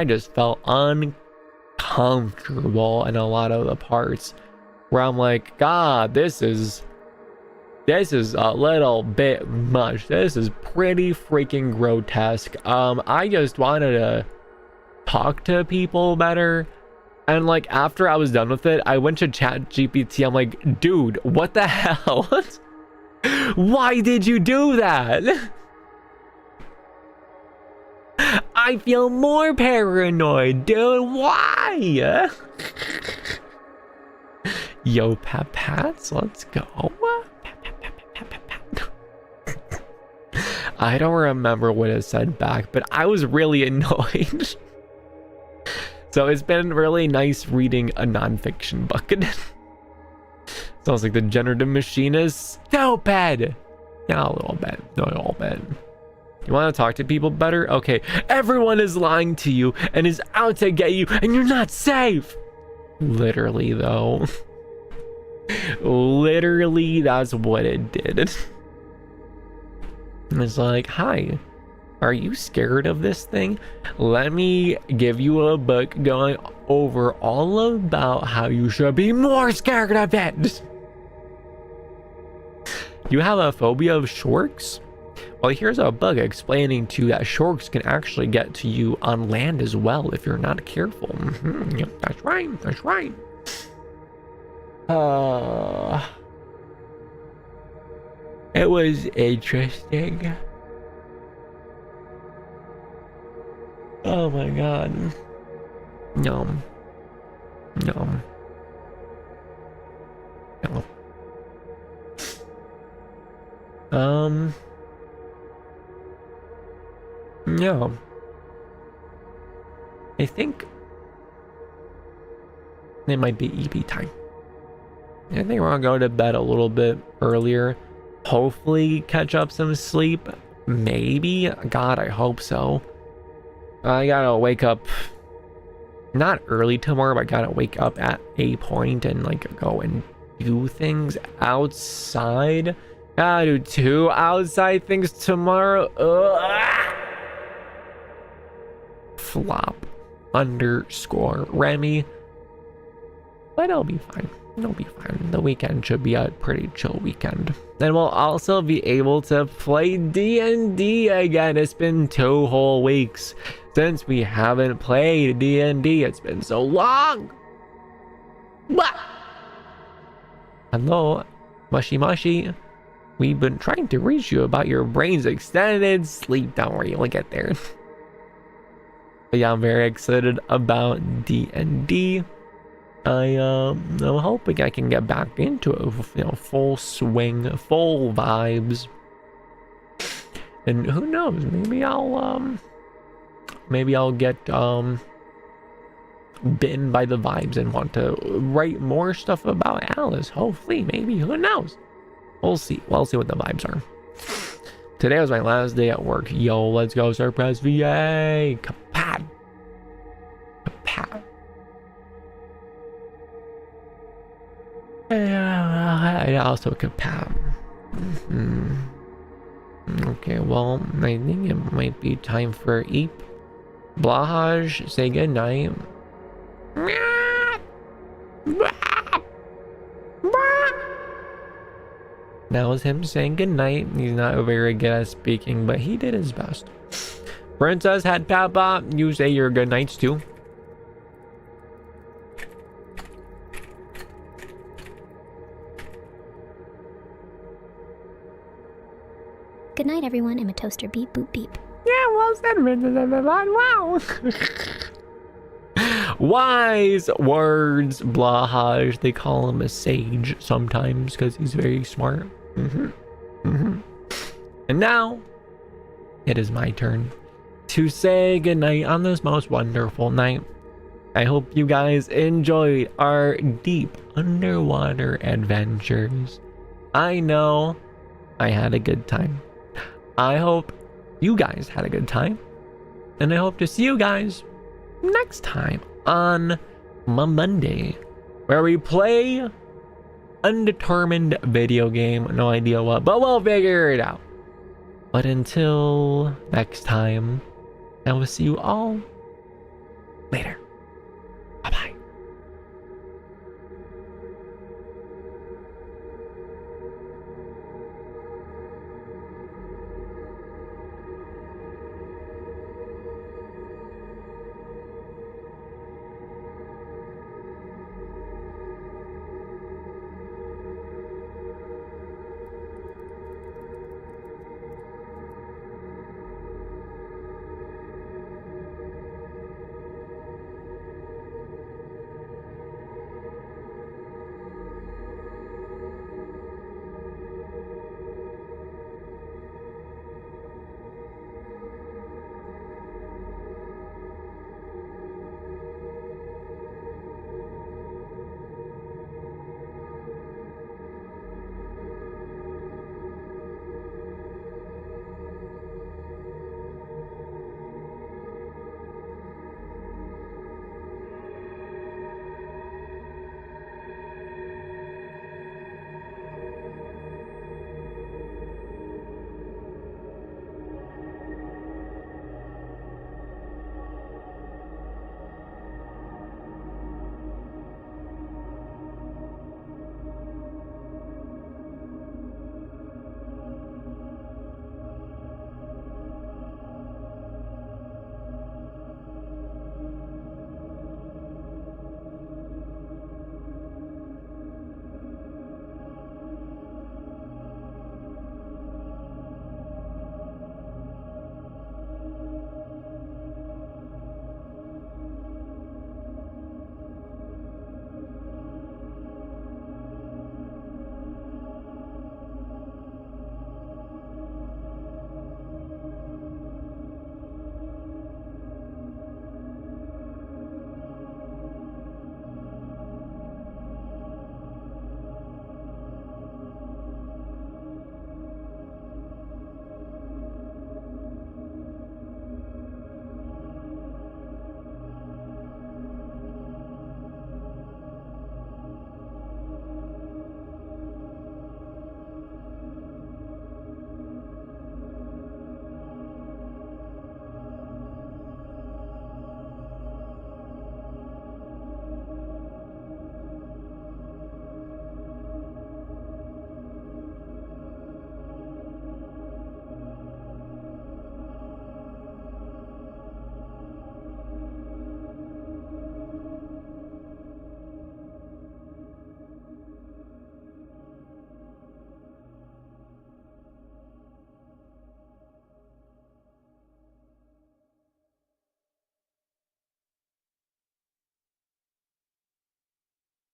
just felt uncomfortable in a lot of the parts where I'm like, God, this is This is a little bit much. This is pretty freaking grotesque. I just wanted to talk to people better. And like after I was done with it, I went to chat GPT. I'm like, dude, what the hell? Why did you do that? I feel more paranoid, dude. Why? Yo, Pats, let's go. I don't remember what it said back, but I was really annoyed. So it's been really nice reading a nonfiction book. Sounds like the generative machine is stupid. Yeah, a little bit. Not a little bit. You want to talk to people better? Okay. Everyone is lying to you and is out to get you, and you're not safe. Literally, though. Literally, that's what it did. It's like, hi, are you scared of this thing? Let me give you a book going over all about how you should be more scared of it. You have a phobia of sharks? Well, here's a book explaining to you that sharks can actually get to you on land as well if you're not careful. Yep, that's right, that's right. It was interesting. Oh my god. Yum. Yum. Yum. Yeah. I think it might be EP time. I think we're gonna go to bed a little bit earlier. Hopefully catch up some sleep. Maybe. God, I hope so. I gotta wake up not early tomorrow, but I gotta wake up at a point and like go and do things outside. Gotta do 2 outside things tomorrow. Ugh. Flop underscore Remi. But it'll be fine. It'll be fine. The weekend should be a pretty chill weekend. And we'll also be able to play D&D again. It's been 2 whole weeks since we haven't played D&D. It's been so long. What? Hello, Mushy Mushy. We've been trying to reach you about your brain's extended sleep. Don't worry, we'll get there. But yeah, I'm very excited about D&D. I'm hoping I can get back into it, you know, full swing, full vibes. And who knows, maybe I'll get bitten by the vibes and want to write more stuff about Alice. Hopefully, maybe, who knows? We'll see. We'll see what the vibes are. Today was my last day at work. Yo, let's go, Surprise VA. Kapat. Kapat. I also kapat. Okay, well, I think it might be time for Eep. Blahaj, say goodnight. That was him saying goodnight. He's not very good at speaking, but he did his best. Princess had Papa. You say your goodnights too. Good night, everyone. I'm a toaster. Beep, boop, beep. Yeah, well said, wow. Wise words, Blahaj. They call him a sage sometimes because he's very smart. And now, it is my turn to say goodnight on this most wonderful night. I hope you guys enjoyed our deep underwater adventures. I know I had a good time. I hope you guys had a good time. And I hope to see you guys next time on Monday, where we play undetermined video game. No idea what, but we'll figure it out. But until next time, I will see you all later. Bye-bye.